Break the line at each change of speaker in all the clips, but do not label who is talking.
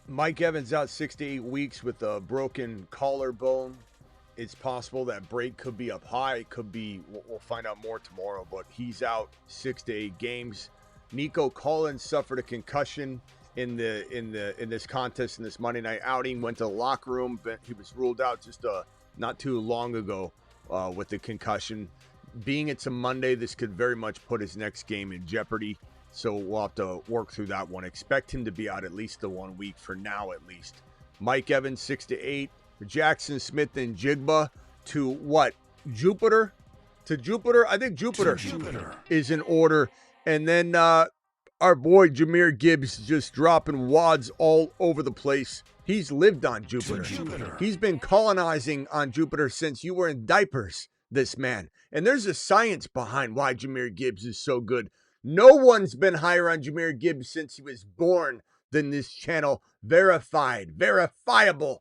Mike Evans out 6 to 8 weeks with a broken collarbone. It's possible that break could be up high. It could be, we'll find out more tomorrow, but he's out 6 to 8 games. Nico Collins suffered a concussion in this contest, in this Monday night outing. Went to the locker room, but he was ruled out just not too long ago with the concussion. Being it's a Monday, this could very much put his next game in jeopardy. So we'll have to work through that one. Expect him to be out at least the 1 week for now, at least. Mike Evans 6 to 8. Jaxon, Smith-Njigba to what? Jupiter? To Jupiter? I think Jupiter is in order. And then our boy Jahmhr GIBBS just dropping wads all over the place. He's lived on Jupiter. He's been colonizing on Jupiter since you were in diapers, this man. And there's a science behind why Jahmhr GIBBS is so good. No one's been higher on Jahmhr GIBBS since he was born than this channel. Verifiable.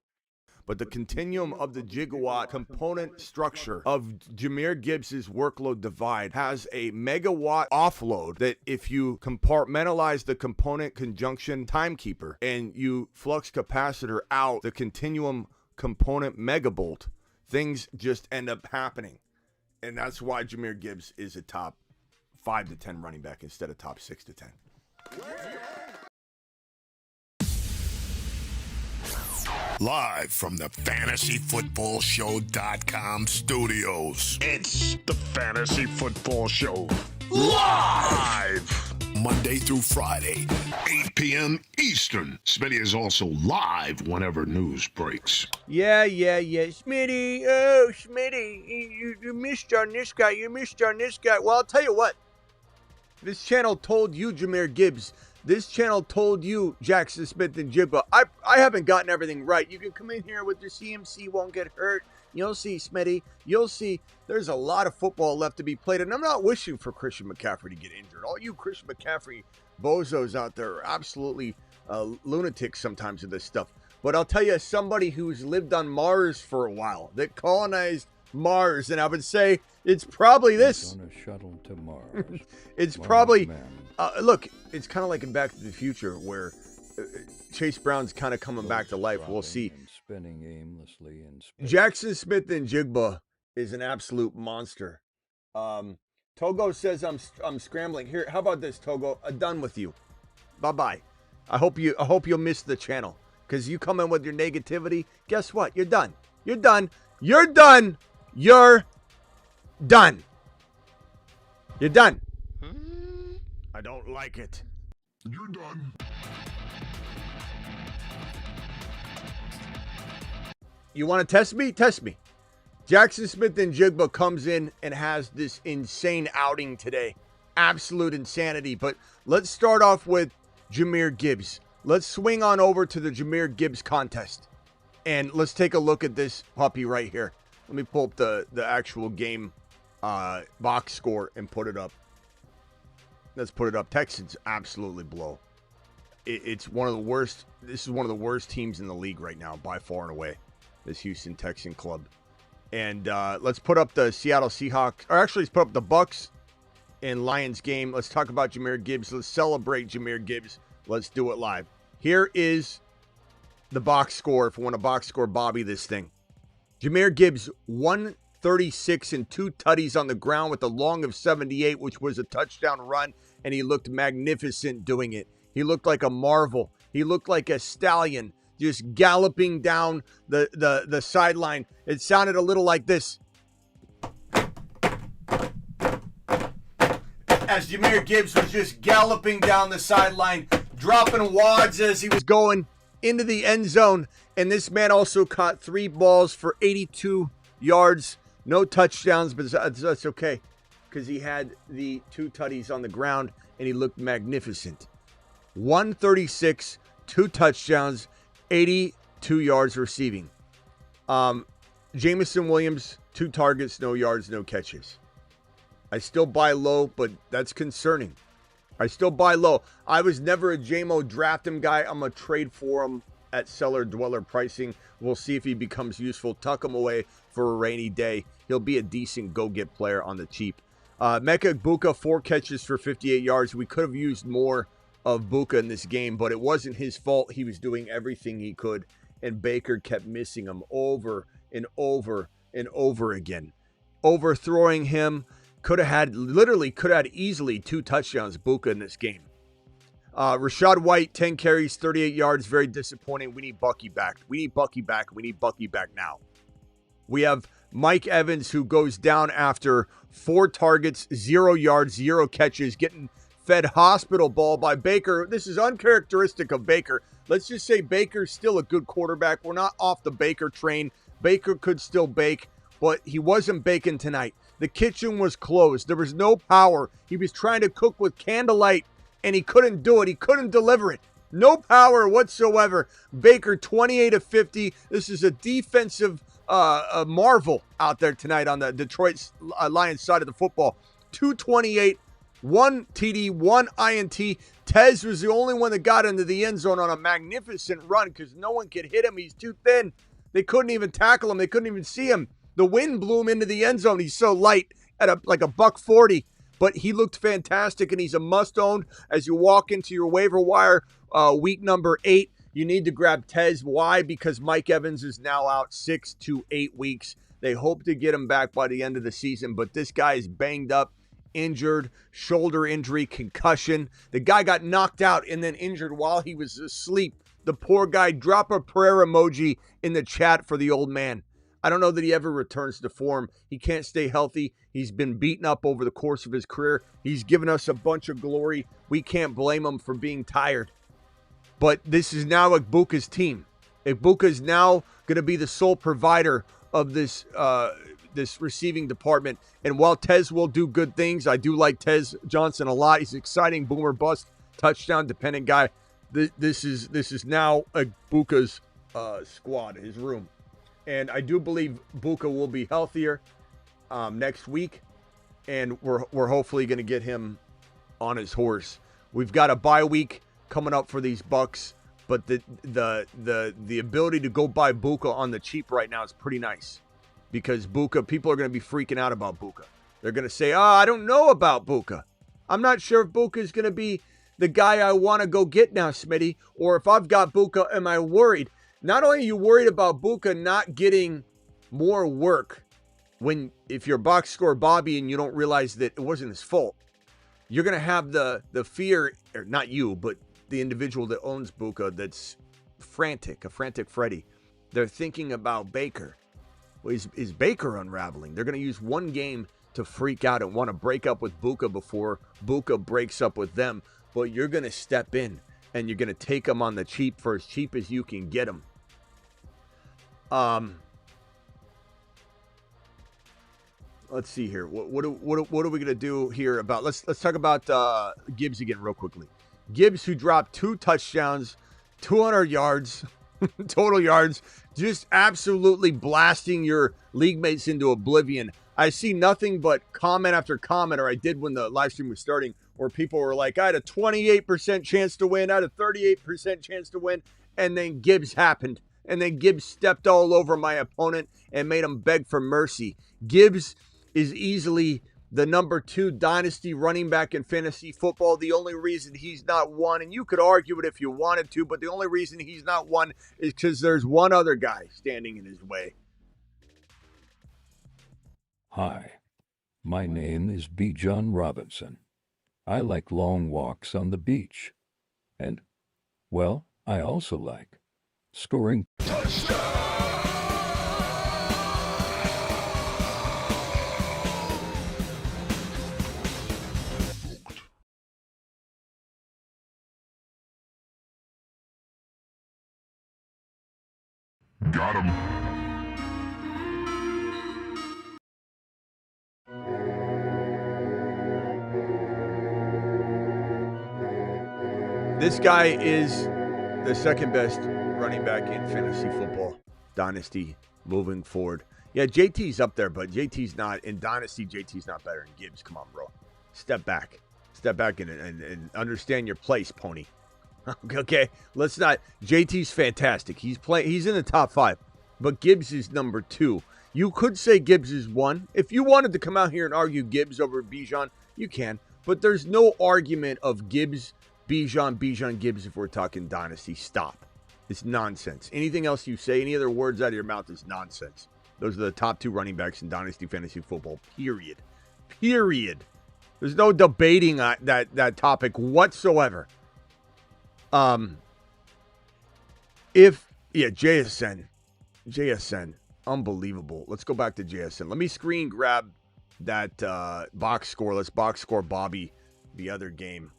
But the continuum of the gigawatt component structure of Jahmhr GIBBS' workload divide has a megawatt offload that if you compartmentalize the component conjunction timekeeper and you flux capacitor out the continuum component megabolt, things just end up happening. And that's why Jahmhr GIBBS is a top 5 to 10 running back instead of top 6 to 10.
Live from the FantasyFootballShow.com studios. It's the Fantasy Football Show. Live! Monday through Friday, 8 p.m. Eastern. Smitty is also live whenever news breaks.
Yeah. Smitty, oh, Smitty, you missed on this guy. Well, I'll tell you what. This channel told you, Jahmhr GIBBS. This channel told you, Jaxon, Smith-Njigba. I haven't gotten everything right. You can come in here with your CMC, won't get hurt. You'll see, Smitty. You'll see there's a lot of football left to be played. And I'm not wishing for Christian McCaffrey to get injured. All you Christian McCaffrey bozos out there are absolutely lunatics sometimes with this stuff. But I'll tell you, as somebody who's lived on Mars for a while, that colonized Mars, and I would say it's probably this.
On a shuttle to Mars.
It's probably... look, it's kind of like in Back to the Future where Chase Brown's kind of coming back to life. We'll see.
Spinning aimlessly in space.
Jaxon, Smith-Njigba is an absolute monster. Togo says I'm scrambling. Here, how about this, Togo? I'm done with you. Bye-bye. I hope you'll miss the channel because you come in with your negativity. Guess what? You're done. You're done. You're done. You're done. You're done. I don't like it.
You're done.
You want to test me? Test me. Jaxon, Smith-Njigba comes in and has this insane outing today. Absolute insanity. But let's start off with Jahmhr GIBBS. Let's swing on over to the Jahmhr GIBBS contest. And let's take a look at this puppy right here. Let me pull up the actual game box score and put it up. Let's put it up. Texans absolutely blow. It's one of the worst. This is one of the worst teams in the league right now, by far and away. This Houston Texan club. And let's put up the Seattle Seahawks. Or actually, let's put up the Bucks and Lions game. Let's talk about Jahmhr GIBBS. Let's celebrate Jahmhr GIBBS. Let's do it live. Here is the box score. If we want to box score Bobby this thing. Jahmhr GIBBS, 136 and 2 tutties on the ground with a long of 78, which was a touchdown run, and he looked magnificent doing it. He looked like a marvel. He looked like a stallion just galloping down the sideline. It sounded a little like this. As Jahmhr GIBBS was just galloping down the sideline, dropping wads as he was going into the end zone. And this man also caught 3 balls for 82 yards. No touchdowns, but that's okay because he had the 2 tutties on the ground and he looked magnificent. 136, 2 touchdowns, 82 yards receiving. Jameson Williams, 2 targets, no yards, no catches. I still buy low, but that's concerning. I still buy low. I was never a JMO draft him guy. I'm going to trade for him at seller dweller pricing. We'll see if he becomes useful. Tuck him away for a rainy day. He'll be a decent go-get player on the cheap. Mecca Buka, 4 catches for 58 yards. We could have used more of Buka in this game, but it wasn't his fault. He was doing everything he could, and Baker kept missing him over and over and over again. Overthrowing him, could have had easily 2 touchdowns, Buka, in this game. Rashad White, 10 carries, 38 yards, very disappointing. We need Bucky back. We need Bucky back. We need Bucky back now. We have Mike Evans, who goes down after 4 targets, 0 yards, 0 catches, getting fed hospital ball by Baker. This is uncharacteristic of Baker. Let's just say Baker's still a good quarterback. We're not off the Baker train. Baker could still bake, but he wasn't baking tonight. The kitchen was closed. There was no power. He was trying to cook with candlelight, and he couldn't do it. He couldn't deliver it. No power whatsoever. Baker, 28 of 50. This is a defensive marvel out there tonight on the Detroit Lions side of the football. 228, 1 TD, 1 INT. Tez was the only one that got into the end zone on a magnificent run because no one could hit him. He's too thin. They couldn't even tackle him. They couldn't even see him. The wind blew him into the end zone. He's so light at like a $140. But he looked fantastic, and he's a must-own as you walk into your waiver wire week number 8. You need to grab Tez. Why? Because Mike Evans is now out 6 to 8 weeks. They hope to get him back by the end of the season, but this guy is banged up, injured, shoulder injury, concussion. The guy got knocked out and then injured while he was asleep. The poor guy. Drop a prayer emoji in the chat for the old man. I don't know that he ever returns to form. He can't stay healthy. He's been beaten up over the course of his career. He's given us a bunch of glory. We can't blame him for being tired. But this is now Ibuka's team. Ibuka is now going to be the sole provider of this receiving department. And while Tez will do good things, I do like Tez Johnson a lot. He's an exciting boomer bust, touchdown dependent guy. This is now Ibuka's squad, his room. And I do believe Buka will be healthier next week, and we're hopefully going to get him on his horse. We've got a bye week coming up for these Bucks, but the ability to go buy Buka on the cheap right now is pretty nice because Buka, people are going to be freaking out about Buka. They're going to say, I don't know about Buka. I'm not sure if Buka is going to be the guy I want to go get now, Smitty, or if I've got Buka, am I worried? Not only are you worried about Buka not getting more work if you're box score Bobby and you don't realize that it wasn't his fault, you're going to have the fear, or not you, but the individual that owns Buka that's a frantic Freddy. They're thinking about Baker. Well, is Baker unraveling? They're going to use one game to freak out and want to break up with Buka before Buka breaks up with them. But you're going to step in and you're going to take them on the cheap for as cheap as you can get them. Let's see here. What are we gonna do here about? Let's talk about GIBBS again real quickly. GIBBS, who dropped 2 touchdowns, 200 yards, total yards, just absolutely blasting your league mates into oblivion. I see nothing but comment after comment, or I did when the live stream was starting, where people were like, I had a 28% chance to win, I had a 38% chance to win, and then GIBBS happened. And then GIBBS stepped all over my opponent and made him beg for mercy. GIBBS is easily the number 2 dynasty running back in fantasy football. The only reason he's not one, and you could argue it if you wanted to, but the only reason he's not one is because there's one other guy standing in his way.
Hi, my name is B. John Robinson. I like long walks on the beach. And, well, I also like scoring.
Got him.
This guy is the second best running back in fantasy football dynasty moving forward. Yeah, JT's up there, but JT's not in dynasty. JT's not better than GIBBS. Come on, bro. Step back and understand your place, pony. Okay, let's not. JT's fantastic. He's in the top 5, but GIBBS is number 2. You could say GIBBS is 1. If you wanted to come out here and argue GIBBS over Bijan, you can, but there's no argument of GIBBS Bijan GIBBS if we're talking dynasty. Stop. It's nonsense. Anything else you say, any other words out of your mouth is nonsense. Those are the top 2 running backs in dynasty fantasy football, period. Period. There's no debating that topic whatsoever. JSN. Unbelievable. Let's go back to JSN. Let me screen grab that box score. Let's box score Bobby the other game,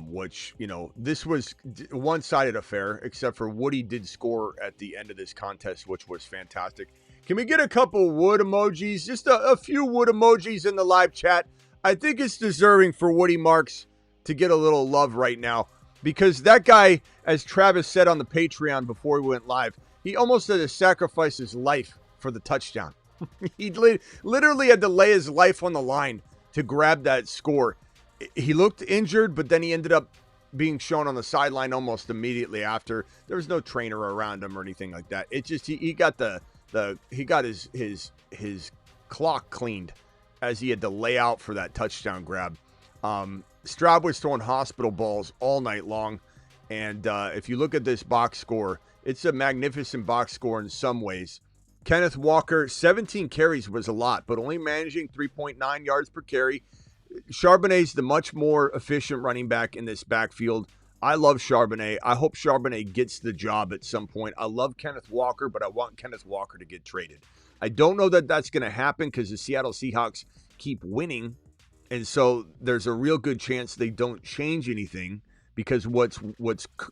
which, this was a one-sided affair, except for Woody did score at the end of this contest, which was fantastic. Can we get a couple wood emojis? Just a few wood emojis in the live chat. I think it's deserving for Woody Marks to get a little love right now, because that guy, as Travis said on the Patreon before we went live, he almost had to sacrifice his life for the touchdown. He literally had to lay his life on the line to grab that score. He looked injured, but then he ended up being shown on the sideline almost immediately after. There was no trainer around him or anything like that. It just he got his clock cleaned as he had to lay out for that touchdown grab. Stroud was throwing hospital balls all night long, and if you look at this box score, it's a magnificent box score in some ways. Kenneth Walker, 17 carries was a lot, but only managing 3.9 yards per carry. Charbonnet's the much more efficient running back in this backfield. I love Charbonnet. I hope Charbonnet gets the job at some point. I love Kenneth Walker, but I want Kenneth Walker to get traded. I don't know that that's going to happen because the Seattle Seahawks keep winning, and so there's a real good chance they don't change anything, because what's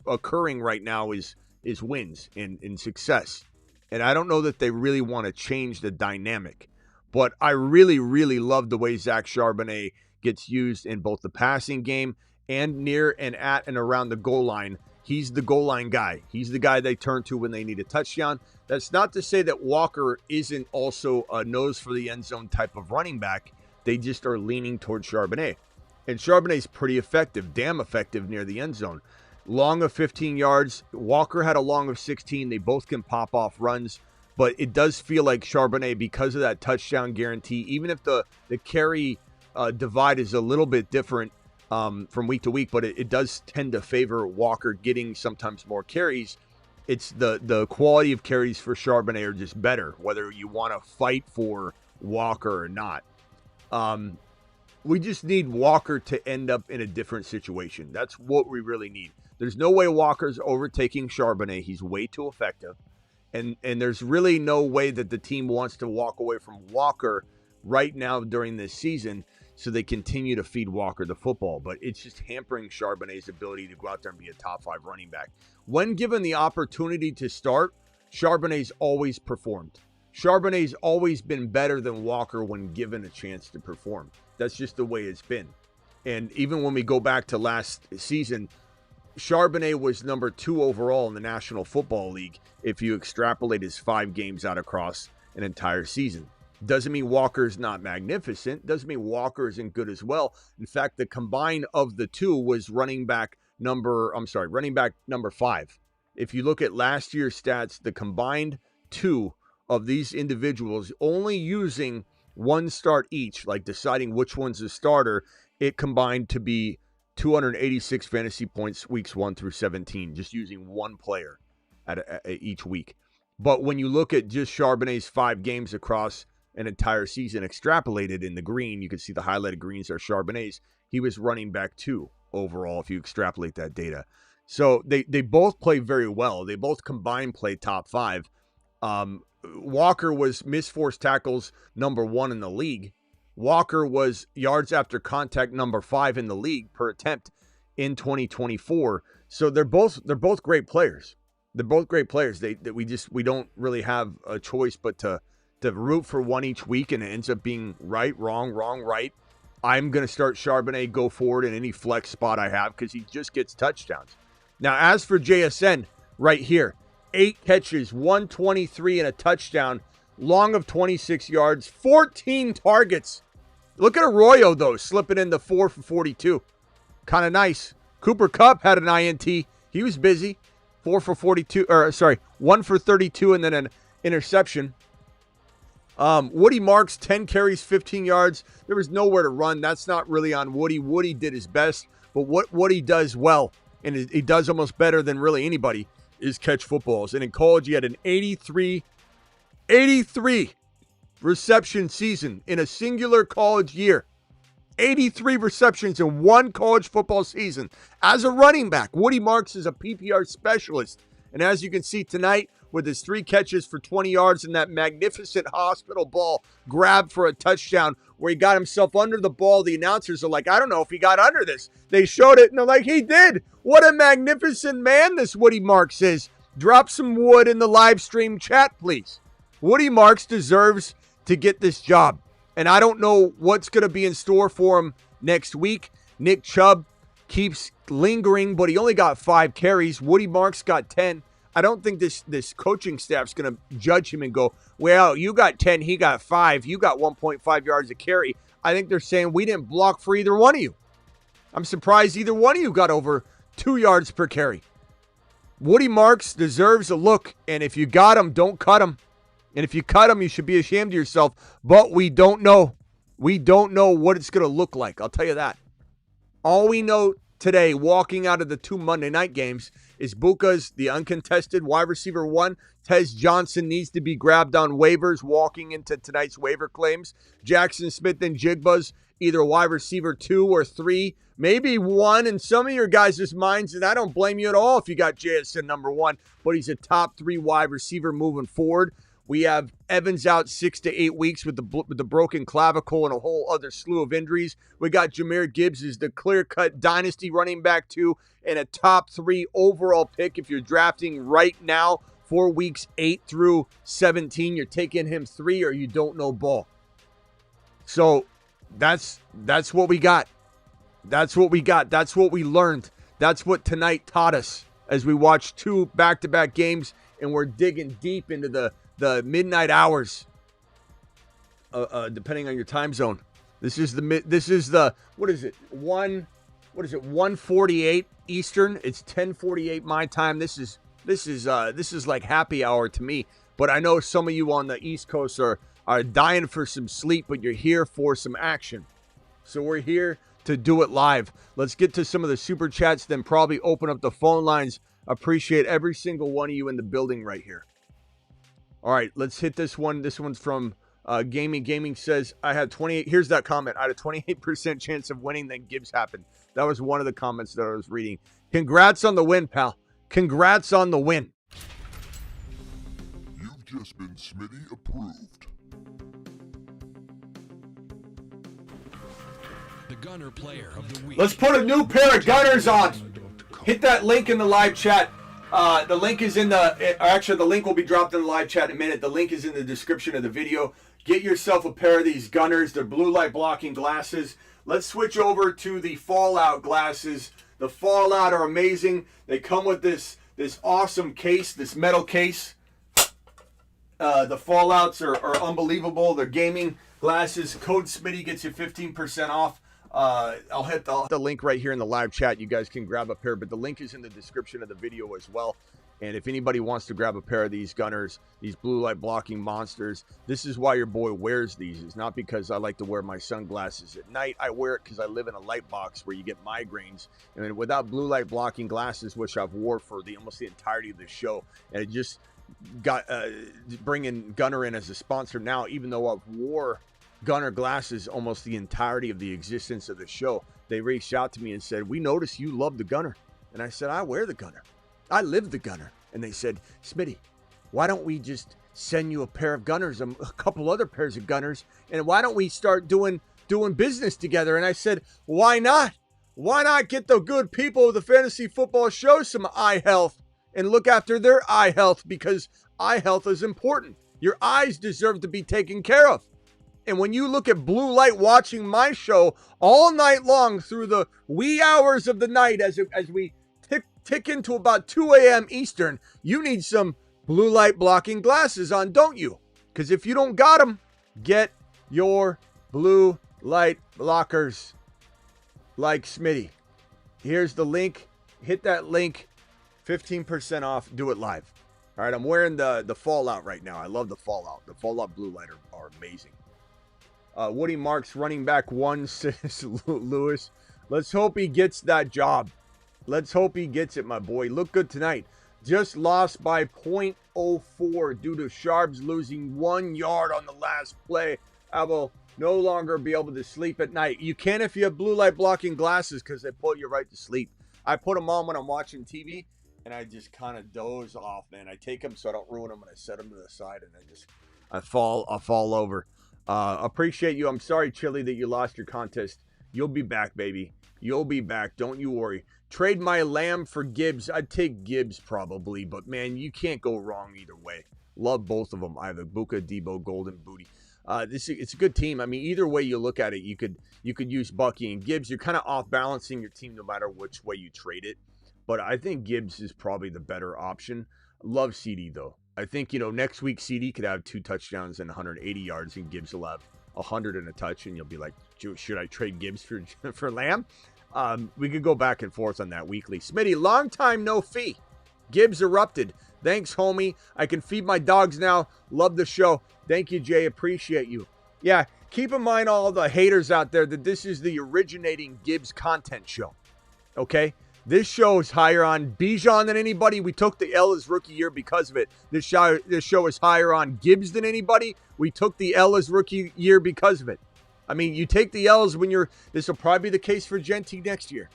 occurring right now is wins and success. And I don't know that they really want to change the dynamic. But I really, really love the way Zach Charbonnet gets used in both the passing game and near and at and around the goal line. He's the goal line guy. He's the guy they turn to when they need a touchdown. That's not to say that Walker isn't also a nose for the end zone type of running back. They just are leaning towards Charbonnet. And Charbonnet's pretty effective, damn effective near the end zone. Long of 15 yards. Walker had a long of 16. They both can pop off runs. But it does feel like Charbonnet, because of that touchdown guarantee, even if the carry divide is a little bit different from week to week, but it does tend to favor Walker getting sometimes more carries. It's the quality of carries for Charbonnet are just better, whether you want to fight for Walker or not. We just need Walker to end up in a different situation. That's what we really need. There's no way Walker's overtaking Charbonnet. He's way too effective. And there's really no way that the team wants to walk away from Walker right now during this season, so they continue to feed Walker the football. But it's just hampering Charbonnet's ability to go out there and be a top 5 running back. When given the opportunity to start, Charbonnet's always performed. Charbonnet's always been better than Walker when given a chance to perform. That's just the way it's been. And even when we go back to last season, Charbonnet was number 2 overall in the National Football League if you extrapolate his 5 games out across an entire season. Doesn't mean Walker's not magnificent. Doesn't mean Walker isn't good as well. In fact, the combine of the two was running back number 5. If you look at last year's stats, the combined 2 of these individuals only using one start each, like deciding which one's the starter, it combined to be 286 fantasy points weeks 1 through 17, just using one player at each week. But when you look at just Charbonnet's 5 games across an entire season extrapolated in the green, you can see the highlighted greens are Charbonnet's. He was running back 2 overall if you extrapolate that data. So they both play very well. They both combined play top 5. Walker was missed forced tackles number 1 in the league. Walker was yards after contact number 5 in the league per attempt in 2024. So they're both great players. They're both great players. We don't really have a choice but to root for one each week, and it ends up being right, wrong, right. I'm going to start Charbonnet, go forward in any flex spot I have because he just gets touchdowns. Now, as for JSN, right here, 8 catches, 123 and a touchdown, long of 26 yards, 14 targets. Look at Arroyo, though, slipping in the 4 for 42. Kind of nice. Cooper Kupp had an INT. He was busy. 1 for 32 and then an interception. Woody Marks, 10 carries, 15 yards. There was nowhere to run. That's not really on Woody. Woody did his best. But what he does well, and he does almost better than really anybody, is catch footballs. And in college, he had an 83 reception season in a singular college year. 83 receptions in one college football season. As a running back, Woody Marks is a PPR specialist. And as you can see tonight, with his 3 catches for 20 yards and that magnificent hospital ball grab for a touchdown where he got himself under the ball, the announcers are like, I don't know if he got under this. They showed it, and they're like, he did. What a magnificent man this Woody Marks is. Drop some wood in the live stream chat, please. Woody Marks deserves to get this job. And I don't know what's going to be in store for him next week. Nick Chubb keeps lingering, but he only got 5 carries. Woody Marks got 10. I don't think this coaching staff's going to judge him and go, well, you got 10, he got 5. You got 1.5 yards a carry. I think they're saying we didn't block for either one of you. I'm surprised either one of you got over 2 yards per carry. Woody Marks deserves a look, and if you got him, don't cut him. And if you cut him, you should be ashamed of yourself. But we don't know. We don't know what it's going to look like. I'll tell you that. All we know today, walking out of the 2 Monday night games, is Buka's the uncontested wide receiver 1. Tez Johnson needs to be grabbed on waivers walking into tonight's waiver claims. Jaxon Smith-Njigba's either wide receiver 2 or 3, maybe 1 in some of your guys' minds, and I don't blame you at all if you got JSN number 1, but he's a top 3 wide receiver moving forward. We have Evans out 6 to 8 weeks with the broken clavicle and a whole other slew of injuries. We got Jahmhr GIBBS is the clear-cut dynasty running back 2 and a top 3 overall pick. If you're drafting right now for weeks 8 through 17, you're taking him 3 or you don't know ball. So that's what we got. That's what we got. That's what we learned. That's what tonight taught us as we watched 2 back-to-back games and we're digging deep into the midnight hours, depending on your time zone. This is the what is it? 1:48 Eastern. It's 10:48 my time. This is like happy hour to me. But I know some of you on the East Coast are dying for some sleep, but you're here for some action. So we're here to do it live. Let's get to some of the super chats, then probably open up the phone lines. Appreciate every single one of you in the building right here. All right, let's hit this one. This one's from Gaming. Gaming says, I had 28. Here's that comment. I had a 28% chance of winning, then Gibbs happened. That was one of the comments that I was reading. Congrats on the win, pal. Congrats on the win.
You've just been Smitty approved.
The Gunner player of the week.
Let's put a new pair of gunners on. Hit that link in the live chat. The link is in the link will be dropped in the live chat in a minute. The link is in the description of the video. Get yourself a pair of these gunners. They're blue light blocking glasses. Let's switch over to the Fallout glasses. The Fallout are amazing. They come with this awesome case, this metal case. The Fallouts are unbelievable. They're gaming glasses. Code Smitty gets you 15% off. I'll hit the link right here in the live chat. You guys can grab a pair, but the link is in the description of the video as well. And if anybody wants to grab a pair of these gunners, these blue light blocking monsters, this is why your boy wears these. It's not because I like to wear my sunglasses at night. I wear it because I live in a light box where you get migraines. And without blue light blocking glasses, which I've wore for almost the entirety of the show, and it just got bringing Gunner in as a sponsor now, even though I've wore Gunner glasses almost the entirety of the existence of the show. They reached out to me and said, we noticed you love the Gunner. And I said, I wear the Gunner. I live the Gunner. And they said, Smitty, why don't we just send you a pair of Gunners, a couple other pairs of Gunners, and why don't we start doing business together? And I said, why not? Why not get the good people of the Fantasy Football Show some eye health and look after their eye health, because eye health is important. Your eyes deserve to be taken care of. And when you look at blue light watching my show all night long through the wee hours of the night as we tick into about 2 a.m. Eastern, you need some blue light blocking glasses on, don't you? Because if you don't got them, get your blue light blockers like Smitty. Here's the link. Hit that link. 15% off. Do it live. All right, I'm wearing the Fallout right now. I love the Fallout. The Fallout blue light are amazing. Woody Marks, running back 1, says Lewis. Let's hope he gets that job. Let's hope he gets it, my boy. Look good tonight. Just lost by .04 due to Sharps losing 1 yard on the last play. I will no longer be able to sleep at night. You can if you have blue light blocking glasses because they put you right to sleep. I put them on when I'm watching TV, and I just kind of doze off, man. I take them so I don't ruin them, and I set them to the side, and I fall over. Appreciate you. I'm sorry, Chili, that you lost your contest. You'll be back, baby. You'll be back. Don't you worry. Trade my Lamb for Gibbs. I'd take Gibbs probably, but man, you can't go wrong either way. Love both of them. Either Buka, Debo, Golden, Booty. It's a good team. I mean, either way you look at it, you could use Bucky and Gibbs. You're kind of off balancing your team no matter which way you trade it. But I think Gibbs is probably the better option. Love CD though. I think, next week CD could have 2 touchdowns and 180 yards, and Gibbs will have 100 and a touch, and you'll be like, should I trade Gibbs for Lamb? We could go back and forth on that weekly. Smitty, long time no fee. Gibbs erupted. Thanks, homie. I can feed my dogs now. Love the show. Thank you, Jay. Appreciate you. Yeah, keep in mind all the haters out there that this is the originating Gibbs content show. Okay? This show is higher on Bijan than anybody. We took the L as rookie year because of it. This show is higher on Gibbs than anybody. We took the L as rookie year because of it. I mean, you take the L's when this will probably be the case for Genty next year.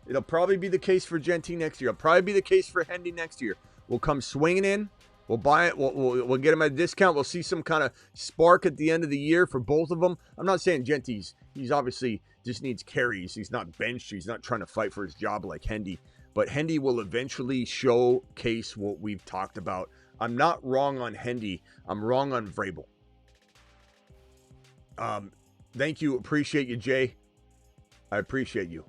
It'll probably be the case for Genty next year. It'll probably be the case for Hendy next year. We'll come swinging in. We'll buy it. We'll get him at a discount. We'll see some kind of spark at the end of the year for both of them. I'm not saying Genty's. He's obviously just needs carries. He's not benched. He's not trying to fight for his job like Hendy. But Hendy will eventually showcase what we've talked about. I'm not wrong on Hendy. I'm wrong on Vrabel. Thank you. Appreciate you, Jay. I appreciate you.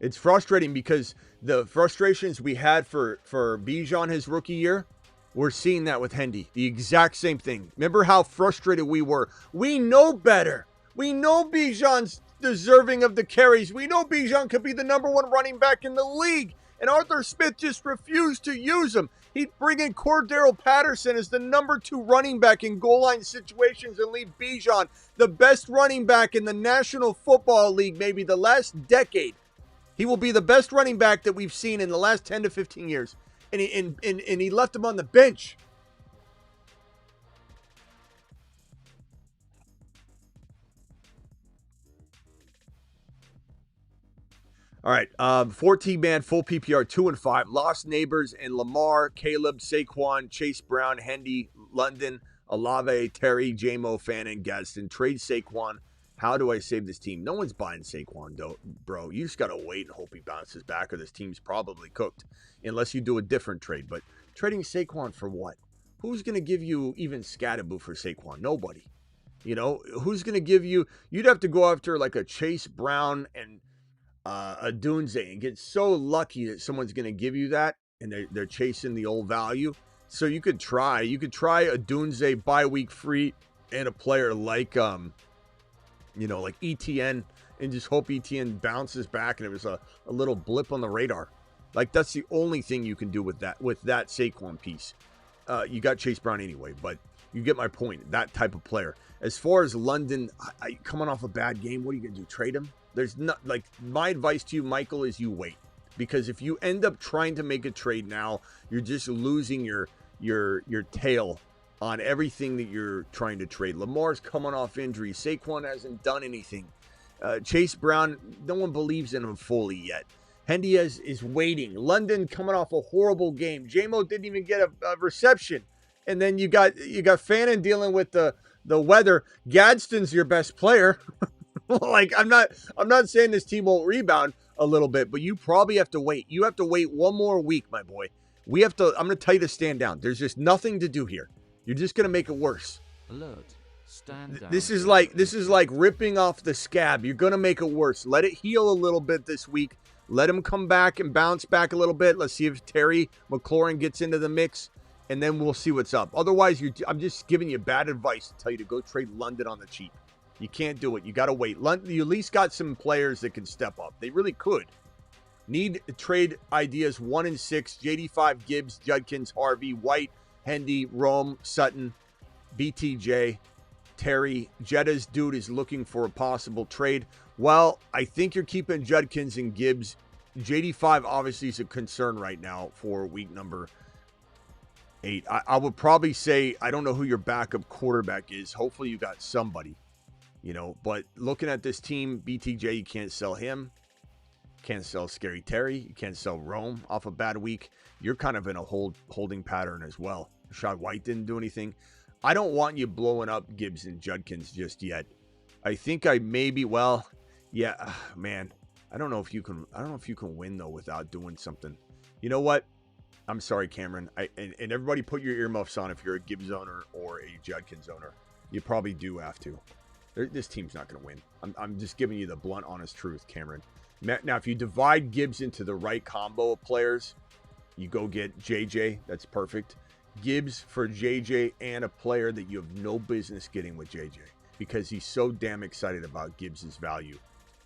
It's frustrating because the frustrations we had for Bijan his rookie year, we're seeing that with Hendy. The exact same thing. Remember how frustrated we were? We know better. We know Bijan's deserving of the carries. We know Bijan could be the #1 running back in the league. And Arthur Smith just refused to use him. He'd bring in Cordero Patterson as the #2 running back in goal line situations and leave Bijan, the best running back in the National Football League, maybe the last decade. He will be the best running back that we've seen in the last 10 to 15 years. And he left him on the bench. All right, 14-man, full PPR, 2-5. Lost Neighbors and Lamar, Caleb, Saquon, Chase Brown, Hendy, London, Olave, Terry, J-Mo, Fannin, Gadsden. Trade Saquon. How do I save this team? No one's buying Saquon, though, bro. You just got to wait and hope he bounces back, or this team's probably cooked, unless you do a different trade. But trading Saquon for what? Who's going to give you even Scatterboo for Saquon? Nobody. Who's going to give you? You'd have to go after like a Chase Brown and a Dunze and get so lucky that someone's going to give you that, and they're chasing the old value. So you could try a Dunze bye-week free and a player like like ETN, and just hope ETN bounces back and it was a little blip on the radar. Like, that's the only thing you can do with that Saquon piece. You got Chase Brown anyway, but you get my point. That type of player. As far as London, coming off a bad game, what are you going to do? Trade him? There's not, my advice to you, Michael, is you wait. Because if you end up trying to make a trade now, you're just losing your tail on everything that you're trying to trade. Lamar's coming off injury. Saquon hasn't done anything. Chase Brown, no one believes in him fully yet. Hendy is waiting. London coming off a horrible game. J-Mo didn't even get a reception. And then you got Fannin dealing with the weather. Gadsden's your best player. I'm not saying this team won't rebound a little bit, but you probably have to wait. You have to wait one more week, my boy. I'm going to tell you to stand down. There's just nothing to do here. You're just going to make it worse.
Alert. Stand down.
This is like ripping off the scab. You're going to make it worse. Let it heal a little bit this week. Let him come back and bounce back a little bit. Let's see if Terry McLaurin gets into the mix, and then we'll see what's up. Otherwise, I'm just giving you bad advice to tell you to go trade London on the cheap. You can't do it. You got to wait. London, you at least got some players that can step up. They really could. Need trade ideas 1 and 6. JD5, Gibbs, Judkins, Harvey, White, Hendy, Rome, Sutton, BTJ. Terry, Jeddah's dude is looking for a possible trade. Well, I think you're keeping Judkins and Gibbs. JD5 obviously is a concern right now for week number 8. I would probably say, I don't know who your backup quarterback is. Hopefully you got somebody, but looking at this team, BTJ, you can't sell him. Can't sell Scary Terry. You can't sell Rome off a bad week. You're kind of in a holding pattern as well. Rashad White didn't do anything. I don't want you blowing up Gibbs and Judkins just yet. I think I maybe, man, I don't know if you can win though without doing something. You know what? I'm sorry, Cameron. And everybody put your earmuffs on if you're a Gibbs owner or a Judkins owner. You probably do have to. This team's not going to win. I'm just giving you the blunt, honest truth, Cameron. Now, if you divide Gibbs into the right combo of players, you go get JJ. That's perfect. Gibbs for JJ and a player that you have no business getting with JJ because he's so damn excited about Gibbs's value.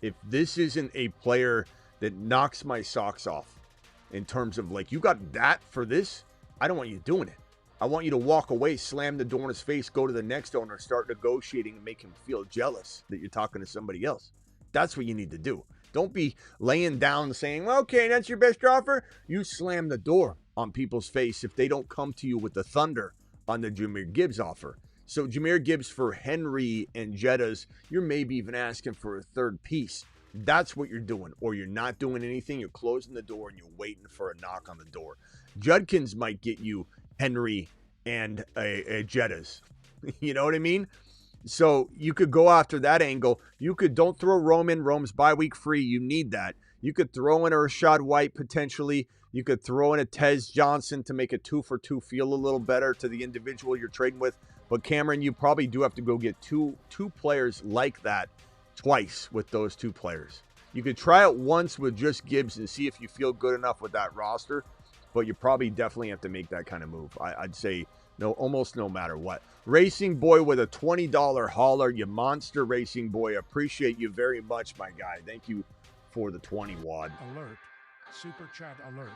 If this isn't a player that knocks my socks off in terms of like, you got that for this, I don't want you doing it. I want you to walk away, slam the door in his face, go to the next owner, start negotiating and make him feel jealous that you're talking to somebody else. That's what you need to do. Don't be laying down saying, well, okay, that's your best offer. You slam the door on people's face if they don't come to you with the thunder on the Jahmhr Gibbs offer. So Jahmhr Gibbs for Henry and Jeddah's, you're maybe even asking for a third piece. That's what you're doing. Or you're not doing anything. You're closing the door and you're waiting for a knock on the door. Judkins might get you Henry and a Jeddah's. You know what I mean? So you could go after that angle. You could, don't throw Rome in. Rome's bye week free. You need that. You could throw in a Rashad White potentially. You could throw in a Tez Johnson to make a 2-for-2 feel a little better to the individual you're trading with. But Cameron, you probably do have to go get two players like that twice with those 2 players. You could try it once with just Gibbs and see if you feel good enough with that roster. But you probably definitely have to make that kind of move. I'd say no, almost no matter what. Racing Boy with a $20 hauler. You monster, Racing Boy. Appreciate you very much, my guy. Thank you for the 20 wad.
Alert. Super chat alert.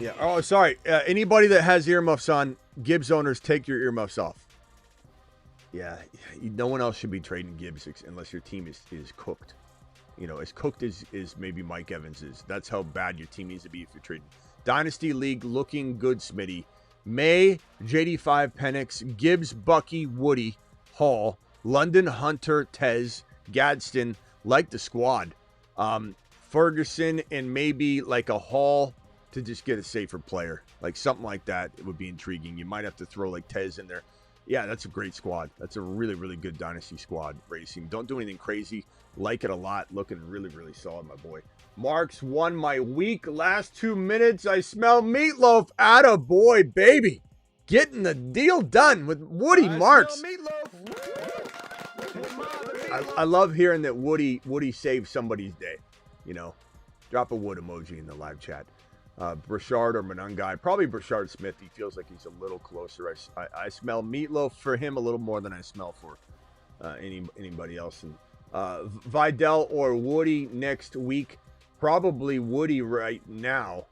Yeah. Oh, sorry. Anybody that has earmuffs on, Gibbs owners, take your earmuffs off. Yeah. No one else should be trading Gibbs unless your team is cooked. As cooked as maybe Mike Evans is. That's how bad your team needs to be if you're trading. Dynasty League looking good, Smitty. May, JD5 Penix, Gibbs, Bucky, Woody, Hall, London, Hunter, Tez, Gadsden, like the squad. Ferguson, and maybe like a Hall to just get a safer player. Like something like that, it would be intriguing. You might have to throw like Tez in there. Yeah, that's a great squad. That's a really, really good Dynasty squad racing. Don't do anything crazy. Like it a lot. Looking really, really solid, my boy. Marks won my week. Last 2 minutes, I smell meatloaf. Atta boy, baby. Getting the deal done with Woody Marks. I love hearing that Woody saved somebody's day. Drop a wood emoji in the live chat. Brashard or Manungai. Probably Brashard Smith. He feels like he's a little closer. I smell meatloaf for him a little more than I smell for anybody else. And Vidal or Woody next week. Probably Woody right now.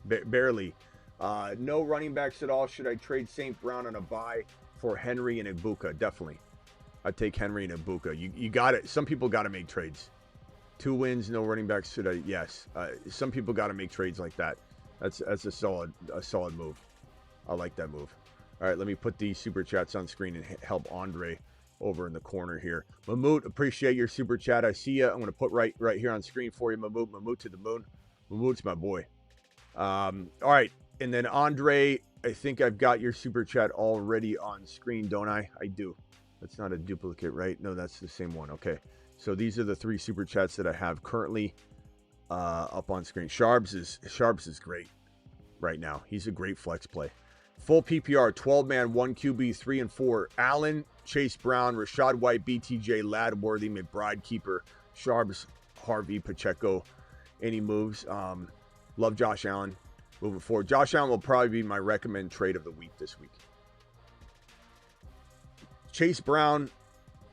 Barely. No running backs at all. Should I trade St. Brown on a bye for Henry and Ibuka? Definitely. I'd take Henry and Ibuka. You got it. Some people got to make trades. 2 wins, no running backs. Should I? Yes. Some people got to make trades like that. That's a solid move. I like that move. All right, let me put these super chats on screen and help Andre over in the corner here. Mamoot, appreciate your super chat. I see you. I'm going to put right here on screen for you, Mamoot. Mamoot to the moon. Mamoot's my boy. All right, and then Andre, I think I've got your super chat already on screen, don't I? I do. That's not a duplicate, right? No, that's the same one. Okay. So these are the 3 super chats that I have currently up on screen. Sharps is great right now. He's a great flex play. Full PPR, 12-man, 1 QB, 3 and 4. Allen, Chase Brown, Rashad White, BTJ, Ladworthy, McBride, Keeper, Sharps, Harvey, Pacheco. Any moves? Love Josh Allen moving forward. Josh Allen will probably be my recommend trade of the week this week. Chase Brown,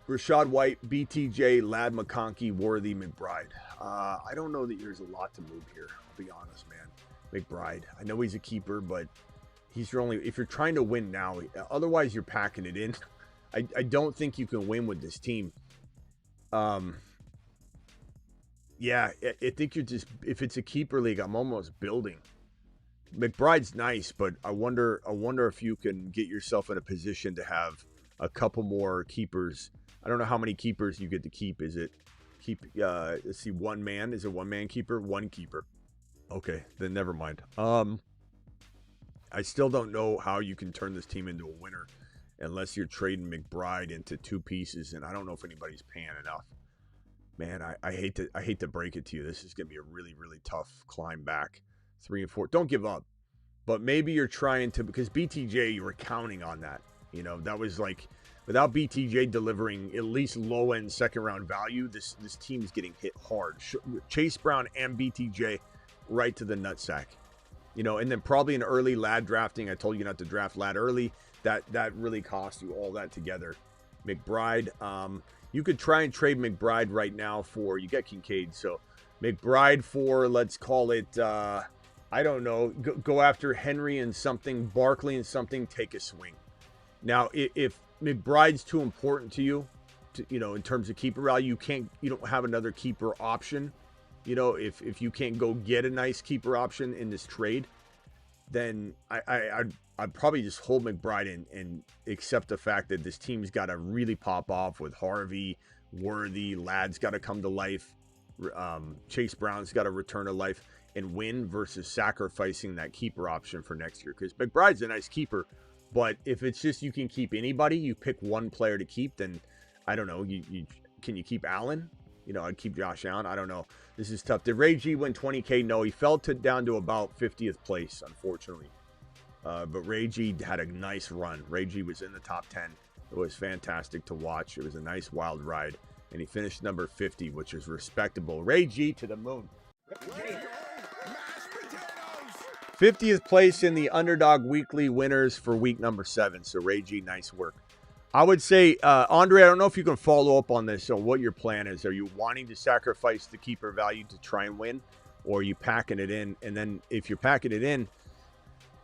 Rashad White, BTJ, Lad McConkey, Worthy, McBride. I don't know that there's a lot to move here. I'll be honest, man. McBride. I know he's a keeper, but he's your only, if you're trying to win now, otherwise you're packing it in. I don't think you can win with this team. Yeah, I think you're just, if it's a keeper league, I'm almost building. McBride's nice, but I wonder if you can get yourself in a position to have a couple more keepers. I don't know how many keepers you get to keep. Is it let's see, one man? Is it one man keeper? One keeper. Okay, then never mind. I still don't know how you can turn this team into a winner unless you're trading McBride into two pieces, and I don't know if anybody's paying enough. Man, I hate to break it to you. This is going to be a really, really tough climb back. 3 and 4. Don't give up. But maybe you're trying to, because BTJ, you were counting on that. You know, that was like, without BTJ delivering at least low-end second-round value, this team's getting hit hard. Chase Brown and BTJ right to the nutsack. You know, and then probably an early lad drafting. I told you not to draft lad early. That really cost you all that together. McBride, you could try and trade McBride right now for, you get Kincaid, so McBride for, let's call it, I don't know, go after Henry and something, Barkley and something, take a swing. Now, if McBride's too important to you, you know, in terms of keeper value, you don't have another keeper option. You know, if you can't go get a nice keeper option in this trade, then I'd probably just hold McBride and accept the fact that this team's got to really pop off with Harvey, Worthy, Ladd's got to come to life. Chase Brown's got to return to life and win versus sacrificing that keeper option for next year. Because McBride's a nice keeper, but if it's just you can keep anybody, you pick one player to keep, then I don't know. Can you keep Allen? You know, I'd keep Josh Allen. I don't know. This is tough. Did Ray G win 20K? No, he fell down to about 50th place, unfortunately. But Ray G had a nice run. Ray G was in the top 10. It was fantastic to watch. It was a nice wild ride. And he finished number 50, which is respectable. Ray G to the moon. 50th place in the Underdog Weekly winners for week number 7. So Ray G, nice work. I would say, Andre, I don't know if you can follow up on this. So what your plan is. Are you wanting to sacrifice the keeper value to try and win? Or are you packing it in? And then if you're packing it in,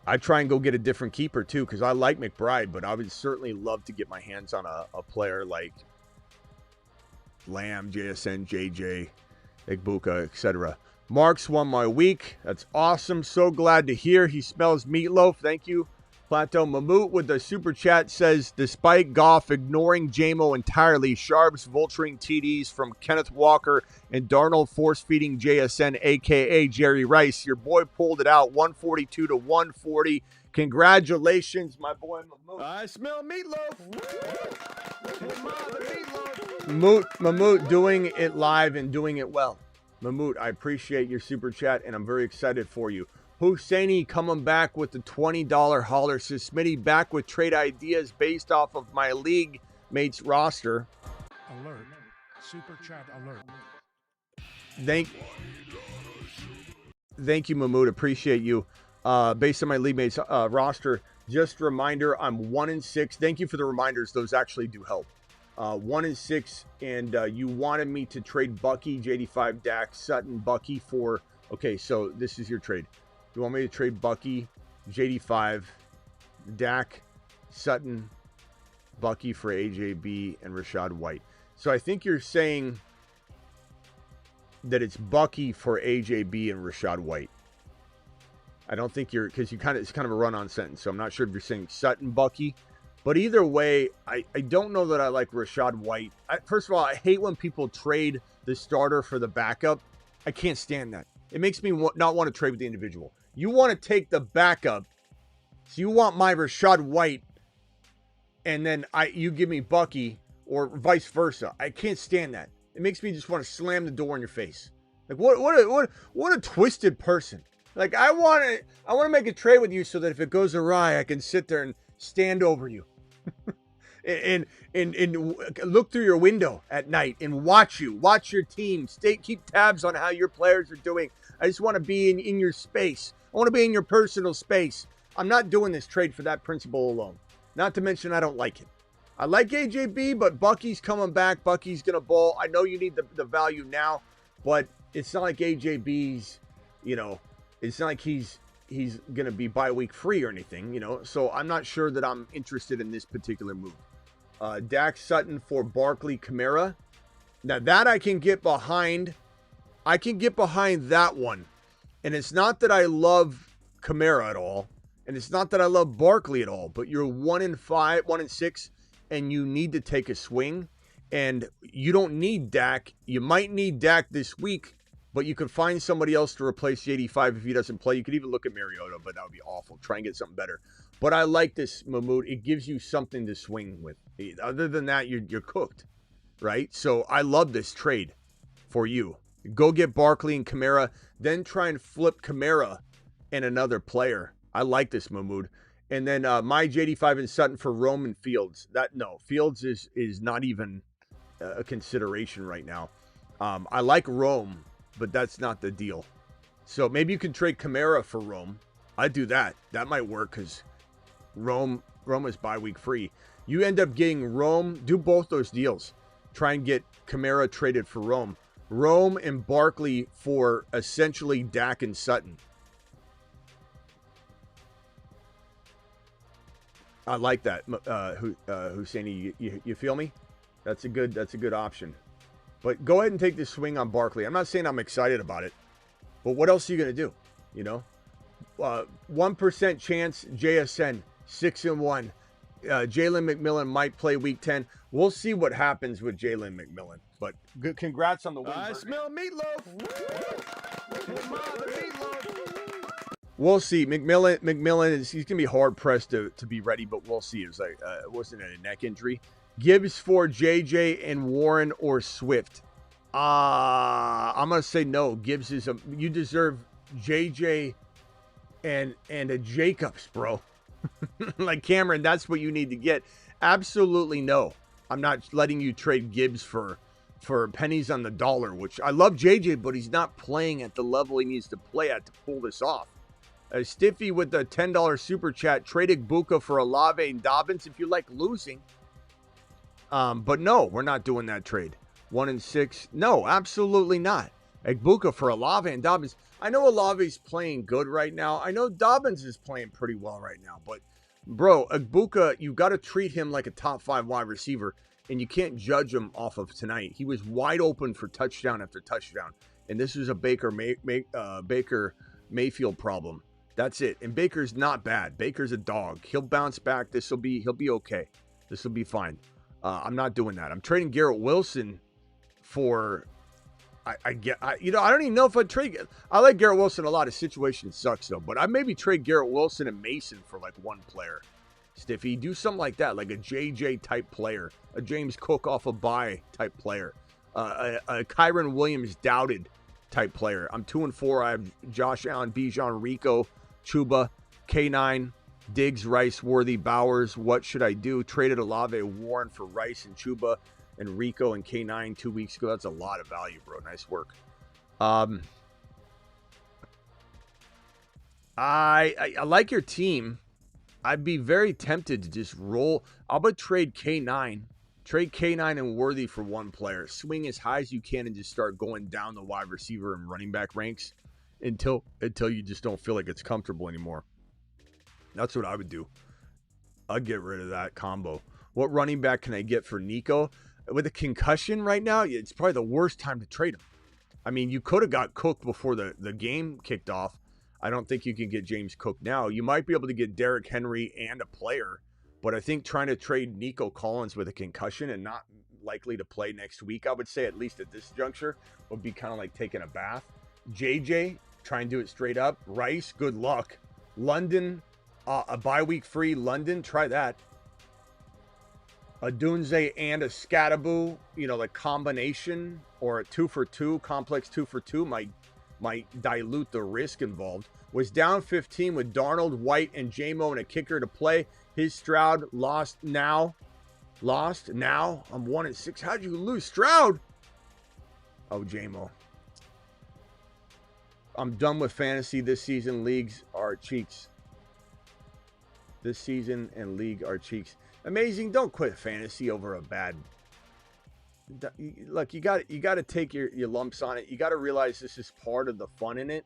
I'd try and go get a different keeper too, because I like McBride, but I would certainly love to get my hands on a player like Lamb, JSN, JJ, Igbuka, etc. Marks won my week. That's awesome. So glad to hear. He smells meatloaf. Thank you. Plateau Mamoot with the super chat says, despite Goff ignoring JMO entirely, Sharps vulturing TDs from Kenneth Walker and Darnold force-feeding JSN, a.k.a. Jerry Rice. Your boy pulled it out, 142 to 140. Congratulations, my boy Mamoot. I smell meatloaf. Mamoot doing it live and doing it well. Mamoot, I appreciate your super chat, and I'm very excited for you. Husseini coming back with the $20 holler. Says, Smitty back with trade ideas based off of my league mates roster.
Alert. Super chat alert.
Thank you, Mahmoud. Appreciate you. Based on my league mates roster, just a reminder, I'm 1-6. Thank you for the reminders. Those actually do help. 1-6, and you wanted me to trade Bucky, JD5, Dak, Sutton, Bucky for... Okay, so this is your trade. You want me to trade Bucky, JD5, Dak, Sutton, Bucky for AJB, and Rashad White. So I think you're saying that it's Bucky for AJB and Rashad White. I don't think you're, because it's kind of a run-on sentence, so I'm not sure if you're saying Sutton, Bucky. But either way, I don't know that I like Rashad White. First of all, I hate when people trade the starter for the backup. I can't stand that. It makes me not want to trade with the individual. You want to take the backup, so you want my Rashad White, and then you give me Bucky, or vice versa. I can't stand that. It makes me just want to slam the door in your face. Like what a twisted person. Like I want to make a trade with you so that if it goes awry, I can sit there and stand over you. and look through your window at night and watch your team, keep tabs on how your players are doing. I just want to be in your space. I want to be in your personal space. I'm not doing this trade for that principle alone. Not to mention I don't like it. I like AJB, but Bucky's coming back. Bucky's going to ball. I know you need the value now, but it's not like AJB's, it's not like he's he's going to be bye-week free or anything, you know. So I'm not sure that I'm interested in this particular move. Dak Sutton for Barkley Kamara. Now that I can get behind. I can get behind that one. And it's not that I love Kamara at all. And it's not that I love Barkley at all. But you're 1-5, 1-6, and you need to take a swing. And you don't need Dak. You might need Dak this week, but you could find somebody else to replace JD5 if he doesn't play. You could even look at Mariota, but that would be awful. Try and get something better. But I like this, Mahmoud. It gives you something to swing with. Other than that, you're cooked, right? So I love this trade for you. Go get Barkley and Kamara, then try and flip Kamara and another player. I like this, Mahmoud. And then my JD5 and Sutton for Roman Fields. Fields is not even a consideration right now. I like Rome, but that's not the deal. So maybe you can trade Kamara for Rome. I'd do that. That might work because Rome is bye-week free. You end up getting Rome. Do both those deals. Try and get Kamara traded for Rome. Rome and Barkley for essentially Dak and Sutton. I like that, Husseini. You feel me? That's a good option. But go ahead and take this swing on Barkley. I'm not saying I'm excited about it, but what else are you gonna do? You know, 1% chance JSN 6-1. Jalen McMillan might play week 10. We'll see what happens with Jalen McMillan. But good, congrats on the win.
I smell meatloaf.
We'll see. McMillan he's gonna be hard pressed to be ready, but we'll see. It was like it wasn't a neck injury. GIBBS for JJ and Warren or Swift. I'm gonna say no. GIBBS is you deserve JJ and a Jacobs, bro. Like Cameron, that's what you need to get. Absolutely no. I'm not letting you trade GIBBS for pennies on the dollar, which I love JJ, but he's not playing at the level he needs to play at to pull this off. Stiffy with the $10 super chat, traded Buka for Olave and Dobbins if you like losing. But no, we're not doing that trade. 1-6. No, absolutely not. Buka for Olave and Dobbins. I know Olave's playing good right now. I know Dobbins is playing pretty well right now. But, bro, Buka, you've got to treat him like a top 5 wide receiver. And you can't judge him off of tonight. He was wide open for touchdown after touchdown. And this is a Baker Mayfield problem. That's it. And Baker's not bad. Baker's a dog. He'll bounce back. He'll be okay. This will be fine. I'm not doing that. I'm trading Garrett Wilson for I don't even know if I'd trade. I like Garrett Wilson a lot. His situation sucks though, but I maybe trade Garrett Wilson and Mason for like one player. Stiffy, do something like that, like a JJ type player, a James Cook off a bye type player, a Kyron Williams doubted type player. I'm 2-4. I have Josh Allen, Bijan, Rico, Chuba, K9, Diggs, Rice, Worthy, Bowers. What should I do? Traded Olave, Warren for Rice and Chuba and Rico and K9 2 weeks ago. That's a lot of value, bro. Nice work. I like your team. I'd be very tempted to just roll. I'm going to trade K9. Trade K9 and Worthy for one player. Swing as high as you can and just start going down the wide receiver and running back ranks until you just don't feel like it's comfortable anymore. That's what I would do. I'd get rid of that combo. What running back can I get for Nico? With a concussion right now, it's probably the worst time to trade him. I mean, you could have got Cook before the game kicked off. I don't think you can get James Cook now. You might be able to get Derrick Henry and a player, but I think trying to trade Nico Collins with a concussion and not likely to play next week, I would say at least at this juncture, would be kind of like taking a bath. JJ, try and do it straight up. Rice, good luck. London, a bye week free London, try that. A Dunze and a Scattaboo, the combination, or a 2-for-2, complex 2-for-2 might dilute the risk involved. Was down 15 with Darnold, White, and J-Mo and a kicker to play. His Stroud lost now. I'm 1-6. How'd you lose Stroud? Oh, J-Mo. I'm done with fantasy this season. Leagues are cheeks. This season and league are cheeks. Amazing. Don't quit fantasy over a bad. Look, you got to take your lumps on it. You got to realize this is part of the fun in it.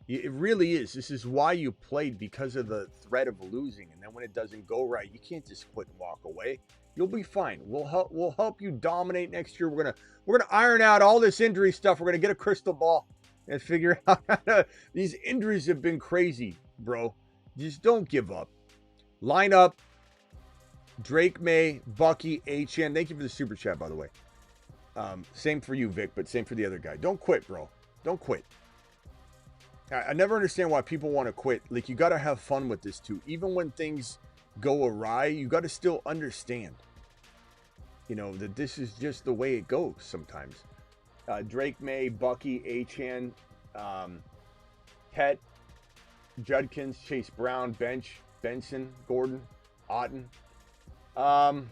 It really is. This is why you played, because of the threat of losing. And then when it doesn't go right, you can't just quit and walk away. You'll be fine. We'll help you dominate next year. We're gonna iron out all this injury stuff. We're gonna get a crystal ball and figure out how to, these injuries have been crazy, bro. Just don't give up. Line up. Drake May, Bucky, HN. Thank you for the super chat, by the way. Same for you, Vic, but same for the other guy. Don't quit, bro. Don't quit. I never understand why people want to quit. Like, you got to have fun with this too. Even when things go awry, you got to still understand, you know, that this is just the way it goes sometimes. Drake May, Bucky, HN, Het, Judkins, Chase Brown, Bench, Benson, Gordon, Otten. Oh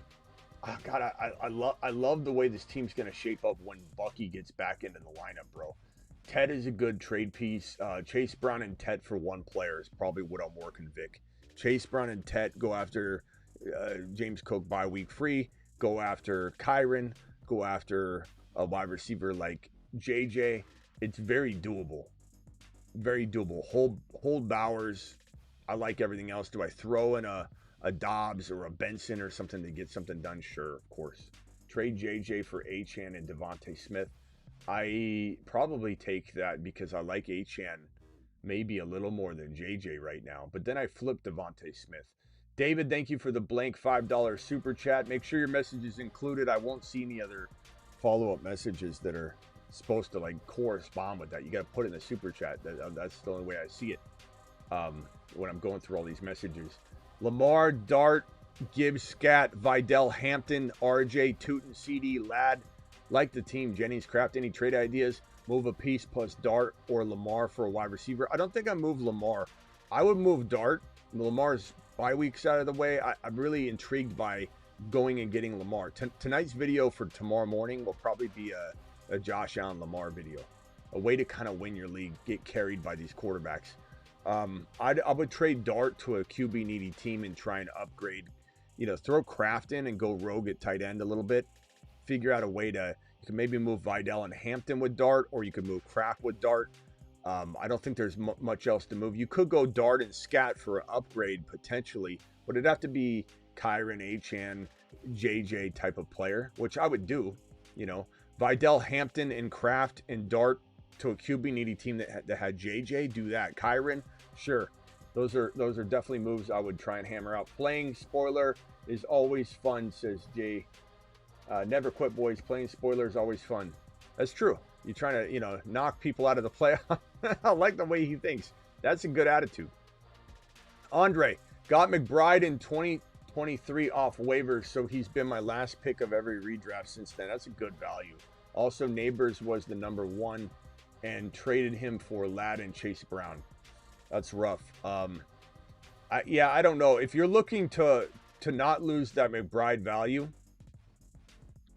God, I love the way this team's going to shape up when Bucky gets back into the lineup, bro. Ted is a good trade piece. Chase Brown and Ted for one player is probably what I'm working, Vic. Chase Brown and Ted go after James Cook bye week free. Go after Kyron. Go after a wide receiver like JJ. It's very doable. Very doable. Hold Bowers. I like everything else. Do I throw in a Dobbs or a Benson or something to get something done? Sure, of course. Trade JJ for HN and Devontae Smith. I probably take that because I like HN maybe a little more than JJ right now. But then I flip Devontae Smith. David, thank you for the blank $5 super chat. Make sure your message is included. I won't see any other follow-up messages that are supposed to like correspond with that. You got to put in the super chat. That's the only way I see it when I'm going through all these messages. Lamar, Dart, Gibbs, Scat, Vidal, Hampton, RJ, Tootin, CD, Ladd. Like the team. Jennings, Kraft, any trade ideas? Move a piece plus Dart or Lamar for a wide receiver. I don't think I move Lamar. I would move Dart. Lamar's bye weeks out of the way. I'm really intrigued by going and getting Lamar. Tonight's video for tomorrow morning will probably be a Josh Allen Lamar video. A way to kind of win your league, get carried by these quarterbacks. I would trade Dart to a QB needy team and try and upgrade. You know, throw Kraft in and go rogue at tight end a little bit. Figure out a way to, you can maybe move Vidal and Hampton with Dart, or you could move Kraft with Dart. I don't think there's much else to move. You could go Dart and Scat for an upgrade potentially, but it'd have to be Kyron, HN, JJ type of player, which I would do. You know, Vidal, Hampton, and Kraft and Dart to a QB needy team that had JJ. Do that. Kyron, sure. Those are definitely moves I would try and hammer out. Playing spoiler is always fun, says Jay. Never quit, boys. Playing spoiler is always fun. That's true. You're trying to, you know, knock people out of the playoff. I like the way he thinks. That's a good attitude. Andre, got McBride in 2023 off waivers, so he's been my last pick of every redraft since then. That's a good value. Also, Neighbors was the number one and traded him for Ladd and Chase Brown. That's rough. I don't know. If you're looking to not lose that McBride value,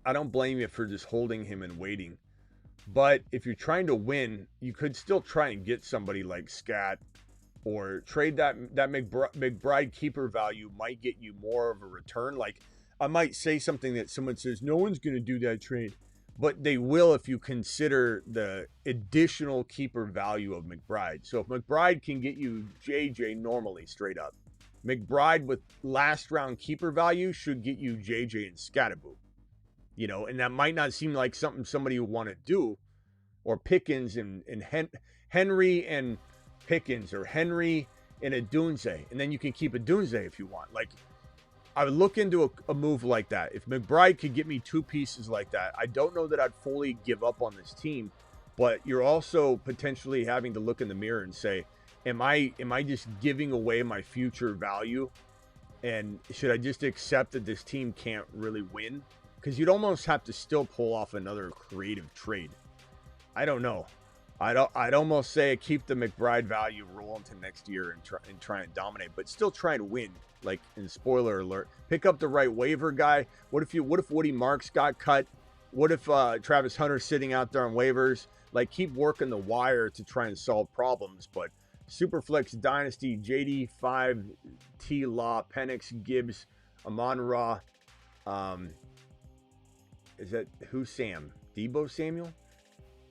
I don't blame you for just holding him and waiting. But if you're trying to win, you could still try and get somebody like Scat, or trade that McBride keeper value might get you more of a return. Like, I might say something that someone says, no one's going to do that trade. But they will if you consider the additional keeper value of McBride. So if McBride can get you JJ normally straight up, McBride with last round keeper value should get you JJ and Scattaboo. You know, and that might not seem like something somebody would want to do, or Pickens and Henry and Pickens, or Henry and a Dunze, and then you can keep a Dunze if you want. Like, I would look into a move like that. If McBride could get me two pieces like that, I don't know that I'd fully give up on this team, but you're also potentially having to look in the mirror and say, am I just giving away my future value? And should I just accept that this team can't really win? Because you'd almost have to still pull off another creative trade. I don't know. I'd almost say keep the McBride value, roll into next year and try and dominate, but still try to win. Like, in spoiler alert, pick up the right waiver guy. What if Woody Marks got cut? What if Travis Hunter's sitting out there on waivers? Like, keep working the wire to try and solve problems. But Superflex Dynasty, JD5, T Law, Penix, Gibbs, Amon Ra. Is that who's Sam? Debo Samuel?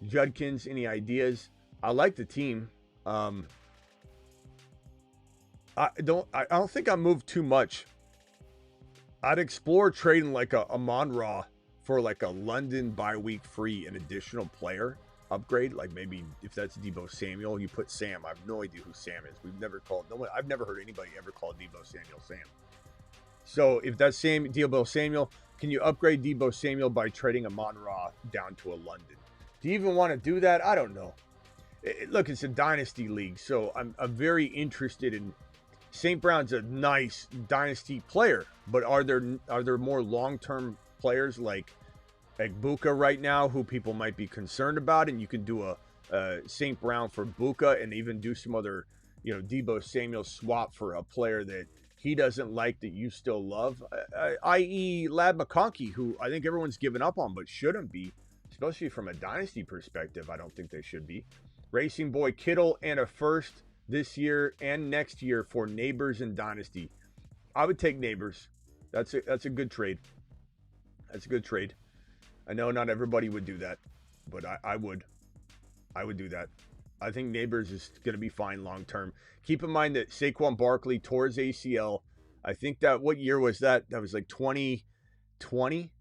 Judkins, any ideas? I like the team. I don't think I moved too much. I'd explore trading like a Amon-Ra for like a London bye-week free an additional player upgrade. Like maybe if that's Deebo Samuel, you put Sam. I have no idea who Sam is. I've never heard anybody ever call Deebo Samuel Sam. So if that's Deebo Samuel, can you upgrade Deebo Samuel by trading Amon-Ra down to a London? Do you even want to do that? I don't know. Look, it's a dynasty league, so I'm very interested in. St. Brown's a nice dynasty player, but are there more long-term players like Buka right now who people might be concerned about? And you can do a St. Brown for Buka and even do some other, Deebo Samuel swap for a player that he doesn't like that you still love, i.e. Lad McConkey, who I think everyone's given up on but shouldn't be, especially from a dynasty perspective. I don't think they should be. Racing Boy Kittle and a first this year and next year for Neighbors and Dynasty. I would take Neighbors. That's a good trade. That's a good trade. I know not everybody would do that, but I would. I would do that. I think Neighbors is going to be fine long term. Keep in mind that Saquon Barkley tore his ACL. I think what year was that? That was like 2020,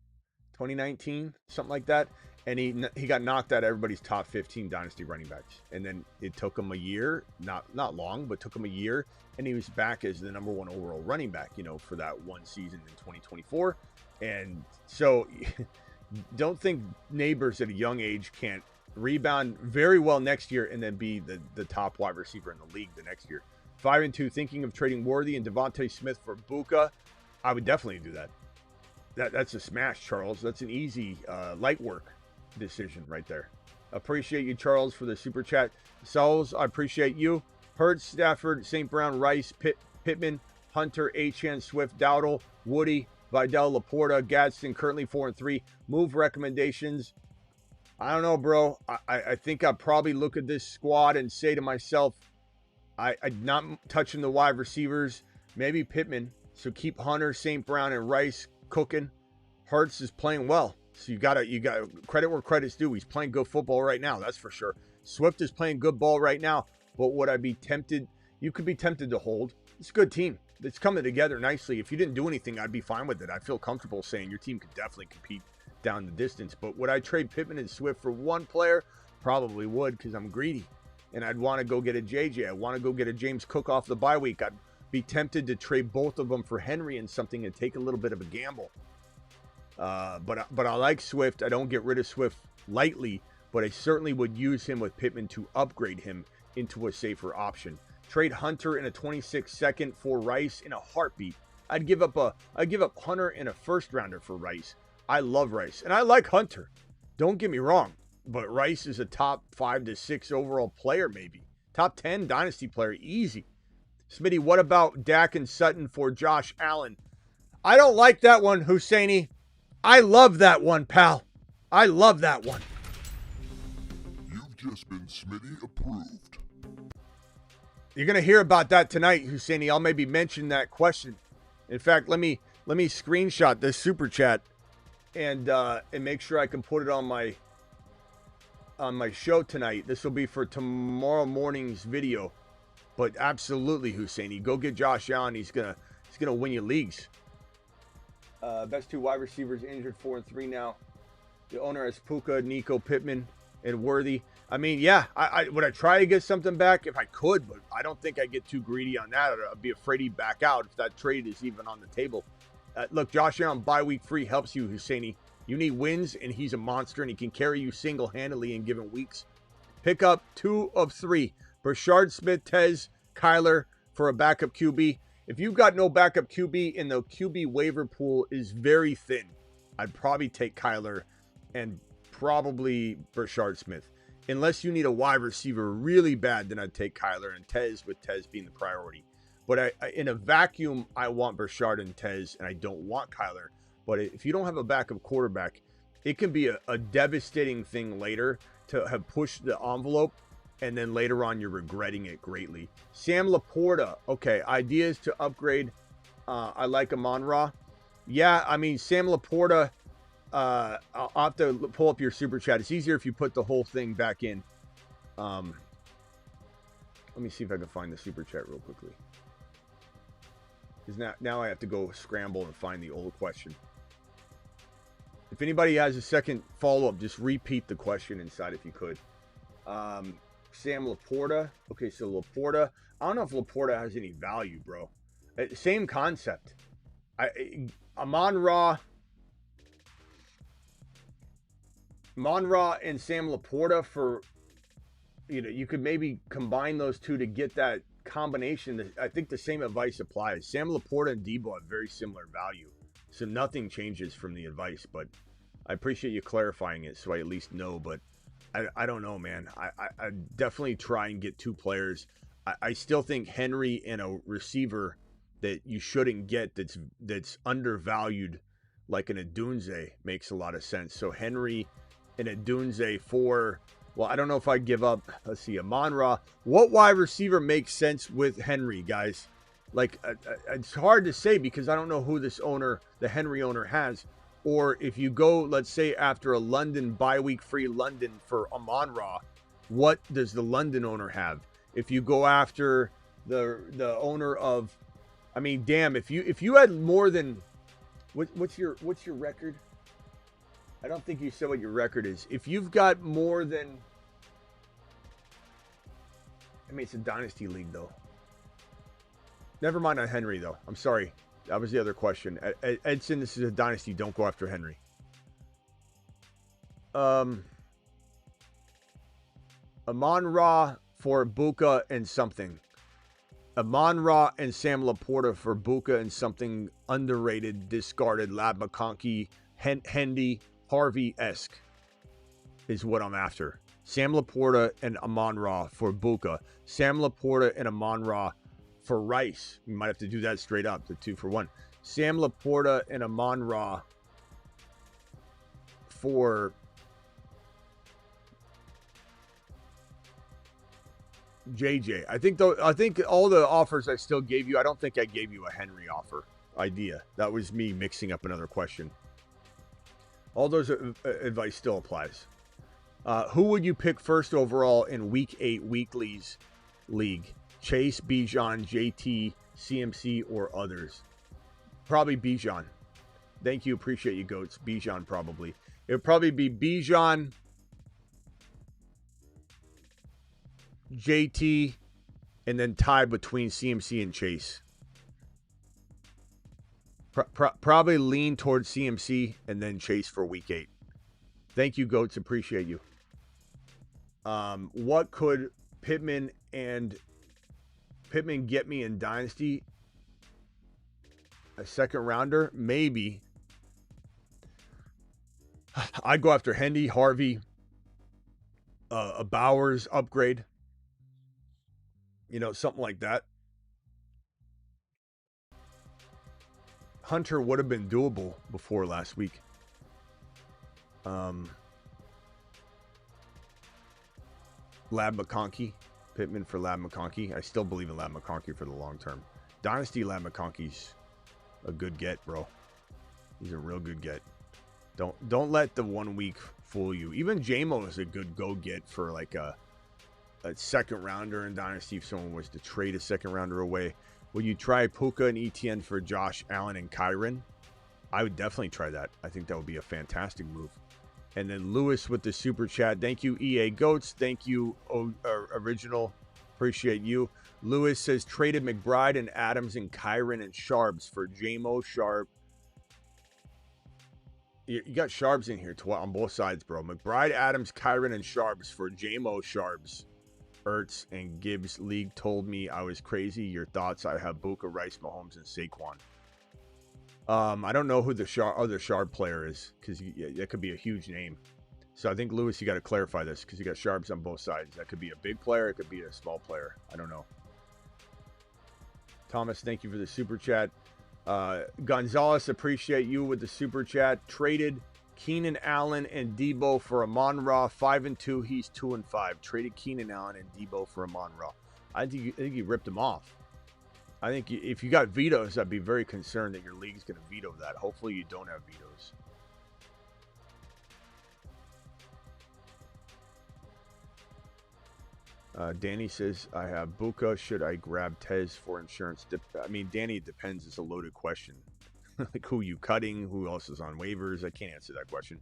2019, something like that. And he got knocked out of everybody's top 15 dynasty running backs. And then it took him a year, not long, but took him a year. And he was back as the number one overall running back, for that one season in 2024. And so don't think Neighbors at a young age can't rebound very well next year and then be the top wide receiver in the league the next year. 5-2, thinking of trading Worthy and Devontae Smith for Buka. I would definitely do that. That's a smash, Charles. That's an easy light work decision right there. Appreciate you, Charles, for the super chat. Souls, I appreciate you. Hurts, Stafford, St. Brown, Rice, Pittman, Hunter, Achane, Swift, Dowdle, Woody, Vidal, Laporta, Gadsden, currently 4-3. Move recommendations. I don't know, bro. I think I'd probably look at this squad and say to myself, I'm not touching the wide receivers. Maybe Pittman. So keep Hunter, St. Brown, and Rice cooking. Hurts is playing well. So you got credit where credit's due. He's playing good football right now, that's for sure. Swift is playing good ball right now. But would I be tempted? You could be tempted to hold. It's a good team. It's coming together nicely. If you didn't do anything, I'd be fine with it. I feel comfortable saying your team could definitely compete down the distance. But would I trade Pittman and Swift for one player? Probably would, because I'm greedy. And I'd want to go get a JJ. I want to go get a James Cook off the bye week. I'd be tempted to trade both of them for Henry and something and take a little bit of a gamble. But I like Swift. I don't get rid of Swift lightly, but I certainly would use him with Pittman to upgrade him into a safer option. Trade Hunter in a 26-second for Rice in a heartbeat. I'd give up Hunter and a first rounder for Rice. I love Rice and I like Hunter. Don't get me wrong, but Rice is a top 5 to 6 overall player, maybe top 10 dynasty player, easy. Smitty, what about Dak and Sutton for Josh Allen? I don't like that one, Husseini. I love that one, pal. I love that one.
You've just been Smitty approved.
You're going to hear about that tonight, Husseini. I'll maybe mention that question. In fact, let me screenshot this super chat and make sure I can put it on my show tonight. This will be for tomorrow morning's video. But absolutely, Husseini, go get Josh Allen. He's gonna win you leagues. Best 2 wide receivers injured, 4-3 now. The owner has Puka, Nico, Pittman, and Worthy. I mean, yeah, I would I try to get something back if I could, but I don't think I'd get too greedy on that. I'd be afraid he'd back out if that trade is even on the table. Look, Josh Allen bye-week free helps you, Husseini. You need wins, and he's a monster, and he can carry you single-handedly in given weeks. Pick up 2 of 3. Brashard Smith, Tez, Kyler for a backup QB. If you've got no backup QB and the QB waiver pool is very thin, I'd probably take Kyler and probably Brashard Smith. Unless you need a wide receiver really bad, then I'd take Kyler and Tez, with Tez being the priority. But in a vacuum, I want Brashard and Tez, and I don't want Kyler. But if you don't have a backup quarterback, it can be a devastating thing later to have pushed the envelope, and then later on you're regretting it greatly. Sam Laporta, okay, ideas to upgrade. I like Amon-Ra. Yeah, I mean, Sam Laporta, I'll have to pull up your super chat. It's easier if you put the whole thing back in. Let me see if I can find the super chat real quickly. Because now I have to go scramble and find the old question. If anybody has a second follow-up, just repeat the question inside if you could. Sam Laporta. Okay, so Laporta. I don't know if Laporta has any value, bro. Same concept. Amon-Ra and Sam Laporta for, you could maybe combine those two to get that combination. I think the same advice applies. Sam Laporta and Debo have very similar value. So nothing changes from the advice, but I appreciate you clarifying it so I at least know. But I don't know, man. I definitely try and get two players. I still think Henry and a receiver that you shouldn't get that's undervalued, like an Adunze, makes a lot of sense. So Henry and Adunze for, well, I don't know if I give up. Let's see, Amon-Ra. What wide receiver makes sense with Henry, guys? Like, it's hard to say because I don't know who this owner, the Henry owner, has. Or if you go, let's say, after a London bye-week free London for Amon-Ra, what does the London owner have? If you go after the owner of, I mean, damn, if you had more than, what's your record? I don't think you said what your record is. If you've got more than, I mean, it's a dynasty league though. Never mind on Henry though. I'm sorry. That was the other question. Edson, this is a dynasty. Don't go after Henry. Amon-Ra for Buka and something. Amon-Ra and Sam Laporta for Buka and something underrated, discarded, Lab McConkey, Hendy, Harvey-esque is what I'm after. Sam Laporta and Amon-Ra for Buka. Sam Laporta and Amon-Ra for Rice. You might have to do that straight up, the 2-for-1. Sam Laporta and Amon-Ra for JJ. I think all the offers I still gave you, I don't think I gave you a Henry offer idea. That was me mixing up another question. All those advice still applies. Who would you pick first overall in Week 8 Weeklies League? Chase, Bijan, JT, CMC, or others? Probably Bijan. Thank you. Appreciate you, Goats. Bijan probably. It would probably be Bijan, JT, and then tied between CMC and Chase. Probably lean towards CMC and then Chase for Week 8. Thank you, Goats. Appreciate you. What could Pittman get me in Dynasty? A second rounder? Maybe. I'd go after Hendy, Harvey, a Bowers upgrade. Something like that. Hunter would have been doable before last week. Lab McConkey. Pittman for Lab McConkey. I still believe in Lab McConkey for the long term. Dynasty Lab McConkey's a good get, bro. He's a real good get. Don't let the 1 week fool you. Even Jahmhr is a good go get for like a second rounder in Dynasty if someone was to trade a second rounder away. Will you try Puka and ETN for Josh Allen and Kyron? I would definitely try that. I think that would be a fantastic move. And then Lewis with the super chat. Thank you, EA Goats. Thank you, Original. Appreciate you. Lewis says traded McBride and Adams and Kyron and Sharps for Jahmhr, Sharp. You got Sharps in here on both sides, bro. McBride, Adams, Kyron, and Sharps for Jahmhr, Sharps. Ertz and Gibbs League told me I was crazy. Your thoughts? I have Buka, Rice, Mahomes, and Saquon. I don't know who the other Sharp player is because that could be a huge name. So I think, Lewis, you got to clarify this because you got Sharps on both sides. That could be a big player. It could be a small player. I don't know. Thomas, thank you for the super chat. Gonzalez, appreciate you with the super chat. Traded Keenan Allen and Debo for Amon-Ra. 5-2. He's 2-5. Traded Keenan Allen and Debo for Amon-Ra. I think you ripped him off. I think if you got vetoes, I'd be very concerned that your league's going to veto that. Hopefully you don't have vetoes. Danny says, I have Buka. Should I grab Tez for insurance? I mean, Danny, it depends. It's a loaded question. Like, who you cutting? Who else is on waivers? I can't answer that question.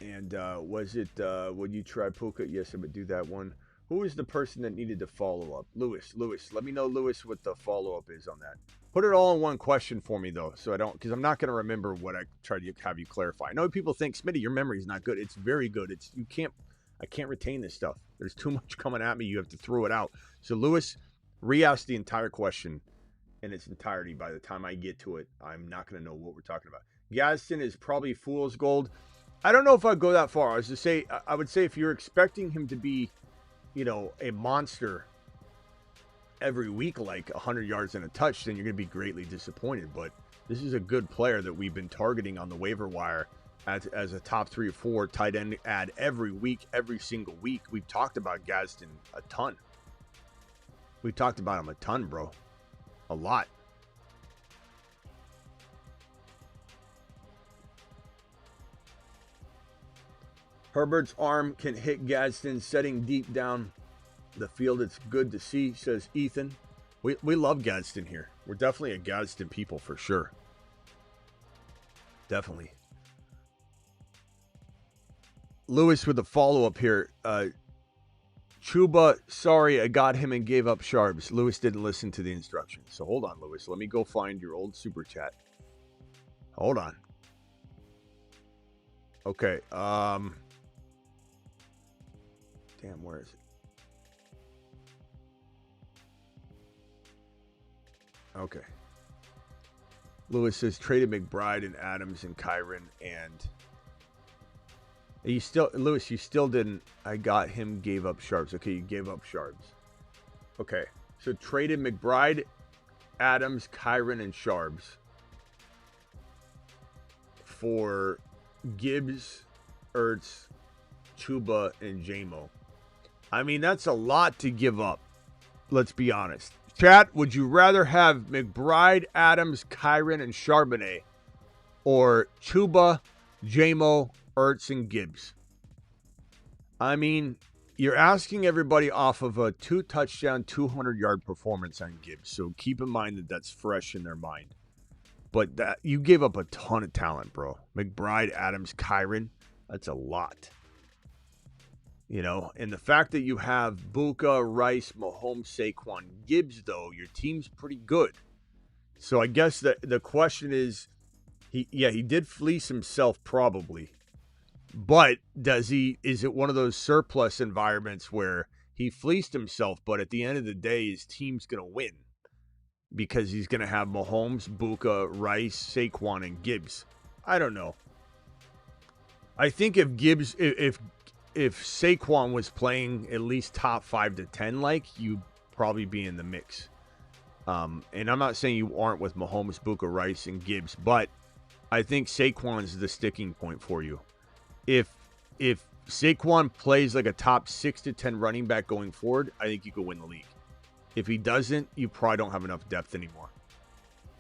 And was it, would you try Puka? Yes, I would do that one. Who is the person that needed to follow up? Lewis. Let me know, Lewis, what the follow-up is on that. Put it all in one question for me, though, so I don't, because I'm not going to remember what I tried to have you clarify. I know people think, Smitty, your memory is not good. It's very good. I can't retain this stuff. There's too much coming at me. You have to throw it out. So, Lewis, re-ask the entire question in its entirety. By the time I get to it, I'm not going to know what we're talking about. Gadsden is probably fool's gold. I don't know if I'd go that far. I would say if you're expecting him to be, you know, a monster every week, like 100 yards and a touch, then you're going to be greatly disappointed. But this is a good player that we've been targeting on the waiver wire as a top 3 or 4 tight end ad every week, every single week. We've talked about Gadsden a ton. We've talked about him a ton, bro. A lot. Herbert's arm can hit Gadsden setting deep down the field. It's good to see, says Ethan. We love Gadsden here. We're definitely a Gadsden people for sure. Definitely. Lewis with the follow-up here. Chuba, sorry, I got him and gave up Sharps. Lewis didn't listen to the instructions. So hold on, Lewis. Let me go find your old super chat. Hold on. Okay. Damn, where is it? Okay. Lewis says traded McBride and Adams and Kyron, and you still, Lewis, you still didn't. I got him, gave up Sharps. Okay, you gave up Sharps. Okay, so traded McBride, Adams, Kyron, and Sharps for Gibbs, Ertz, Chuba, and Jamo. I mean, that's a lot to give up. Let's be honest. Chat, would you rather have McBride, Adams, Kyron, and Charbonnet, or Chuba, Jamo, Ertz, and Gibbs? I mean, you're asking everybody off of a 2-touchdown, 200-yard performance on Gibbs, so keep in mind that that's fresh in their mind. But that you gave up a ton of talent, bro. McBride, Adams, Kyron, that's a lot. You know, and the fact that you have Buka, Rice, Mahomes, Saquon, Gibbs, though, your team's pretty good. So I guess the question is, he did fleece himself probably. But is it one of those surplus environments where he fleeced himself, but at the end of the day, his team's going to win? Because he's going to have Mahomes, Buka, Rice, Saquon, and Gibbs. I don't know. I think if Saquon was playing at least top 5 to 10, like, you'd probably be in the mix. And I'm not saying you aren't with Mahomes, Buka, Rice, and Gibbs, but I think Saquon's the sticking point for you. If Saquon plays like a top 6 to 10 running back going forward, I think you could win the league. If he doesn't, you probably don't have enough depth anymore.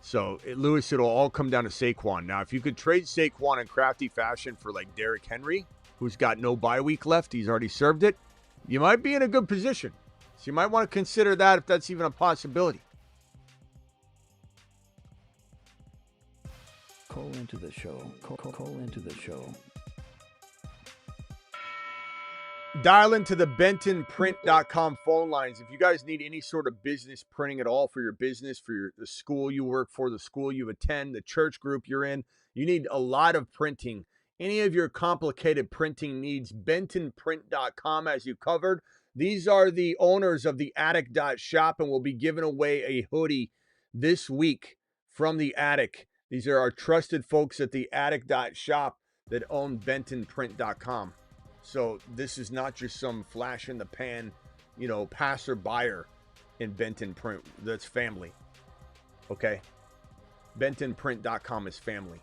So, Lewis, it'll all come down to Saquon. Now, if you could trade Saquon in crafty fashion for like Derrick Henry, who's got no bye week left, he's already served it, you might be in a good position. So you might want to consider that if that's even a possibility.
Call into the show. Call into the show.
Dial into the bentonprint.com phone lines. If you guys need any sort of business printing at all for your business, for the school you work for, the school you attend, the church group you're in, you need a lot of printing. Any of your complicated printing needs, bentonprint.com has you covered. These are the owners of the attic.shop, and we'll be giving away a hoodie this week from the Attic. These are our trusted folks at the attic.shop that own bentonprint.com. So this is not just some flash in the pan, passer-buyer in Benton Print. That's family. Okay? bentonprint.com is family.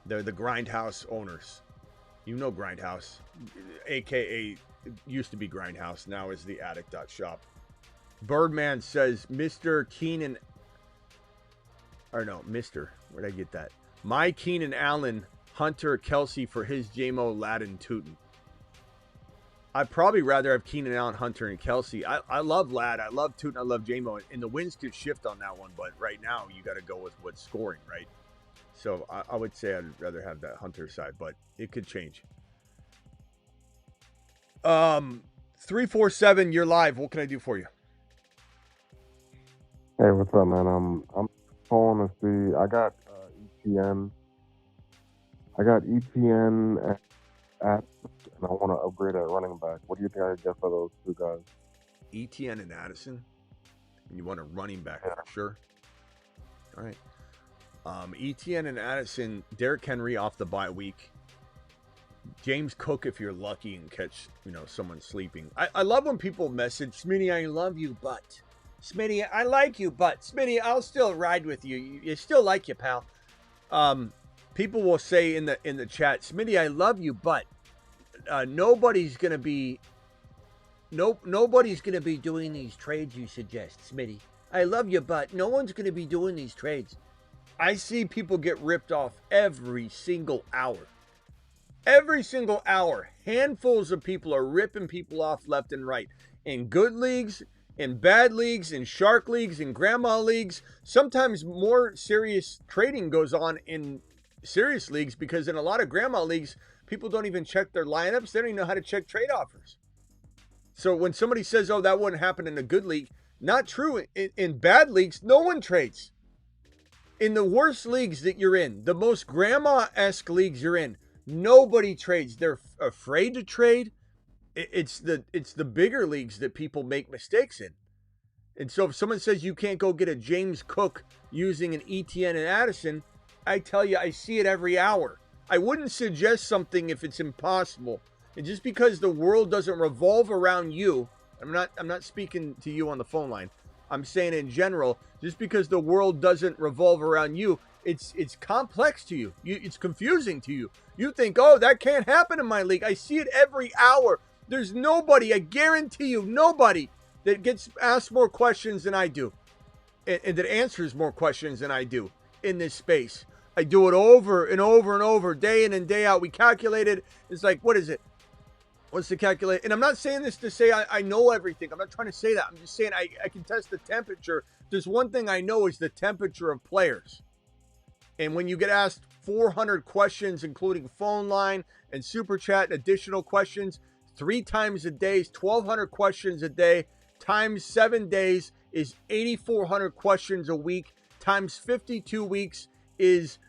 They're the Grindhouse owners. You know Grindhouse, a.k.a. used to be Grindhouse, now is the attic.shop. Birdman says, Mr. Where'd I get that? My Keenan Allen Hunter, Kelsey for his JMO, Ladin, Tootin. I'd probably rather have Keenan Allen, Hunter, and Kelsey. I love Ladd. I love Tootin. I love JMO. And the wins could shift on that one. But right now, you got to go with what's scoring, right? So I would say I'd rather have that Hunter side. But it could change. 347, you're live. What can I do for you?
Hey, what's up, man? I'm calling to see. I got ETN. I got ETN at, and I want to upgrade at running back. What do you think I could get for those two guys?
ETN and Addison. And you want a running back for sure. All right. ETN and Addison. Derrick Henry off the bye week. James Cook if you're lucky and catch someone sleeping. I love when people message Smitty, I love you, but Smitty, I like you, but Smitty, I'll still ride with you. You still like you, pal. People will say in the chat, Smitty, I love you, but nobody's gonna be doing these trades you suggest, Smitty. I love you, but no one's gonna be doing these trades. I see people get ripped off every single hour. Every single hour, handfuls of people are ripping people off left and right. In good leagues, in bad leagues, in shark leagues, in grandma leagues. Sometimes more serious trading goes on in serious leagues because in a lot of grandma leagues, people don't even check their lineups. They don't even know how to check trade offers. So when somebody says, oh, that wouldn't happen in a good league, not true. In bad leagues, no one trades. In the worst leagues that you're in, the most grandma-esque leagues you're in, nobody trades. They're afraid to trade. It's the bigger leagues that people make mistakes in. And so if someone says you can't go get a James Cook using an ETN and Addison, I tell you, I see it every hour. I wouldn't suggest something if it's impossible. And just because the world doesn't revolve around you, I'm not speaking to you on the phone line. I'm saying in general, just because the world doesn't revolve around you, it's complex to you. It's confusing to you. You think, oh, that can't happen in my league. I see it every hour. There's nobody, I guarantee you, nobody that gets asked more questions than I do and that answers more questions than I do in this space. I do it over and over and over, day in and day out. We calculated. It's like, what is it? What's the calculate? And I'm not saying this to say I know everything. I'm not trying to say that. I'm just saying I can test the temperature. There's one thing I know is the temperature of players. And when you get asked 400 questions, including phone line and super chat and additional questions, 3 times a day is 1,200 questions a day, times 7 days is 8,400 questions a week, times 52 weeks is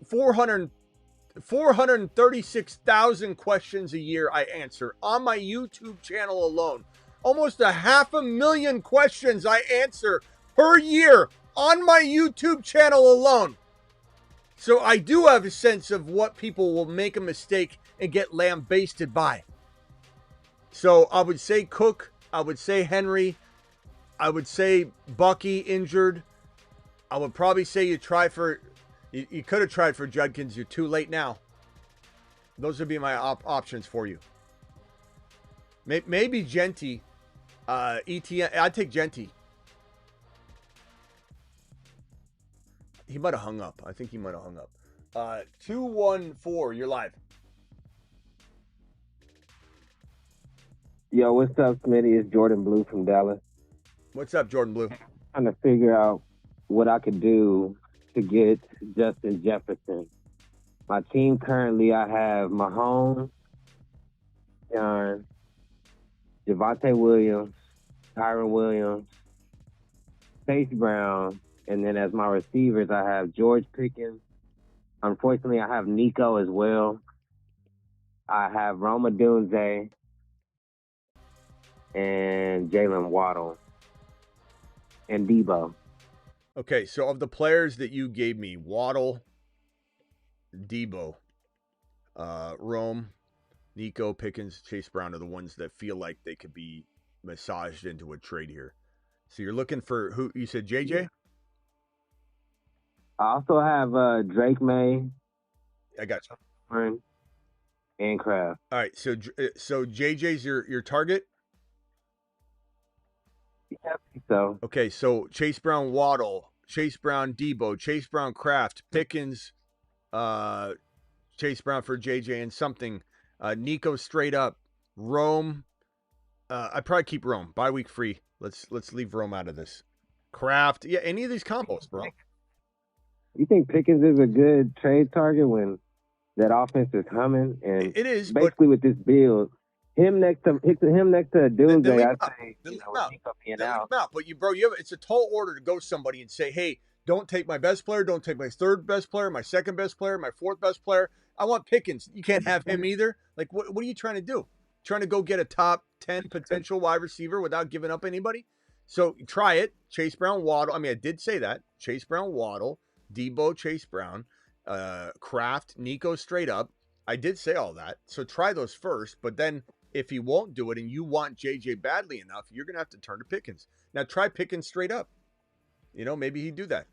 436,000 questions a year I answer on my YouTube channel alone. Almost 500,000 questions I answer per year on my YouTube channel alone. So I do have a sense of what people will make a mistake and get lambasted by. So I would say Cook. I would say Henry. I would say Bucky injured. I would probably say you could have tried for Judkins. You're too late now. Those would be my options for you. Maybe Genty. ETN. I'd take Genty. He might have hung up. I think he might have hung up. 214, you're live.
Yo, what's up, Smitty? It's Jordan Blue from Dallas.
What's up, Jordan Blue?
Trying to figure out what I could do to get Justin Jefferson. My team currently, I have Mahomes, John, Javonte Williams, Tyron Williams, Chase Brown, and then as my receivers, I have George Pickens. Unfortunately, I have Nico as well. I have Roma Dunze and Jalen Waddle and Debo.
Okay, so of the players that you gave me, Waddle, Debo, Rome, Nico, Pickens, Chase Brown are the ones that feel like they could be massaged into a trade here. So you're looking for who? You said JJ?
I also have Drake May.
I got you.
And Kraft.
All right, so JJ's your target?
Yeah, I think so.
Okay, so Chase Brown, Waddle, Chase Brown, Debo, Chase Brown, Kraft, Pickens, Chase Brown for JJ and something. Nico straight up. Rome. I'd probably keep Rome. Bye week free. Let's leave Rome out of this. Kraft. Yeah, any of these combos, bro.
You think Pickens is a good trade target when that offense is humming? And
it is
basically with this build, him next to Doomsday, I say,
leave
Nico being out.
But it's a tall order to go somebody and say, hey, don't take my best player, don't take my third best player, my second best player, my fourth best player. I want Pickens. You can't have him either. Like, what are you trying to do? Trying to go get a top 10 potential wide receiver without giving up anybody? So try it. Chase Brown, Waddle. I mean, I did say that. Chase Brown, Waddle, Debo, Chase Brown, Kraft, Nico straight up. I did say all that. So try those first. But then if he won't do it and you want JJ badly enough, you're going to have to turn to Pickens. Now try Pickens straight up. You know, maybe he'd do that.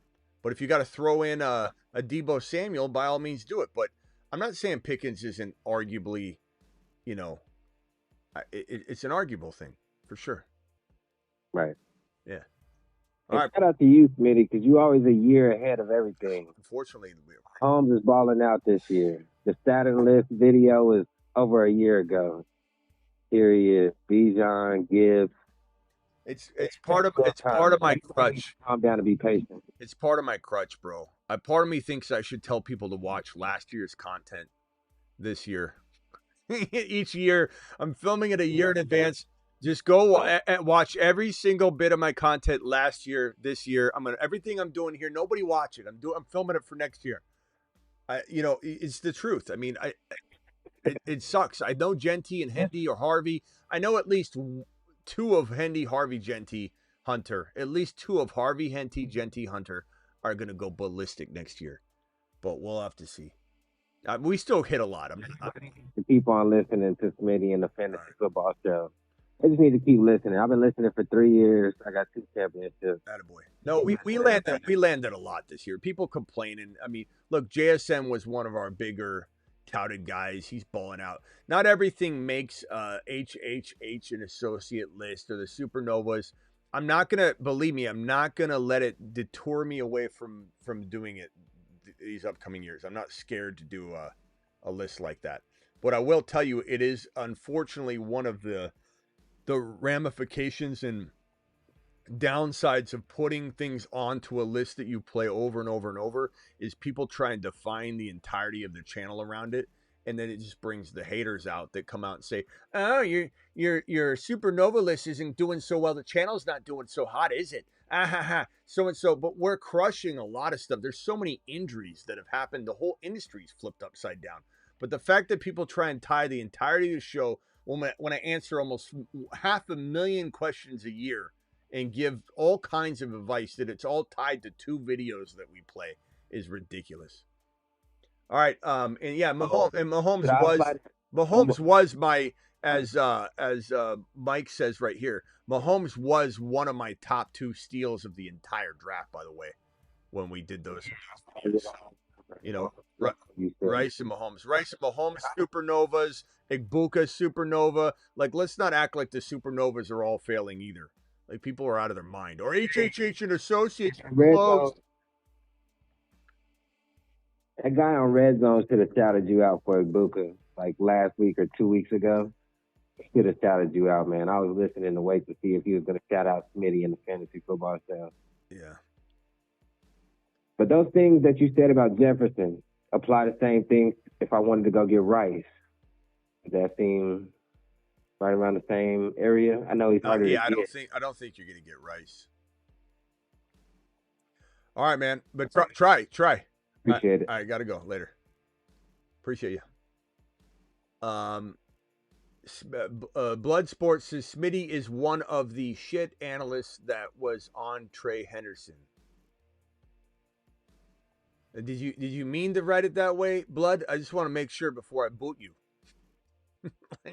But if you got to throw in a Debo Samuel, by all means do it. But I'm not saying Pickens isn't arguably, you know, it's an arguable thing for sure.
Right.
Yeah.
All right. Shout out to you, Smitty, because you always a year ahead of everything.
Unfortunately,
Holmes is balling out this year. The Saturn List video is over a year ago. Here he is, Bijan, GIBBS.
It's part of my crutch.
Calm down and be patient.
It's part of my crutch, bro. Part of me thinks I should tell people to watch last year's content this year. Each year, I'm filming it a year in advance. Just go watch every single bit of my content last year, this year. Everything I'm doing here. Nobody watch it. I'm filming it for next year. It's the truth. I mean, it sucks. I know Genty and Hendy or Harvey. I know at least two of Hendy, Harvey, Genty, Hunter. At least two of Harvey, Henty, Genty, Hunter are going to go ballistic next year. But we'll have to see. We still hit a lot.
To keep on listening to Smitty and the Fantasy Football Show. I just need to keep listening. I've been listening for 3 years. I got 2 championships.
Attaboy. No, we landed a lot this year. People complaining. I mean, look, JSN was one of our bigger touted guys. He's balling out. Not everything makes HHH an associate list or the Supernovas. I'm not gonna let it detour me away from doing it these upcoming years. I'm not scared to do a list like that. But I will tell you, it is unfortunately one of the ramifications and downsides of putting things onto a list that you play over and over and over is people try and define the entirety of the channel around it, and then it just brings the haters out that come out and say, "Oh, your Supernova list isn't doing so well. The channel's not doing so hot, is it? Ah ha ha. So and so." But we're crushing a lot of stuff. There's so many injuries that have happened. The whole industry's flipped upside down. But the fact that people try and tie the entirety of the show when I answer almost 500,000 questions a year and give all kinds of advice that it's all tied to 2 videos that we play is ridiculous. All right, and yeah, Mahomes was my as Mike says right here. Mahomes was one of my top 2 steals of the entire draft, by the way, when we did those. You know, Rice and Mahomes, Supernovas, Igbuka Supernova. Like, let's not act like the Supernovas are all failing either. Like, people are out of their mind. Or HHH and Associates closed.
That guy on Red Zone should have shouted you out for Igbuka like last week or 2 weeks ago. He should have shouted you out, man. I was listening to wait to see if he was going to shout out Smitty in the Fantasy Football Show.
Yeah.
But those things that you said about Jefferson apply the same things if I wanted to go get Rice. Does that seem right around the same area? I know he's harder to get.
I don't think you're going to get Rice. All right, man. But try.
Appreciate it.
All right, got to go. Later. Appreciate you. Blood Sports says Smitty is one of the shit analysts that was on Trey Henderson. Did you mean to write it that way, Blood? I just want to make sure before I boot you.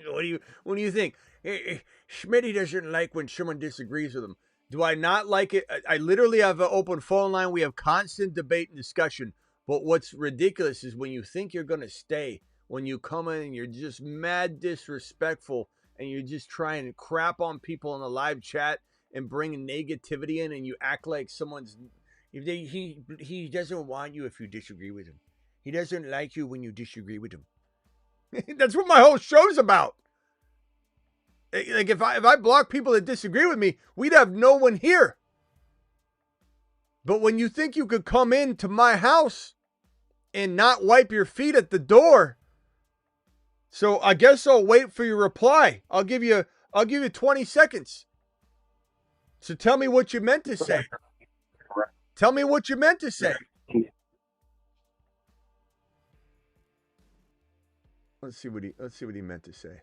What do you think? Smitty doesn't like when someone disagrees with him. Do I not like it? I literally have an open phone line. We have constant debate and discussion. But what's ridiculous is when you think you're going to stay, when you come in and you're just mad disrespectful and you're just trying to crap on people in the live chat and bring negativity in, and you act like someone's... He doesn't want you if you disagree with him. He doesn't like you when you disagree with him. That's what my whole show's about. Like if I block people that disagree with me, we'd have no one here. But when you think you could come into my house and not wipe your feet at the door, so I guess I'll wait for your reply. I'll give you 20 seconds. So tell me what you meant to say. Tell me what you meant to say. Let's see what he meant to say.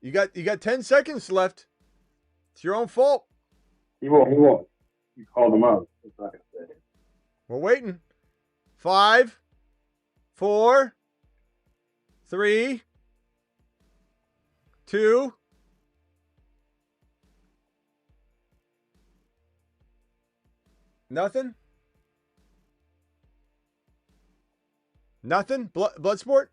You got 10 seconds left. It's your own fault.
He won't. You called him out. It's not gonna say.
We're waiting. 5, 4, 3, 2. Nothing? Nothing? Bloodsport?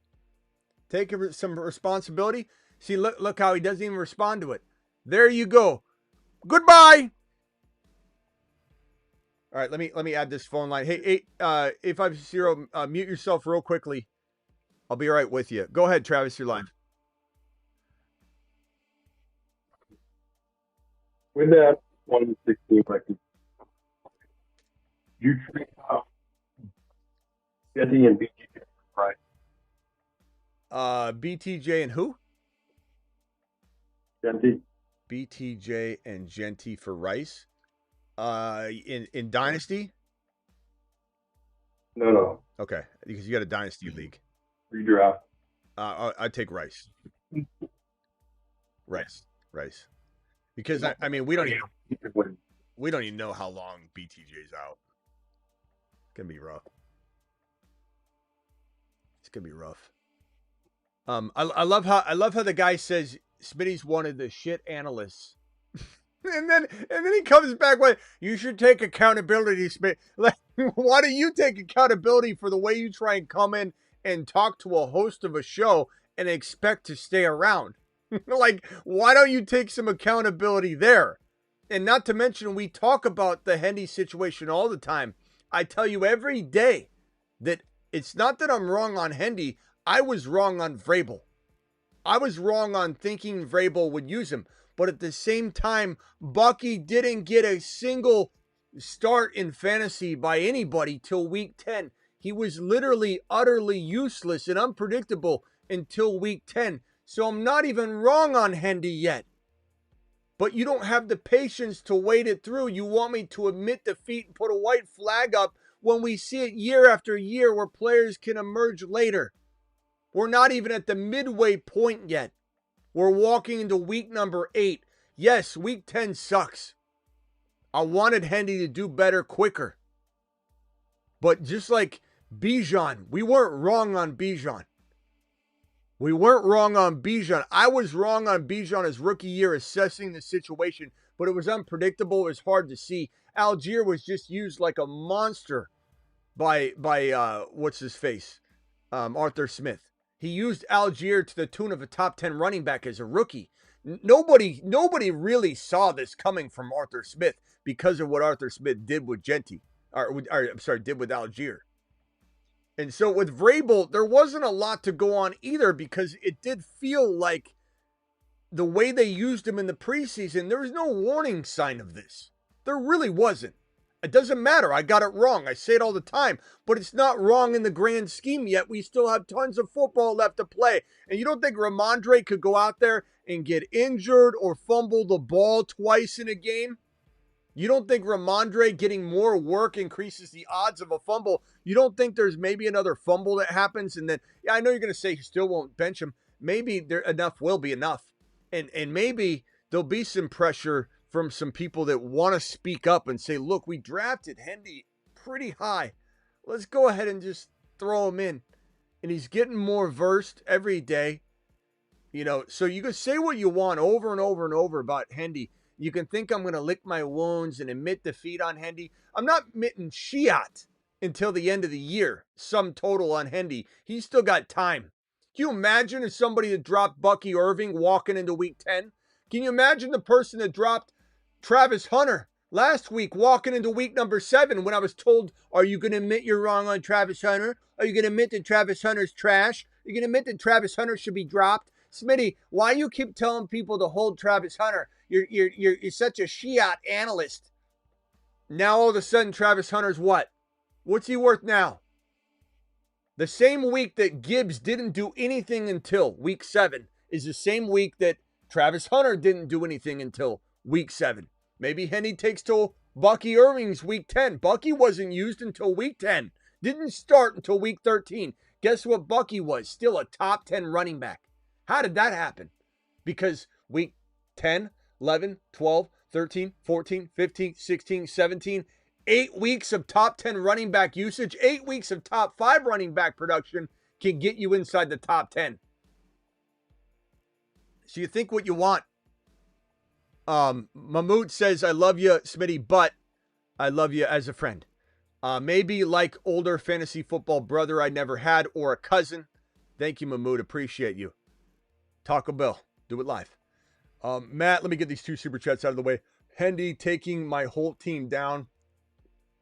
Take some responsibility. See, look how he doesn't even respond to it. There you go. Goodbye. All right, let me add this phone line. Hey, 850, mute yourself real quickly. I'll be right with you. Go ahead, Travis, you're live.
With that 116 record, you treat Getty and BTJ, right?
BTJ and who?
Genty.
BTJ and Genty for Rice. In Dynasty?
No.
Okay, because you got a Dynasty league.
Redraft.
I'd take Rice. Rice. Because I mean we don't even know how long BTJ's out. It's gonna be rough. It's gonna be rough. I love how the guy says Smitty's one of the shit analysts. And then he comes back with, you should take accountability, Smith. Like, why do you take accountability for the way you try and come in and talk to a host of a show and expect to stay around? Like, why don't you take some accountability there? And not to mention, we talk about the Hendy situation all the time. I tell you every day that it's not that I'm wrong on Hendy. I was wrong on Vrabel. I was wrong on thinking Vrabel would use him. But at the same time, Bucky didn't get a single start in fantasy by anybody till week 10. He was literally utterly useless and unpredictable until week 10. So I'm not even wrong on Hendy yet. But you don't have the patience to wait it through. You want me to admit defeat and put a white flag up when we see it year after year where players can emerge later. We're not even at the midway point yet. We're walking into week number 8. Yes, week 10 sucks. I wanted Hendy to do better quicker. But just like Bijan, we weren't wrong on Bijan. We weren't wrong on Bijan. I was wrong on Bijan his rookie year assessing the situation, but it was unpredictable. It was hard to see. Algier was just used like a monster by what's his face? Arthur Smith. He used Algier to the tune of a top 10 running back as a rookie. Nobody really saw this coming from Arthur Smith because of what Arthur Smith did with did with Algier. And so with Vrabel, there wasn't a lot to go on either because it did feel like the way they used him in the preseason, there was no warning sign of this. There really wasn't. It doesn't matter. I got it wrong. I say it all the time, but it's not wrong in the grand scheme yet. We still have tons of football left to play. And you don't think Ramondre could go out there and get injured or fumble the ball twice in a game? You don't think Ramondre getting more work increases the odds of a fumble? You don't think there's maybe another fumble that happens? And then, yeah, I know you're going to say you still won't bench him. Maybe enough will be enough. And maybe there'll be some pressure from some people that want to speak up and say, look, we drafted Hendy pretty high. Let's go ahead and just throw him in. And he's getting more versed every day. You know, so you can say what you want over and over and over about Hendy. You can think I'm going to lick my wounds and admit defeat on Hendy. I'm not admitting Shiat until the end of the year. Sum total on Hendy. He's still got time. Can you imagine if somebody that dropped Bucky Irving walking into week 10? Can you imagine the person that dropped Travis Hunter Last week, walking into week number 7, when I was told, are you going to admit you're wrong on Travis Hunter? Are you going to admit that Travis Hunter's trash? Are you going to admit that Travis Hunter should be dropped? Smitty, why you keep telling people to hold Travis Hunter? You're such a Shiat analyst. Now all of a sudden, Travis Hunter's what? What's he worth now? The same week that Gibbs didn't do anything until week 7 is the same week that Travis Hunter didn't do anything until week 7. Maybe Hendy takes till Bucky Irving's week 10. Bucky wasn't used until week 10. Didn't start until week 13. Guess what Bucky was? Still a top 10 running back. How did that happen? Because week 10, 11, 12, 13, 14, 15, 16, 17, 8 weeks of top 10 running back usage, 8 weeks of top 5 running back production can get you inside the top 10. So you think what you want. Mahmoud says, I love you, Smitty, but I love you as a friend. Maybe like older fantasy football brother I never had or a cousin. Thank you, Mahmoud. Appreciate you. Taco Bell. Do it live. Matt, let me get these 2 super chats out of the way. Hendy taking my whole team down.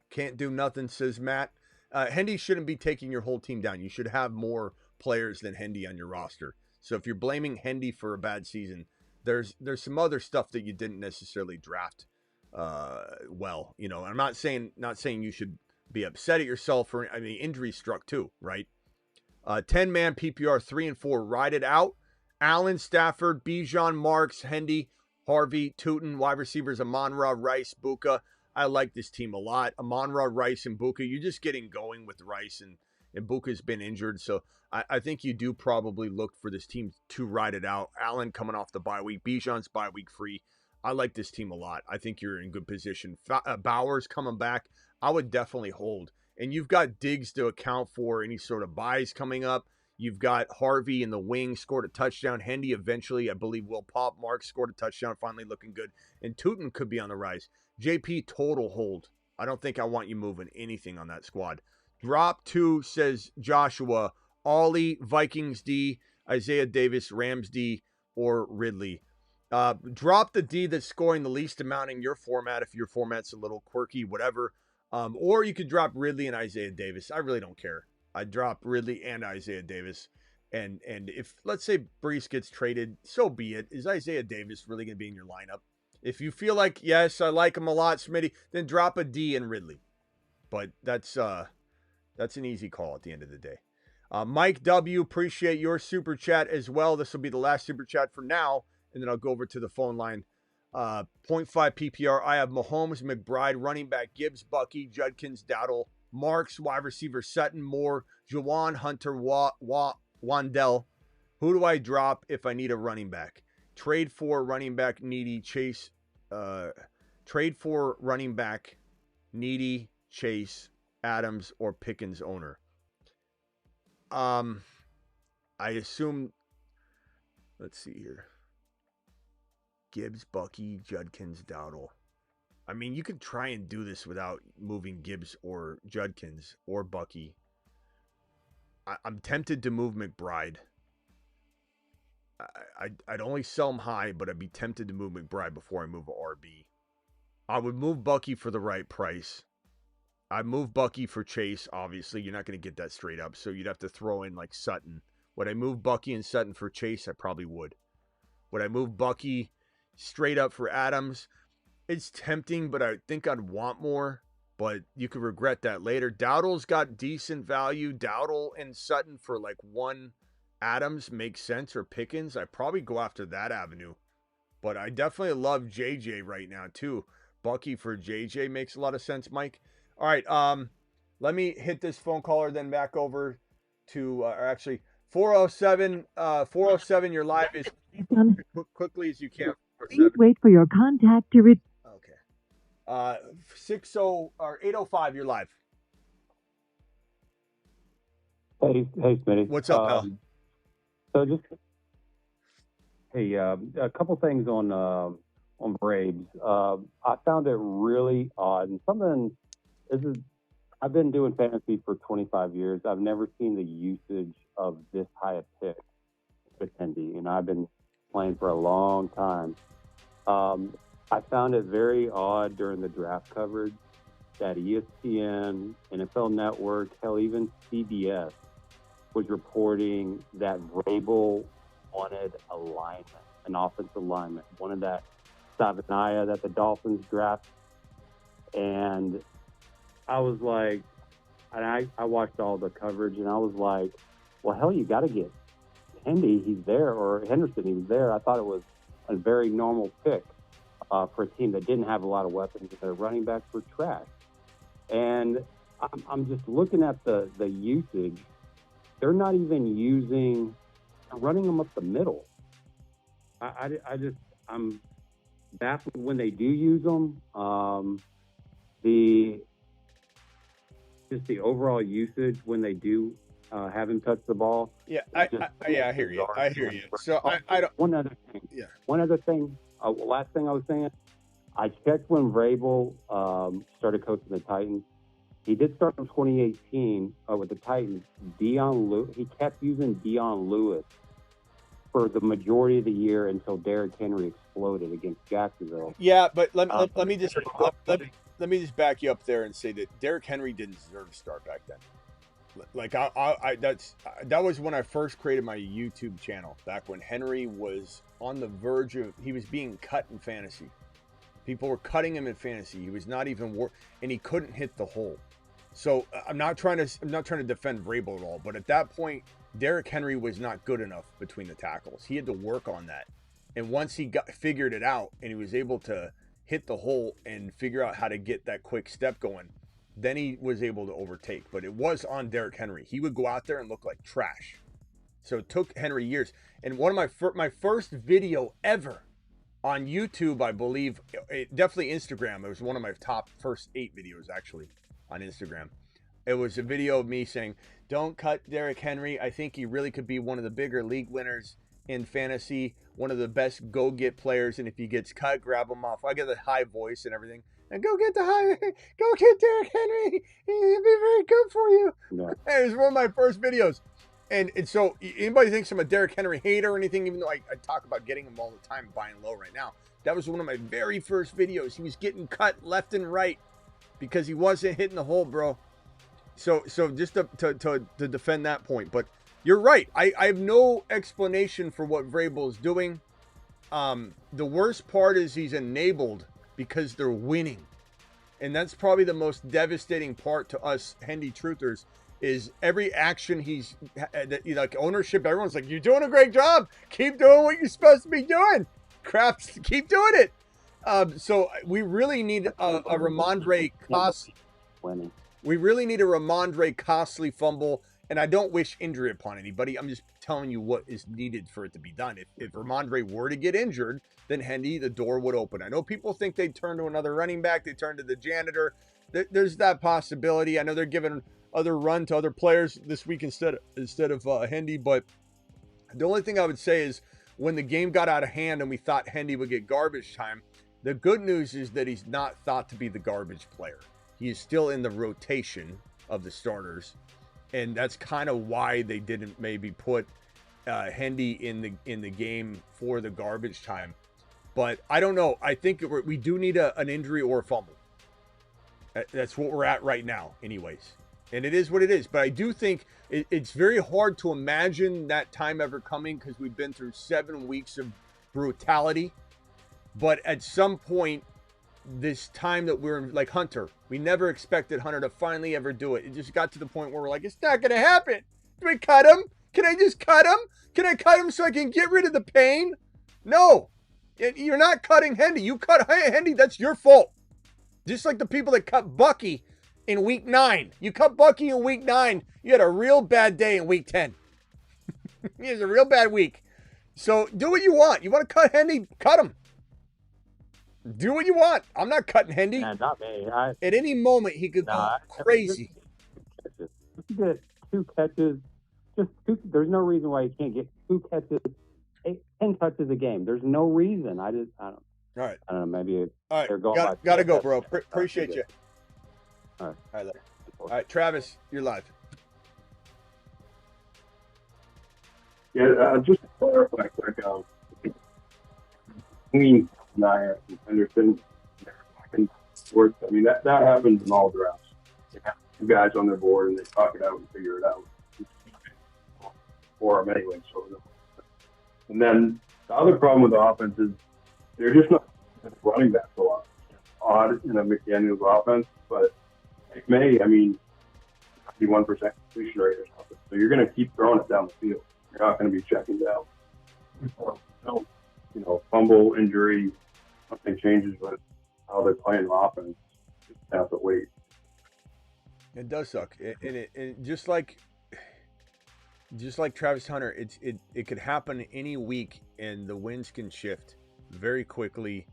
Can't do nothing, says Matt. Hendy shouldn't be taking your whole team down. You should have more players than Hendy on your roster. So if you're blaming Hendy for a bad season, there's some other stuff that you didn't necessarily draft well. You know, I'm not saying you should be upset at yourself, or I mean, injuries struck too, right? 10-man PPR 3 and 4, ride it out. Allen, Stafford, Bijan, Marks, Hendy, Harvey, Tootin, wide receivers Amon-Ra, Rice, Buka. I like this team a lot. Amon-Ra, Rice, and Buka. You're just getting going with Rice, and Buka's been injured. So I think you do probably look for this team to ride it out. Allen coming off the bye week. Bijan's bye week free. I like this team a lot. I think you're in good position. Bowers coming back. I would definitely hold. And you've got Diggs to account for any sort of buys coming up. You've got Harvey in the wing, scored a touchdown. Hendy eventually, I believe, will pop. Mark scored a touchdown, finally looking good. And Tootin could be on the rise. JP, total hold. I don't think I want you moving anything on that squad. Drop 2, says Joshua. Ollie, Vikings D, Isaiah Davis, Rams D, or Ridley. Drop the D that's scoring the least amount in your format if your format's a little quirky, whatever. Or you could drop Ridley and Isaiah Davis. I really don't care. I'd drop Ridley and Isaiah Davis. And if, let's say, Brees gets traded, so be it. Is Isaiah Davis really going to be in your lineup? If you feel like, yes, I like him a lot, Smitty, then drop a D and Ridley. But that's an easy call at the end of the day. Mike W., appreciate your super chat as well. This will be the last super chat for now, and then I'll go over to the phone line. 0.5 PPR. I have Mahomes, McBride, running back Gibbs, Bucky, Judkins, Dowdle, Marks, wide receiver Sutton, Moore, Jawan, Hunter, Wandell. Who do I drop if I need a running back? Trade for running back needy Chase. Trade for running back needy Chase, Adams, or Pickens owner. I assume. Let's see here. Gibbs, Bucky, Judkins, Dowdle. I mean, you could try and do this without moving Gibbs or Judkins or Bucky. I'm tempted to move McBride. I'd only sell him high, but I'd be tempted to move McBride before I move a RB. I would move Bucky for the right price. I'd move Bucky for Chase, obviously. You're not going to get that straight up, so you'd have to throw in like Sutton. Would I move Bucky and Sutton for Chase? I probably would. Would I move Bucky straight up for Adams? It's tempting, but I think I'd want more. But you could regret that later. Dowdle's got decent value. Dowdle and Sutton for like one Adams makes sense, or Pickens. I'd probably go after that avenue. But I definitely love JJ right now too. Bucky for JJ makes a lot of sense, Mike. All right, let me hit this phone caller, then back over to, or actually, 407, 407, you're live as quickly as you can.
Please wait for your contact to
Okay. 60 or 805, you're live.
Hey, Smitty.
What's up, pal?
So just, hey, a couple things on Braves. I found it really odd, and something. I've been doing fantasy for 25 years. I've never seen the usage of this high a pick with Hendy, and I've been playing for a long time. I found it very odd during the draft coverage that ESPN, NFL Network, hell, even CBS was reporting that Vrabel wanted alignment, an offensive alignment, wanted that Savanaya that the Dolphins draft. And I was like, and I watched all the coverage, and I was like, well, hell, you got to get Hendy. He's there, or Henderson. He was there. I thought it was a very normal pick for a team that didn't have a lot of weapons. Their running backs were trash. And I'm just looking at the usage. They're not even running them up the middle. I'm baffled when they do use them. The overall usage when they do have him touch the ball.
Yeah, I hear you. I hear you. So I don't.
One other thing.
Yeah.
One other thing. Last thing I was saying. I checked when Vrabel started coaching the Titans. He did start in 2018 with the Titans. He kept using Dion Lewis for the majority of the year until Derrick Henry exploded against Jacksonville.
Yeah, but let me just back you up there and say that Derrick Henry didn't deserve to start back then. Like that was when I first created my YouTube channel, back when Henry was on the verge of, he was being cut in fantasy. People were cutting him in fantasy. He was not even and he couldn't hit the hole. So I'm not trying to defend Vrabel at all, but at that point, Derrick Henry was not good enough between the tackles. He had to work on that. And once he figured it out and he was able to hit the hole and figure out how to get that quick step going, then he was able to overtake. But it was on Derrick Henry. He would go out there and look like trash. So it took Henry years. And one of my first video ever on YouTube, I believe, definitely Instagram. It was one of my top first 8 videos actually on Instagram. It was a video of me saying, don't cut Derrick Henry. I think he really could be one of the bigger league winners in fantasy, one of the best go-get players. And if he gets cut, grab him off. I get the high voice and everything. And go get Derrick Henry. He'll be very good for you. No. It was one of my first videos. And so anybody thinks I'm a Derrick Henry hater or anything, even though I talk about getting him all the time, buying low right now. That was one of my very first videos. He was getting cut left and right because he wasn't hitting the hole, bro. So just to defend that point. But you're right. I have no explanation for what Vrabel is doing. The worst part is he's enabled because they're winning. And that's probably the most devastating part to us Hendy truthers, is every action he's like ownership. Everyone's like, you're doing a great job. Keep doing what you're supposed to be doing. Crafts, keep doing it. So we really need a Ramondre Costly. We really need a Ramondre Costly fumble. And I don't wish injury upon anybody. I'm just telling you what is needed for it to be done. If Ramondre were to get injured, then Hendy, the door would open. I know people think they'd turn to another running back. They turn to the janitor. There's that possibility. I know they're giving other run to other players this week instead of Hendy. But the only thing I would say is when the game got out of hand and we thought Hendy would get garbage time, the good news is that he's not thought to be the garbage player. He is still in the rotation of the starters. And that's kind of why they didn't maybe put Hendy in the game for the garbage time. But I don't know. I think we do need an injury or a fumble. That's what we're at right now anyways. And it is what it is. But I do think it's very hard to imagine that time ever coming because we've been through 7 weeks of brutality. But at some point, this time that we're in, like Hunter, we never expected Hunter to finally ever do it. It just got to the point where we're like, it's not going to happen. Do we cut him? Can I just cut him? Can I cut him so I can get rid of the pain? No. You're not cutting Hendy. You cut Hendy, that's your fault. Just like the people that cut Bucky in week 9. You cut Bucky in week 9. You had a real bad day in week 10. He has a real bad week. So do what you want. You want to cut Hendy? Cut him. Do what you want. I'm not cutting Hendy.
Yeah, not me.
At any moment, he could go crazy.
You get 2 catches. Just 2. There's no reason why you can't get 2 catches, 10 touches a game. There's no reason. I don't.
All right.
I don't know. Maybe
all right. Gotta go, bro. Appreciate you. All right. All right, Travis, you're live.
Yeah, just to clarify quick. I mean, Naya and Henderson. And sports. I mean, that happens in all drafts. They have two guys on their board and they talk it out and figure it out. For them anyway. So, and then the other problem with the offense is they're just not running backs a lot. Odd in a McDaniels offense, but it may, I mean, 51% completion rate or something. So you're going to keep throwing it down the field. You're not going to be checking down. So, you know, fumble, injury, something changes with how they're playing the offense. Just have to wait.
It does suck. And just like Travis Hunter, it could happen any week, and the winds can shift very quickly.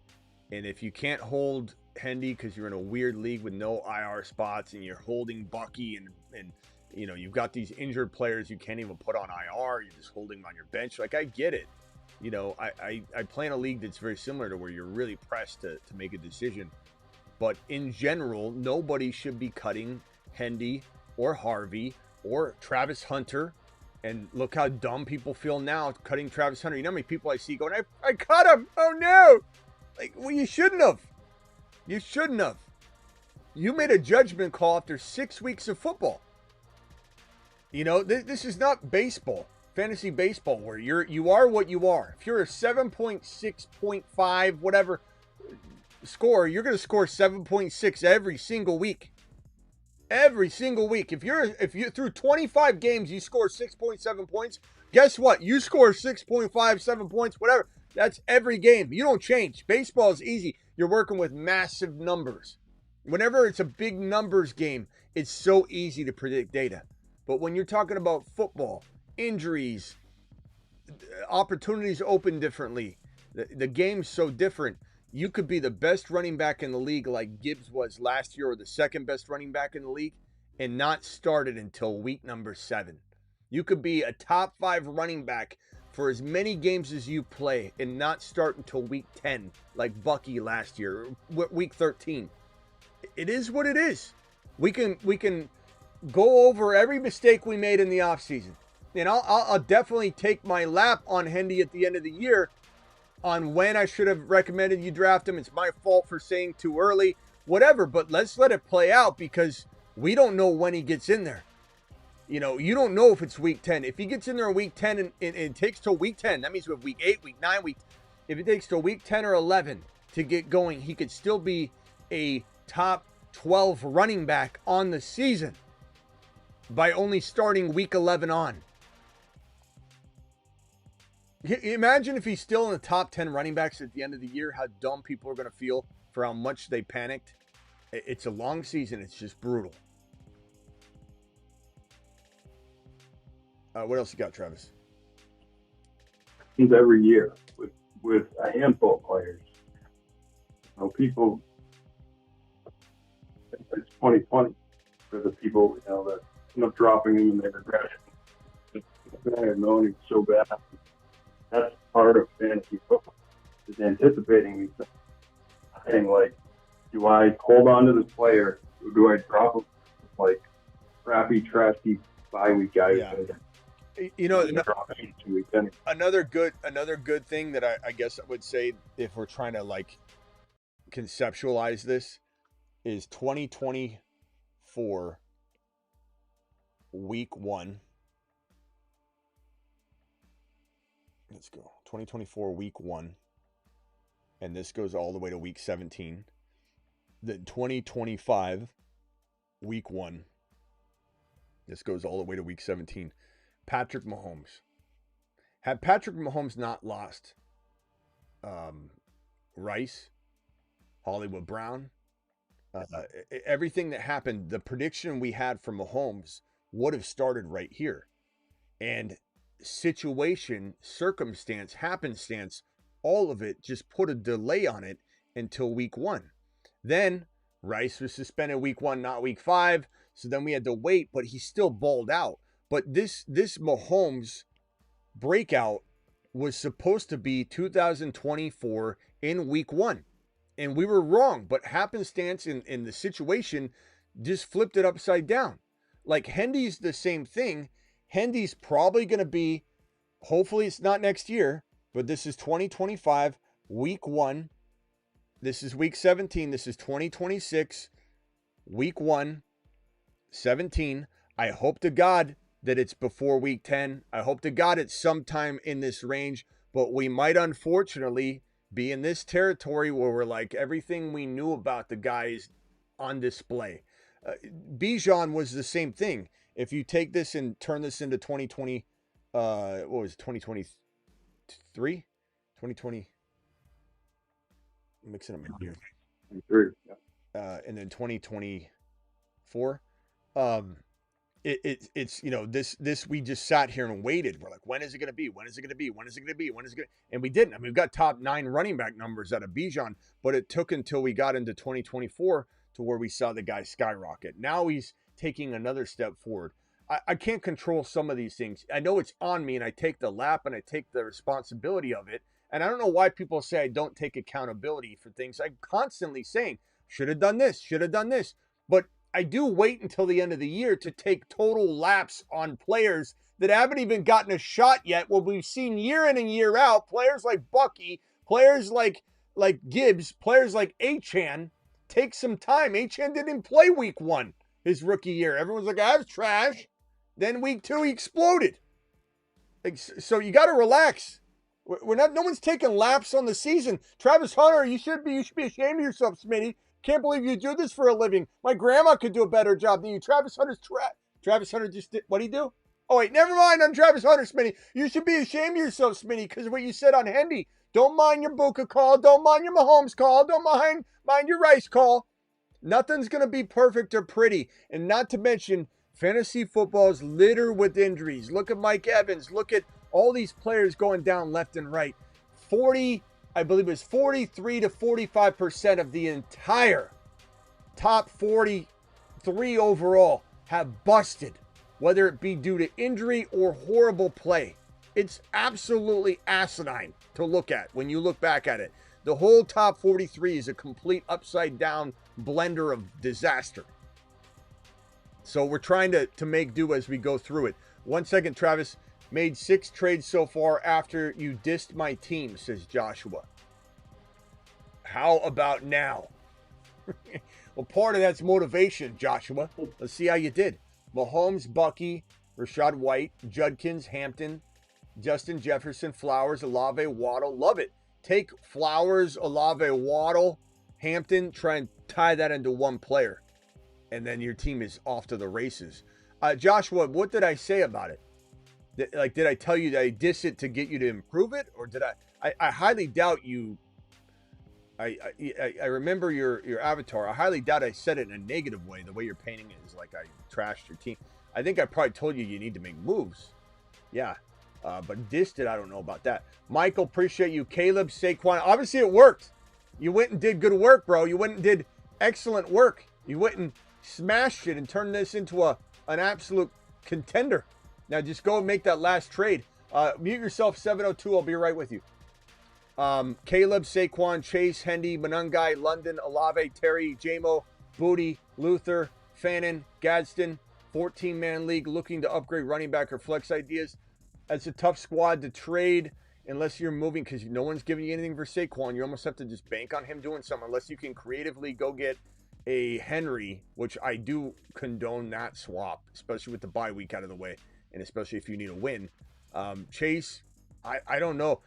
And if you can't hold Hendy because you're in a weird league with no IR spots, and you're holding Bucky, and you know you've got these injured players you can't even put on IR, you're just holding them on your bench. Like, I get it. You know, I play in a league that's very similar to where you're really pressed to make a decision. But in general, nobody should be cutting Hendy or Harvey or Travis Hunter. And look how dumb people feel now cutting Travis Hunter. You know how many people I see going, I cut him. Oh, no. Like, well, you shouldn't have. You shouldn't have. You made a judgment call after 6 weeks of football. You know, this is not baseball, fantasy baseball, where you are what you are. If you're a 7.6.5, whatever score, you're going to score 7.6 every single week. Every single week. If you through 25 games you score 6.7 points, guess what? You score 6.5, 7 points, whatever. That's every game. You don't change. Baseball is easy. You're working with massive numbers. Whenever it's a big numbers game, it's so easy to predict data. But when you're talking about football, injuries, opportunities open differently, the game's so different. You could be the best running back in the league like Gibbs was last year, or the second best running back in the league, and not started until week number 7. You could be a top 5 running back for as many games as you play and not start until week 10, like Bucky last year, or week 13. It is what it is. We can go over every mistake we made in the offseason. And I'll definitely take my lap on Hendy at the end of the year on when I should have recommended you draft him. It's my fault for saying too early, whatever, but let's let it play out, because we don't know when he gets in there. You know, you don't know if it's week 10. If he gets in there in week 10 and it takes till week 10, that means we have week 8, week 9, if it takes till week 10 or 11 to get going, he could still be a top 12 running back on the season by only starting week 11 on. Imagine if he's still in the top 10 running backs at the end of the year, how dumb people are going to feel for how much they panicked. It's a long season. It's just brutal. What else you got, Travis?
Every year with a handful of players. You know, people, it's 2020 for the people, you know, that end up dropping him and they regret it. I have known him so bad. That's part of fantasy football, is anticipating these things. Saying, like, do I hold on to this player, or do I drop him like crappy, trashy bye-week guys?
Yeah. You know, another good thing that I guess I would say, if we're trying to like conceptualize this, is 2024 week 1. Let's go. 2024 week 1. And this goes all the way to week 17. The 2025 week 1. This goes all the way to week 17. Patrick Mahomes. Had Patrick Mahomes not lost Rice, Hollywood Brown, everything that happened, the prediction we had for Mahomes would have started right here. And situation, circumstance, happenstance, all of it just put a delay on it until week 1. Then Rice was suspended week 1, not week 5. So then we had to wait, but he still balled out. But this Mahomes breakout was supposed to be 2024 in week 1. And we were wrong, but happenstance in the situation just flipped it upside down. Like, Hendy's the same thing. Hendy's probably going to be, hopefully it's not next year, but this is 2025 week 1. This is week 17. This is 2026, week 1, 17. I hope to God that it's before week 10. I hope to God it's sometime in this range, but we might unfortunately be in this territory where we're like everything we knew about the guys on display. Bijan was the same thing. If you take this and turn this into 2020, what was it, 2023? 2020. I'm mixing them up here. And then 2024. It's this we just sat here and waited. We're like, when is it going to be? When is it going to be? When is it going to be? When is it going to? And we didn't. I mean, we've got top 9 running back numbers out of Bijan, but it took until we got into 2024 to where we saw the guy skyrocket. Now he's taking another step forward. I can't control some of these things. I know it's on me, and I take the lap and I take the responsibility of it. And I don't know why people say I don't take accountability for things. I'm constantly saying, should have done this, should have done this. But I do wait until the end of the year to take total laps on players that haven't even gotten a shot yet. Well, we've seen year in and year out, players like Bucky, players like GIBBS, players like Achane take some time. Achane didn't play week 1, his rookie year. Everyone's like, that's trash. Then week 2, he exploded. So you got to relax. We're not. No one's taking laps on the season. Travis Hunter, you should be ashamed of yourself, Smitty. Can't believe you do this for a living. My grandma could do a better job than you. Travis Hunter's Travis Hunter just did. What'd he do? Oh wait, never mind on Travis Hunter, Smitty. You should be ashamed of yourself, Smitty, because of what you said on Hendy. Don't mind your Buka call. Don't mind your Mahomes call. Don't mind your Rice call. Nothing's gonna be perfect or pretty, and not to mention fantasy football is littered with injuries. Look at Mike Evans. Look at all these players going down left and right. 40, I believe it was 43 to 45% of the entire top 43 overall have busted, whether it be due to injury or horrible play. It's absolutely asinine to look at when you look back at it. The whole top 43 is a complete upside down blender of disaster. So we're trying to make do as we go through it. 1 second, Travis. Made 6 trades so far after you dissed my team, says Joshua. How about now? Well, part of that's motivation, Joshua. Let's see how you did. Mahomes, Bucky, Rashad White, Judkins, Hampton, Justin Jefferson, Flowers, Olave, Waddle. Love it. Take Flowers, Olave, Waddle, Hampton, try and tie that into one player. And then your team is off to the races. Joshua, what did I say about it? Did I tell you that I diss it to get you to improve it? Or did I highly doubt you. I remember your avatar. I highly doubt I said it in a negative way. The way you're painting it is like I trashed your team. I think I probably told you need to make moves. Yeah. But dissed it, I don't know about that. Michael, appreciate you. Caleb, Saquon. Obviously it worked. You went and did good work, bro. You went and did excellent work. You went and smashed it and turned this into an absolute contender. Now just go and make that last trade. Mute yourself, 702. I'll be right with you. Caleb, Saquon, Chase, Hendy, Manungai, London, Olave, Terry, Jamo, Booty, Luther, Fannin, Gadsden. 14-man league looking to upgrade running back or flex ideas. That's a tough squad to trade unless you're moving because no one's giving you anything for Saquon. You almost have to just bank on him doing something unless you can creatively go get a Henry, which I do condone that swap, especially with the bye week out of the way. And especially if you need a win. Chase, I don't know.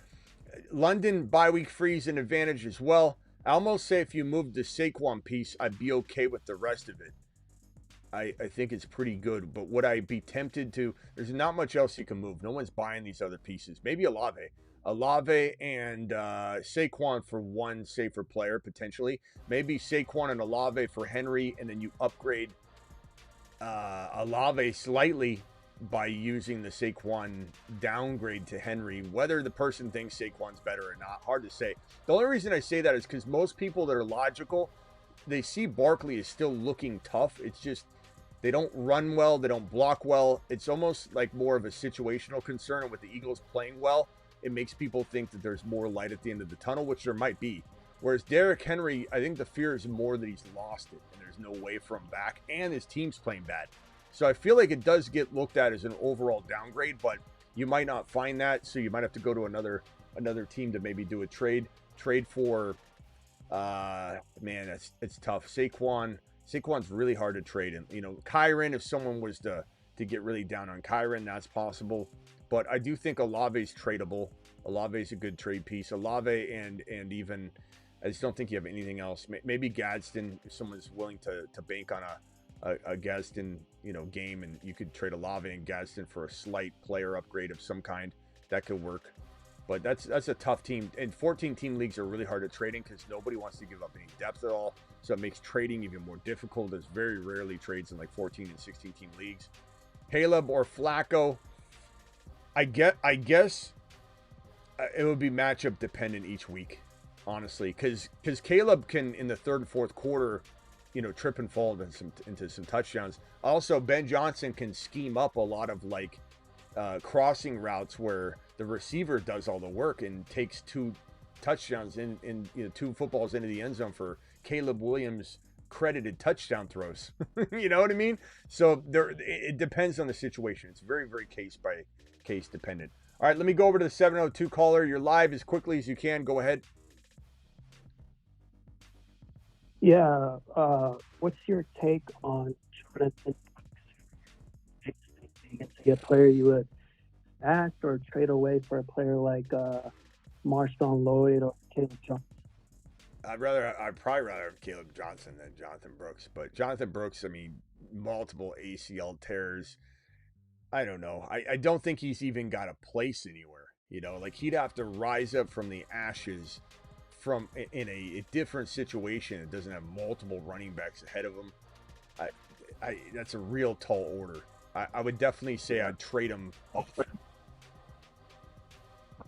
London bye week freeze an advantage as well. I almost say if you move the Saquon piece, I'd be okay with the rest of it. I think it's pretty good. But would I be tempted to? There's not much else you can move. No one's buying these other pieces. Maybe Olave. Olave and Saquon for one safer player, potentially. Maybe Saquon and Olave for Henry, and then you upgrade Olave slightly by using the Saquon downgrade to Henry. Whether the person thinks Saquon's better or not, hard to say. The only reason I say that is because most people that are logical, they see Barkley as still looking tough. It's just they don't run well, they don't block well. It's almost like more of a situational concern. And with the Eagles playing well, it makes people think that there's more light at the end of the tunnel, which there might be. Whereas Derrick Henry, I think the fear is more that he's lost it and there's no way for him back, and his team's playing bad. So I feel like it does get looked at as an overall downgrade, but you might not find that. So you might have to go to another team to maybe do a trade for Man, it's tough. Saquon's really hard to trade. And, Kyron, if someone was to get really down on Kyron, that's possible. But I do think Olave's tradable. Olave's a good trade piece. Olave and even, I just don't think you have anything else. Maybe Gadsden, if someone's willing to bank on a Gadsden, game, and you could trade Olave and Gadsden for a slight player upgrade of some kind. That could work. But that's a tough team. And 14-team leagues are really hard to trade in because nobody wants to give up any depth at all. So it makes trading even more difficult. There's very rarely trades in like 14 and 16-team leagues. Caleb or Flacco, I guess it would be matchup dependent each week, honestly, because Caleb can, in the third and fourth quarter, trip and fall into some touchdowns. Also, Ben Johnson can scheme up a lot of like crossing routes where the receiver does all the work and takes 2 touchdowns in 2 footballs into the end zone for Caleb Williams credited touchdown throws. You know what I mean? So it depends on the situation. It's very, very case by case dependent. All right, let me go over to the 702 caller. You're live as quickly as you can. Go ahead.
Yeah, what's your take on Jonathan? A player you would act or trade away for a player like Marshawn Lloyd or Caleb Johnson?
I'd probably rather have Caleb Johnson than Jonathan Brooks. But Jonathan Brooks, I mean, multiple ACL tears. I don't know. I don't think he's even got a place anywhere. Like he'd have to rise up from the ashes from in a different situation. It doesn't have multiple running backs ahead of him. That's a real tall order. I would definitely say I'd trade him off.
I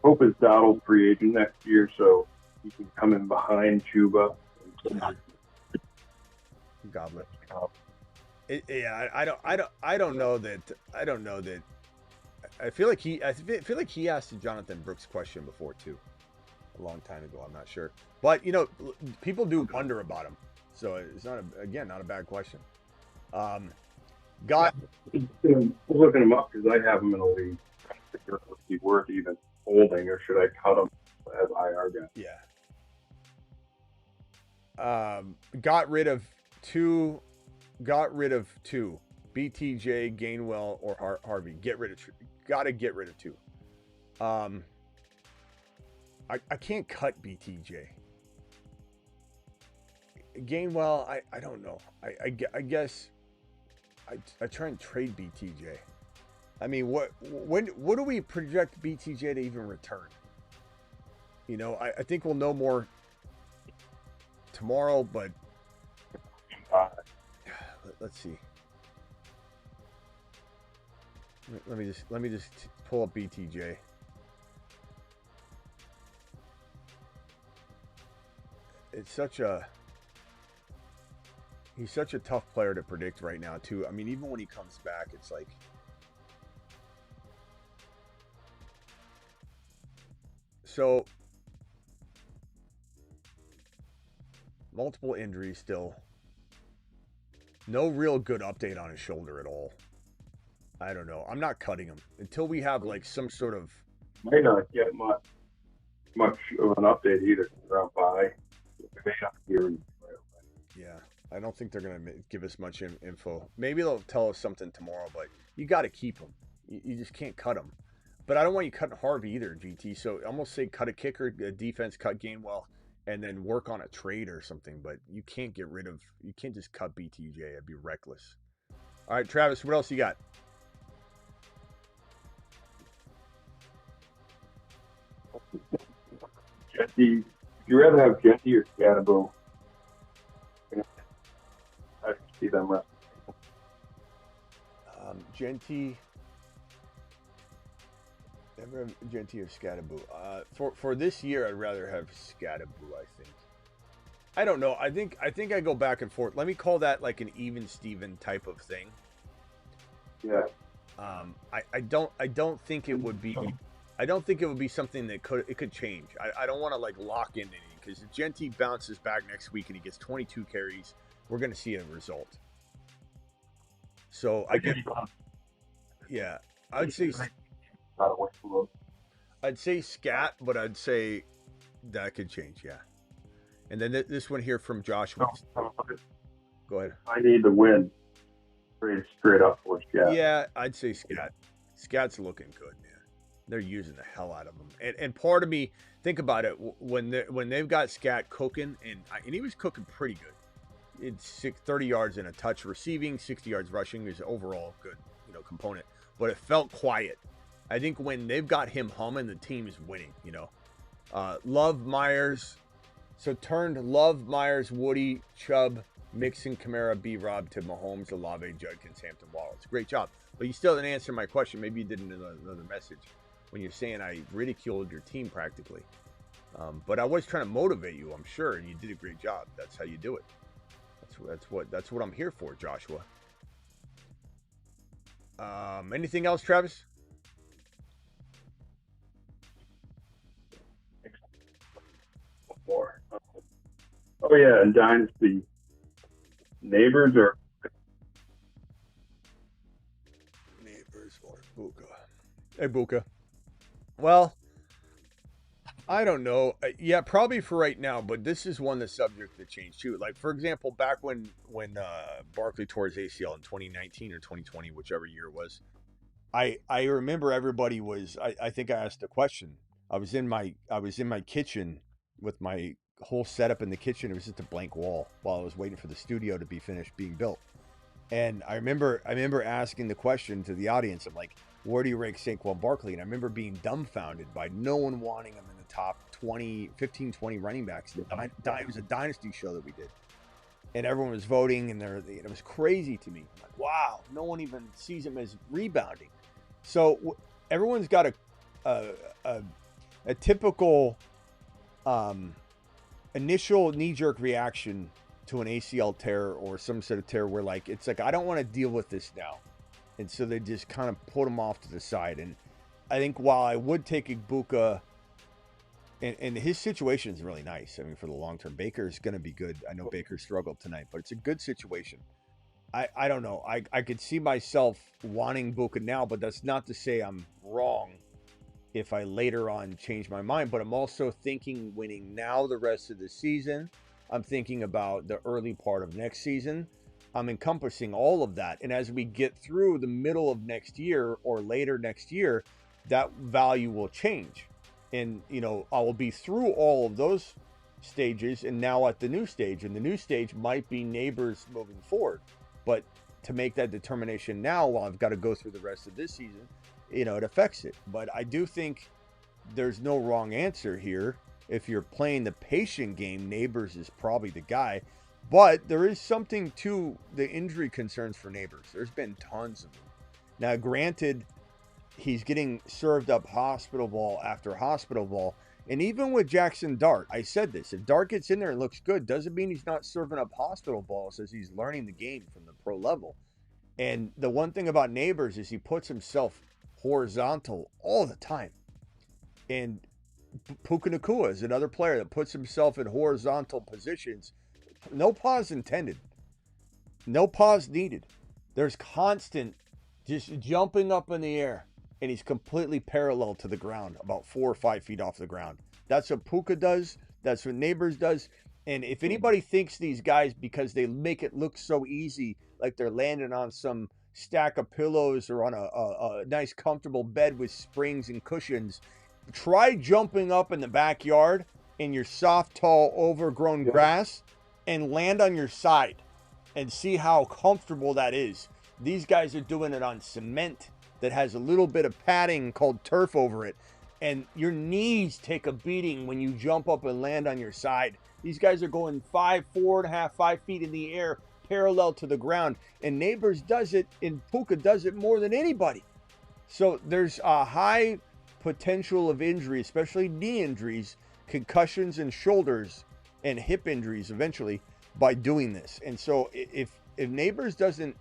hope his Donald's free agent next year, so he can come in behind Chuba.
Goblet. I don't know that. I feel like he asked the Jonathan Brooks question before too, a long time ago. I'm not sure, but people do wonder about him, so it's not a bad question. I'm
looking him up because I have him in a league. Is he worth even holding, or should I cut him as IR guy?
Yeah. Got rid of two. BTJ, Gainwell, or Harvey. Gotta get rid of 2. I can't cut BTJ. Gainwell, I don't know. I guess I try and trade BTJ. I mean, what do we project BTJ to even return? I think we'll know more tomorrow, but let's see. Let me just pull up BTJ. He's such a tough player to predict right now too. I mean, even when he comes back, it's like so multiple injuries still. No real good update on his shoulder at all. I don't know. I'm not cutting him until we have like some sort of.
Might not get much of an update either. Around by.
Yeah, I don't think they're gonna give us much info. Maybe they'll tell us something tomorrow, but you got to keep him. You just can't cut him. But I don't want you cutting Harvey either, GT. So almost say cut a kicker, a defense, cut Gainwell, and then work on a trade or something. But you can't just cut BTJ. It'd be reckless. All right, Travis, what else you got?
Jetty. Would you rather have Jetty or Scatterbo? I can see them wrestling.
Genty. Ever have Genty or Scatterbo? For this year, I'd rather have Scatterbo. I think. I don't know. I think I go back and forth. Let me call that like an even Steven type of thing.
Yeah.
I don't think it would be. I don't think it would be something that could change. I don't want to like lock in anything because if Genty bounces back next week and he gets 22 carries, we're going to see a result. So I get. Yeah, I'd say scat, but I'd say that could change. Yeah, And then this one here from Joshua. Go ahead.
I need to win. Straight up for Scat.
Yeah, I'd say Scat. Scat's looking good, man. They're using the hell out of him. And part of me, think about it, when they've got Scat cooking, and he was cooking pretty good. It's 30 yards and a touch receiving, 60 yards rushing is overall good, component. But it felt quiet. I think when they've got him humming, the team is winning, Love, Myers. So turned Love, Myers, Woody, Chubb, Mixon, Kamara, B-Rob to Mahomes, Olave, Judkins, Hampton, Wallace. Great job. But you still didn't answer my question. Maybe you did in another message when you're saying I ridiculed your team practically. But I was trying to motivate you, I'm sure, and you did a great job. That's how you do it. That's what I'm here for, Joshua. Anything else, Travis?
More. Oh yeah, and Dynasty. Neighbors or
Buka. Hey, Buka. Well, I don't know. Yeah, probably for right now, but this is one that's subject to change too. Like, for example, back when Barkley tore his ACL in 2019 or 2020, whichever year it was, I remember everybody was. I think I asked a question. I was in my kitchen with my whole setup in the kitchen. It was just a blank wall while I was waiting for the studio to be finished being built. And I remember asking the question to the audience. I'm like, where do you rank Saquon Barkley? And I remember being dumbfounded by no one wanting him in the top 15, 20 running backs. It was a dynasty show that we did. And everyone was voting, and it was crazy to me. I'm like, wow, no one even sees him as rebounding. So everyone's got a typical initial knee-jerk reaction to an ACL tear or some sort of tear where it's like I don't want to deal with this now, and so they just kind of put him off to the side. And I think while I would take Ibuka, and his situation is really nice. I mean, for the long term, Baker's going to be good. I know Baker struggled tonight, but it's a good situation. I don't know. I could see myself wanting Ibuka now, but that's not to say I'm wrong if I later on change my mind. But I'm also thinking winning now the rest of the season. I'm thinking about the early part of next season. I'm encompassing all of that. And as we get through the middle of next year or later next year, that value will change. And, I will be through all of those stages and now at the new stage. And the new stage might be Neighbors moving forward. But to make that determination now, while I've got to go through the rest of this season, it affects it. But I do think there's no wrong answer here. If you're playing the patient game, Neighbors is probably the guy. But there is something to the injury concerns for Neighbors. There's been tons of them. Now, granted, he's getting served up hospital ball after hospital ball. And even with Jaxon Dart, I said this, if Dart gets in there and looks good, doesn't mean he's not serving up hospital balls as he's learning the game from the pro level. And the one thing about Neighbors is he puts himself horizontal all the time. And Puka Nacua is another player that puts himself in horizontal positions. No pause intended. No pause needed. There's constant just jumping up in the air. And he's completely parallel to the ground, about 4 or 5 feet off the ground. That's what Puka does. That's what Neighbors does. And if anybody thinks these guys, because they make it look so easy, like they're landing on some stack of pillows or on a nice comfortable bed with springs and cushions, try jumping up in the backyard in your soft, tall, overgrown grass and land on your side and see how comfortable that is. These guys are doing it on cement that has a little bit of padding called turf over it. And your knees take a beating when you jump up and land on your side. These guys are going 4.5, 5 feet in the air, parallel to the ground. And Neighbors does it, and Puka does it more than anybody. So there's a high potential of injury, especially knee injuries, concussions and shoulders and hip injuries eventually by doing this. And so if Neighbors doesn't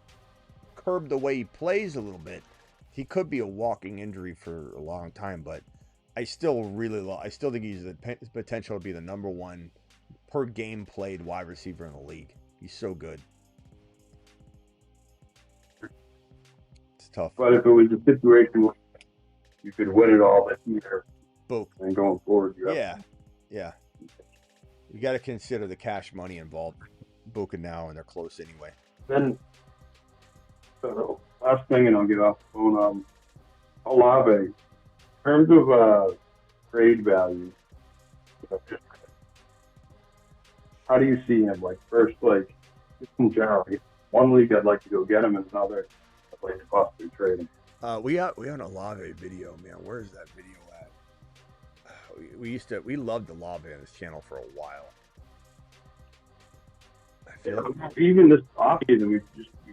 curb the way he plays a little bit, he could be a walking injury for a long time, but I still think he's the potential to be the number one per game played wide receiver in the league. He's so good. It's tough.
But if it was a situation where you could win it all this year
and
going forward,
yeah. You got to consider the cash money involved. Boca now, and they're close anyway.
Then, last thing, and I'll get off the phone. Olave, in terms of trade value, how do you see him? Like, first, like, in general, one league I'd like to go get him, and another I'd like to possibly trade him.
We have an Olave video, man. Where's that video at? We loved Olave on this channel for a while.
Even this offseason, we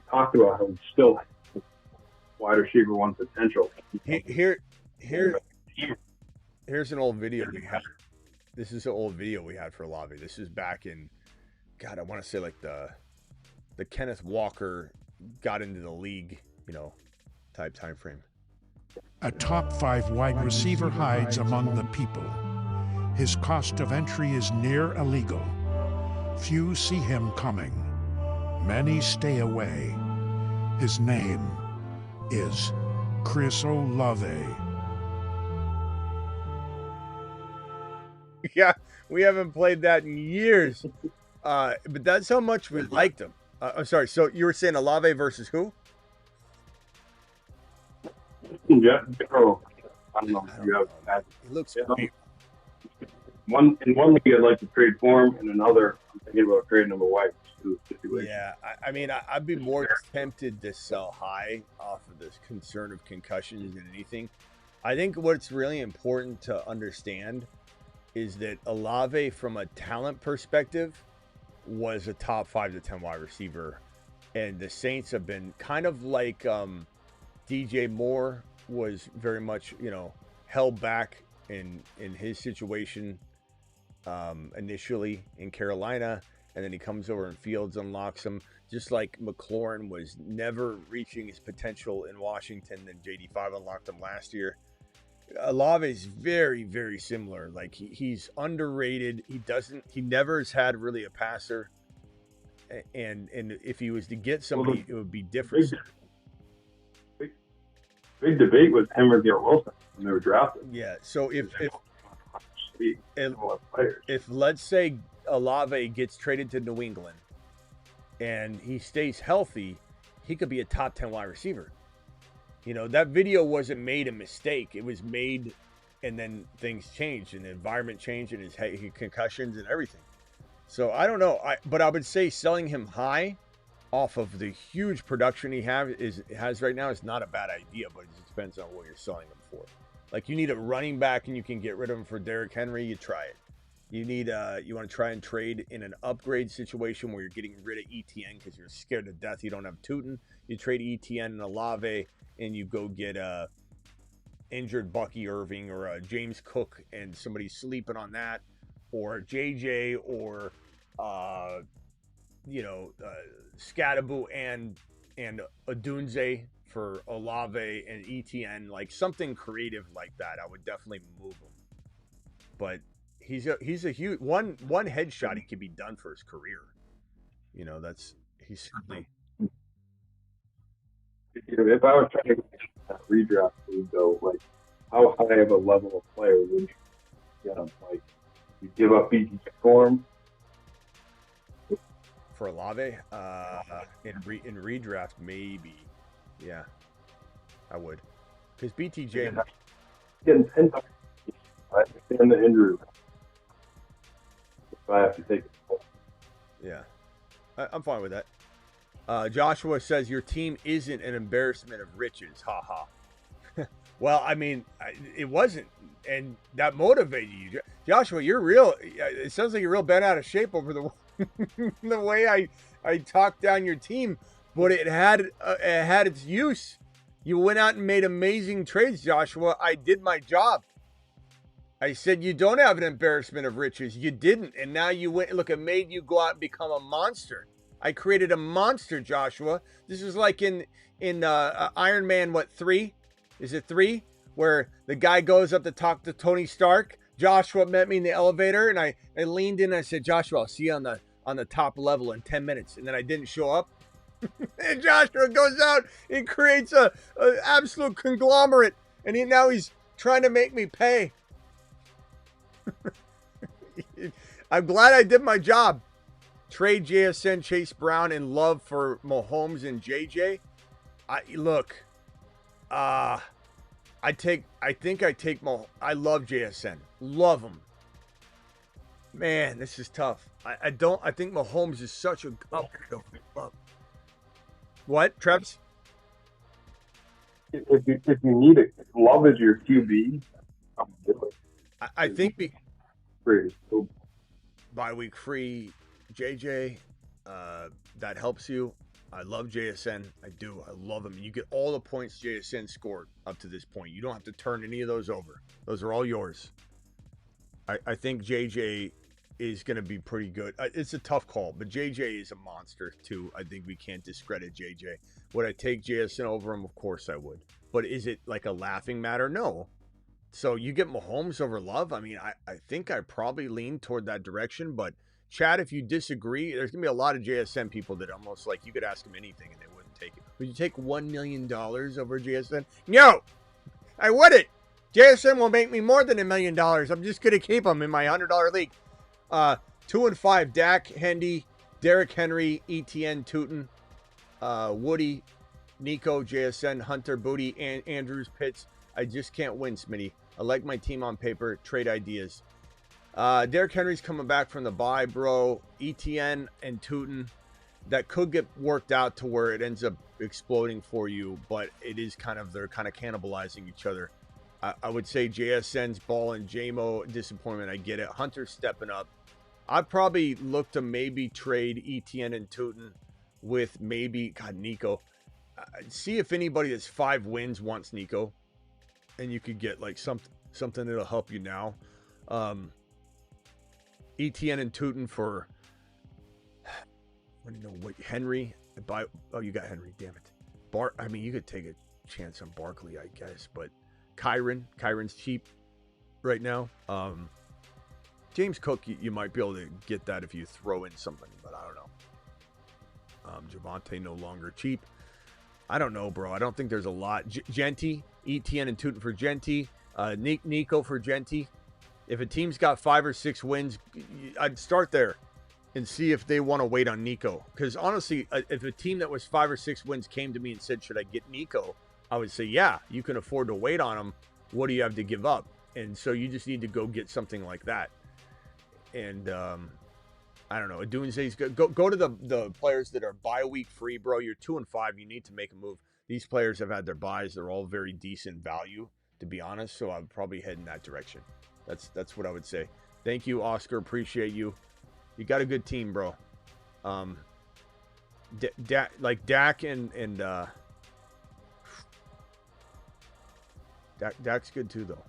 talked about how we still have wide receiver one potential.
Here's an old video we had. This is an old video we had for Olave. This is back in, God, I want to say like the Kenneth Walker got into the league, type time frame.
A top 5 wide receiver hides among the people. His cost of entry is near illegal. Few see him coming. Many stay away. His name is Chris Olave.
Yeah, we haven't played that in years. But that's how much we liked him. I'm sorry. So you were saying Olave versus who?
Yeah, I don't know.
He looks
great. In one league, I'd like to trade for him. In another, I'm thinking about trading him away.
Yeah, I mean, I'd be more tempted to sell high off of this concern of concussions than anything. I think what's really important to understand is that Olave, from a talent perspective, was a top 5 to 10 wide receiver. And the Saints have been kind of like DJ Moore was very much, held back in his situation initially in Carolina. And then he comes over and Fields unlocks him. Just like McLaurin was never reaching his potential in Washington, and JD5 unlocked him last year. Olave is very, very similar. Like he's underrated. He never has had really a passer. And if he was to get somebody, it would be different.
Big debate with him or Garrett Wilson when they were drafted.
Yeah. So if let's say Olave gets traded to New England and he stays healthy, he could be a top 10 wide receiver. That video wasn't made a mistake. It was made, and then things changed, and the environment changed, and his concussions and everything. So I don't know. But I would say selling him high off of the huge production he has right now is not a bad idea, but it just depends on what you're selling him for. Like, you need a running back and you can get rid of him for Derrick Henry, you try it. You want to try and trade in an upgrade situation where you're getting rid of ETN because you're scared to death you don't have Tootin. You trade ETN and Olave, and you go get a injured Bucky Irving or a James Cook, and somebody's sleeping on that, or JJ, or Scadaboo and Odunze for Olave and ETN, like something creative like that. I would definitely move him. But he's a huge one headshot he could be done for his career. He's certainly.
If I was trying to redraft league, though, like, how high of a level of player would you get him? Like, you give up BTJ for him?
For Olave, in redraft, maybe. Yeah, I would. Because BTJ...
Getting 10 times. I understand the injury. If I have to take it.
Yeah, I'm fine with that. Joshua says, your team isn't an embarrassment of riches. Ha ha. Well, I mean, it wasn't. And that motivated you. Joshua, you're real. It sounds like you're real bent out of shape over the the way I talked down your team. But it had its use. You went out and made amazing trades, Joshua. I did my job. I said you don't have an embarrassment of riches. You didn't. And now you went, look, it made you go out and become a monster. I created a monster, Joshua. This is like in Iron Man, 3? Is it 3? Where the guy goes up to talk to Tony Stark. Joshua met me in the elevator, and I leaned in and I said, Joshua, I'll see you on the top level in 10 minutes. And then I didn't show up. And Joshua goes out and creates a absolute conglomerate. And now he's trying to make me pay. I'm glad I did my job. Trade JSN, Chase Brown, and Love for Mahomes and JJ. I think I take I love JSN. Love him. Man, this is tough. I think Mahomes is such a What, Trebs?
If you need it, if Love is your QB, I'm do it.
I think
Free.
bye week free JJ, that helps you. I love JSN. I do. I love him. You get all the points JSN scored up to this point. You don't have to turn any of those over. Those are all yours. I think JJ is going to be pretty good. It's a tough call, but JJ is a monster too. I think we can't discredit JJ. Would I take JSN over him? Of course I would. But is it like a laughing matter? No. So you get Mahomes over Love? I mean, I think I probably lean toward that direction, but Chad, if you disagree, there's going to be a lot of JSN people that almost like you could ask them anything and they wouldn't take it. Would you take $1 million over JSN? No, I wouldn't. JSN will make me more than $1 million. I'm just going to keep him in my $100 league. 2 and 5, Dak, Hendy, Derrick Henry, ETN, Tootin, Woody, Nico, JSN, Hunter, Booty, and Andrews, Pitts. I just can't win, Smitty. I like my team on paper. Trade ideas. Derrick Henry's coming back from the bye, bro. ETN and Tootin. That could get worked out to where it ends up exploding for you, but it is they're kind of cannibalizing each other. I would say JSN's ball and JMO disappointment. I get it. Hunter's stepping up. I'd probably look to maybe trade ETN and Tootin with maybe, Nico. See if anybody that's 5 wins wants Nico. And you could get like something that'll help you now. ETN and Tootin for, I don't know what, Henry. You got Henry, damn it. I mean, you could take a chance on Barkley, I guess, but Kyron's cheap right now. James Cook, you might be able to get that if you throw in something, but I don't know. Javonte no longer cheap. I don't know, bro. I don't think there's a lot. Genty, ETN and Tootin for Genty. Nico for Genty. If a team's got 5 or 6 wins, I'd start there and see if they want to wait on Nico. Because honestly, if a team that was 5 or 6 wins came to me and said, should I get Nico? I would say, yeah, you can afford to wait on him. What do you have to give up? And so you just need to go get something like that. And I don't know. Adunze's good. Go to the players that are bye week free, bro. You're 2 and 5. You need to make a move. These players have had their buys. They're all very decent value, to be honest. So I would probably head in that direction. That's what I would say. Thank you, Oscar. Appreciate you. You got a good team, bro. Like Dak and Dak's good too, though.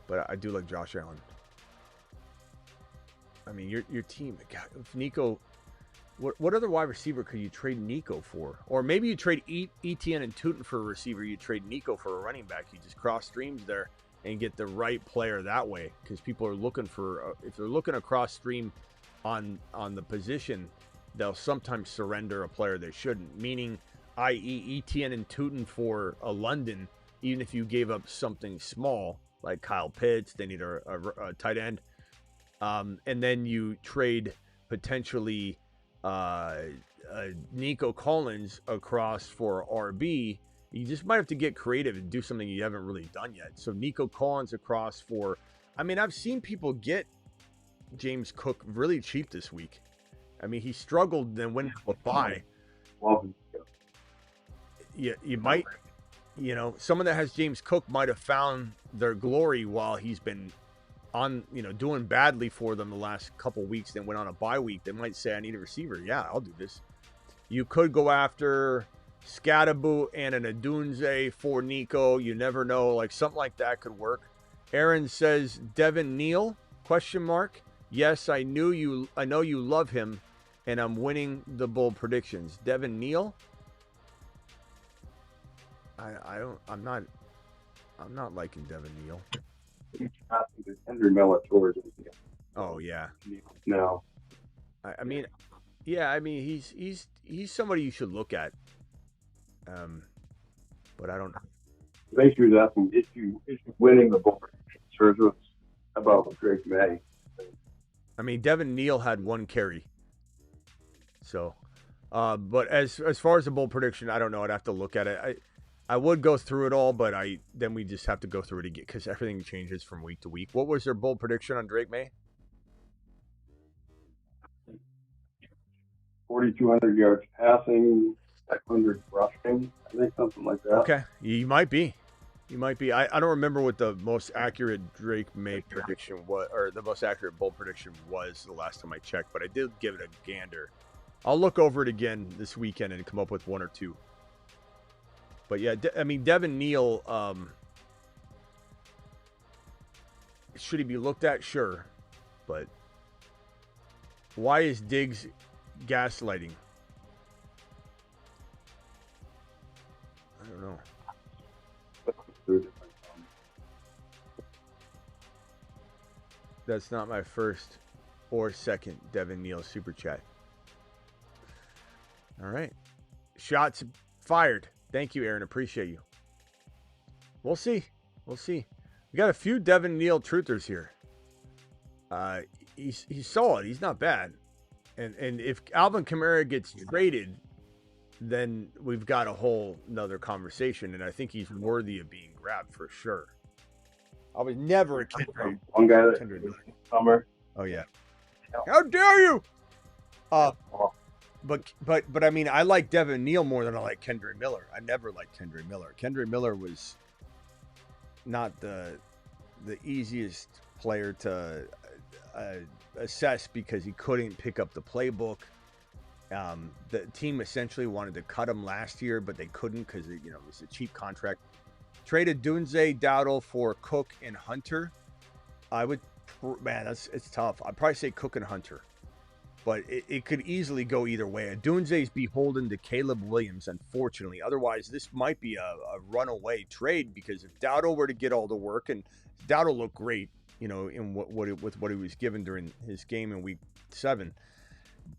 But I do like Josh Allen. I mean, your team. God, if Nico, what other wide receiver could you trade Nico for? Or maybe you trade ETN and Tootin for a receiver. You trade Nico for a running back. You just cross streams there and get the right player that way. Because people are looking for, if they're looking across stream on the position, they'll sometimes surrender a player they shouldn't. Meaning, i.e. ETN and Tootin for a London, even if you gave up something small, like Kyle Pitts, they need a tight end. And then you trade potentially Nico Collins across for RB. You just might have to get creative and do something you haven't really done yet. So Nico Collins across for, I mean, I've seen people get James Cook really cheap this week. I mean, he struggled, then went to a buy. Yeah, you might, someone that has James Cook might have found their glory while he's been on, doing badly for them the last couple weeks, then went on a bye week. They might say, I need a receiver. Yeah, I'll do this. You could go after Scadaboo and an Adunze for Nico. You never know. Like something like that could work. Aaron says, Devin Neal, ? Yes, I know you love him, and I'm winning the bull predictions. Devin Neal? I'm not liking Devin Neal.
Henry Miller towards him.
Oh yeah.
No.
I mean, yeah. I mean, he's somebody you should look at. But I don't know.
I think she was asking, is she winning the bull predictions? Hers was about Drake May.
I mean, Devin Neal had 1 carry. So, but as far as the bold prediction, I don't know. I'd have to look at it. I would go through it all, but then we just have to go through it again because everything changes from week to week. What was their bold prediction on Drake May?
4,200 yards passing, 500 rushing. I think something like that.
Okay, you might be. I don't remember what the most accurate Drake May prediction was, or the most accurate bold prediction was the last time I checked, but I did give it a gander. I'll look over it again this weekend and come up with 1 or 2. But yeah, I mean, Devin Neal, should he be looked at? Sure. But why is Diggs gaslighting? I don't know. That's not my first or second Devin Neal super chat. All right. Shots fired. Thank you, Aaron. Appreciate you. We'll see. We got a few Devin Neal truthers here. He's solid. He's not bad. And if Alvin Kamara gets traded, then we've got a whole nother conversation. And I think he's worthy of being grabbed for sure. I was never a Kendrick.
One guy that summer.
Oh yeah. How dare you? But I mean, I like Devin Neal more than I like Kendrick Miller. I never liked Kendrick Miller. Kendrick Miller was not the easiest player to assess because he couldn't pick up the playbook. The team essentially wanted to cut him last year, but they couldn't because it was a cheap contract. Traded Dunze, Dowdle for Cook and Hunter. I would, man, it's tough. I'd probably say Cook and Hunter. But it could easily go either way. Dunze is beholden to Caleb Williams, unfortunately. Otherwise, this might be a runaway trade because if Dowdle were to get all the work, and Dowdle looked great, in with what he was given during his game in Week 7.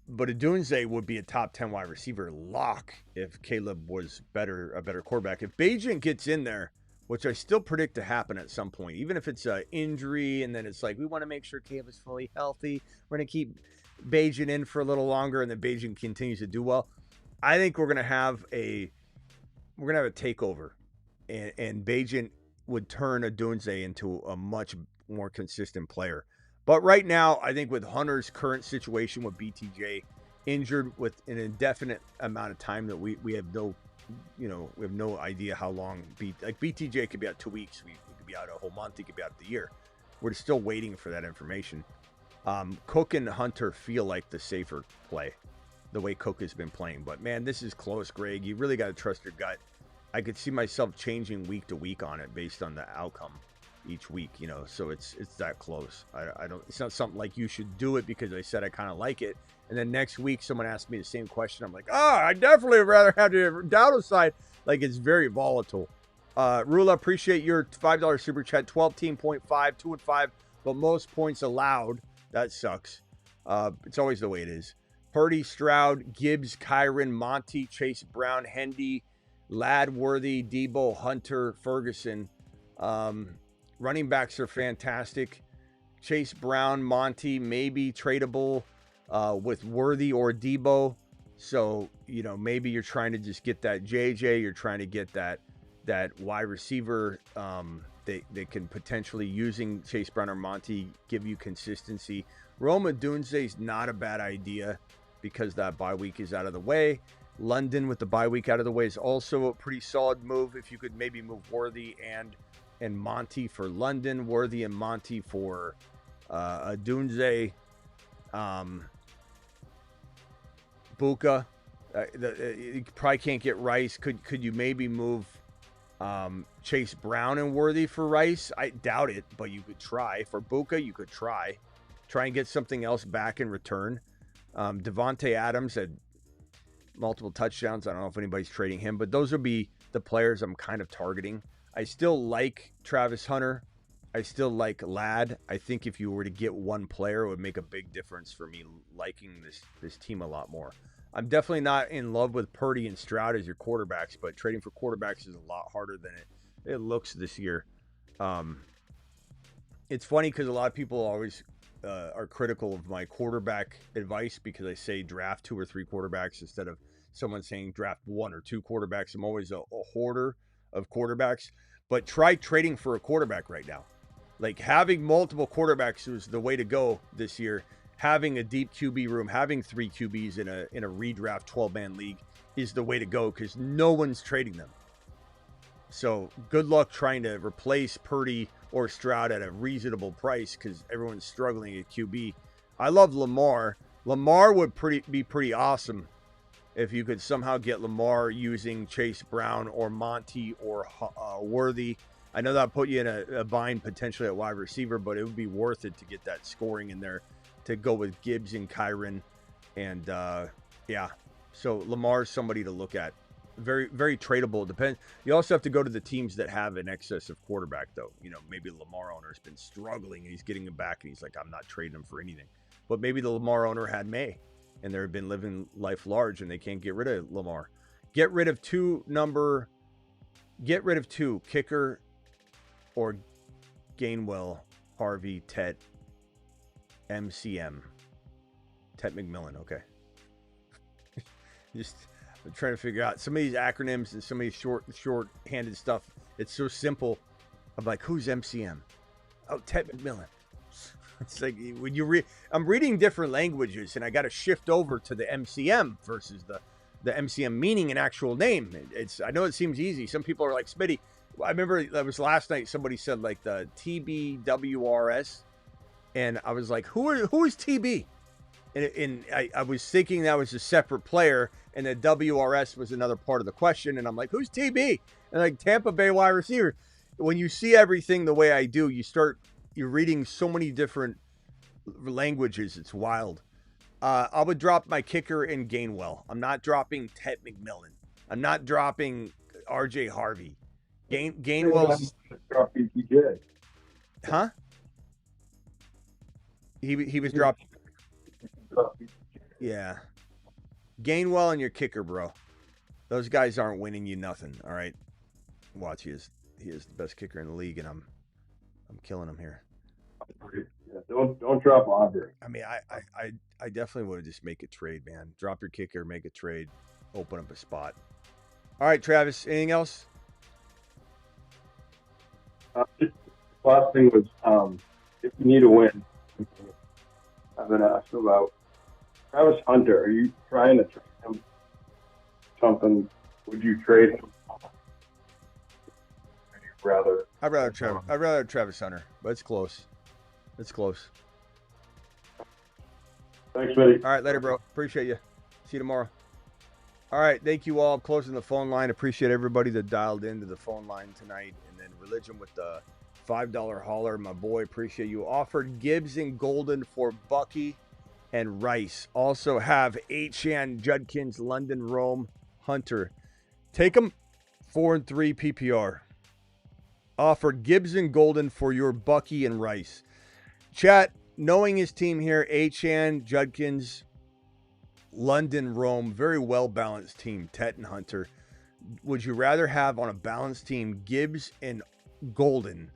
But Dunze would be a top 10 wide receiver lock if Caleb was a better quarterback. If Bagent gets in there, which I still predict to happen at some point, even if it's an injury, and then it's like we want to make sure Caleb is fully healthy, we're going to keep Bagent in for a little longer, and then Bagent continues to do well. I think we're gonna have a takeover, and Bagent would turn Dunze into a much more consistent player. But right now, I think with Hunter's current situation with BTJ injured with an indefinite amount of time that we have no, we have no idea how long. BTJ could be out 2 weeks, he could be out a whole month, he could be out the year. We're still waiting for that information. Cook and Hunter feel like the safer play, the way Cook has been playing. But, man, this is close, Greg. You really got to trust your gut. I could see myself changing week to week on it based on the outcome each week, so it's that close. I don't. It's not something like you should do it because I said I kind of like it. And then next week someone asked me the same question. I'm like, I definitely would rather have the Dowdle side. Like, it's very volatile. Rula, appreciate your $5 super chat. 12-team.5, 2-5, but most points allowed. That sucks. It's always the way it is. Purdy, Stroud, Gibbs, Kyron, Monty, Chase Brown, Hendy, Ladd, Worthy, Debo, Hunter, Ferguson. Running backs are fantastic. Chase Brown, Monty, maybe tradable with Worthy or Debo. So, maybe you're trying to just get that JJ. You're trying to get that wide receiver. They can potentially, using Chase Brown or Monty, give you consistency. Roma Dunze is not a bad idea because that bye week is out of the way. London with the bye week out of the way is also a pretty solid move. If you could maybe move Worthy and Monty for London, Worthy and Monty for Dunze, Buka. You probably can't get Rice. Could you maybe move Chase Brown and Worthy for Rice? I doubt it, but you could try. For Buka, you could try and get something else back in return. Devontae Adams had multiple touchdowns. I don't know if anybody's trading him, but those would be the players I'm kind of targeting. I still like Travis Hunter. I still like Ladd. I think if you were to get one player, it would make a big difference for me liking this team a lot more. I'm definitely not in love with Purdy and Stroud as your quarterbacks, but trading for quarterbacks is a lot harder than it looks this year. It's funny because a lot of people always are critical of my quarterback advice because I say draft 2 or 3 quarterbacks instead of someone saying draft 1 or 2 quarterbacks. I'm always a hoarder of quarterbacks, but try trading for a quarterback right now. Like having multiple quarterbacks is the way to go this year. Having a deep QB room, having 3 QBs in a redraft 12-man league is the way to go because no one's trading them. So good luck trying to replace Purdy or Stroud at a reasonable price because everyone's struggling at QB. I love Lamar. Lamar would be pretty awesome if you could somehow get Lamar using Chase Brown or Monty or Worthy. I know that put you in a bind potentially at wide receiver, but it would be worth it to get that scoring in there to go with Gibbs and Kyron. And yeah, so Lamar's somebody to look at. Very, very tradable. Depends. You also have to go to the teams that have an excess of quarterback, though. You know, maybe Lamar owner's been struggling and he's getting him back and he's like, I'm not trading him for anything. But maybe the Lamar owner had May and they've been living life large and they can't get rid of Lamar. Get rid of 2, kicker or Gainwell, Harvey, Tet, MCM. Tet McMillan, okay. Just I'm trying to figure out some of these acronyms and some of these short-handed stuff. It's so simple. I'm like, who's MCM? Oh, Tet McMillan. It's like when you read, I'm reading different languages and I got to shift over to the MCM versus the MCM meaning an actual name. I know it seems easy. Some people are like, Smitty. I remember that was last night. Somebody said like the TBWRS, and I was like, who is TB? And I was thinking that was a separate player, and the WRS was another part of the question. And I'm like, who's TB? And like Tampa Bay wide receiver. When you see everything the way I do, you're reading so many different languages. It's wild. I would drop my kicker in Gainwell. I'm not dropping Tet McMillan. I'm not dropping RJ Harvey. Gainwell.
Drop BTJ.
Huh? He was dropped. Yeah. Gainwell and your kicker, bro. Those guys aren't winning you nothing. All right. Watch, he is the best kicker in the league, and I'm killing him here.
Yeah, don't drop Aubrey.
I mean, I definitely would just make a trade, man. Drop your kicker, make a trade, open up a spot. All right, Travis. Anything else?
Last thing was, if you need a win, I've been asked about Travis Hunter. Are you trying to trade him something? Would you trade him?
I'd rather Travis Hunter, but it's close. It's close.
Thanks, Smitty.
All right, later, bro. Appreciate you. See you tomorrow. All right, thank you all. I'm closing the phone line. Appreciate everybody that dialed into the phone line tonight. And then Religion with the $5 hauler. My boy, appreciate you. Offered Gibbs and Golden for Bucky and Rice. Also have Achane, Judkins, London, Rome, Hunter. Take them 4-3 PPR. Offered Gibbs and Golden for your Bucky and Rice. Chat, knowing his team here, Achane, Judkins, London, Rome, very well-balanced team, Tet and Hunter. Would you rather have on a balanced team Gibbs and Golden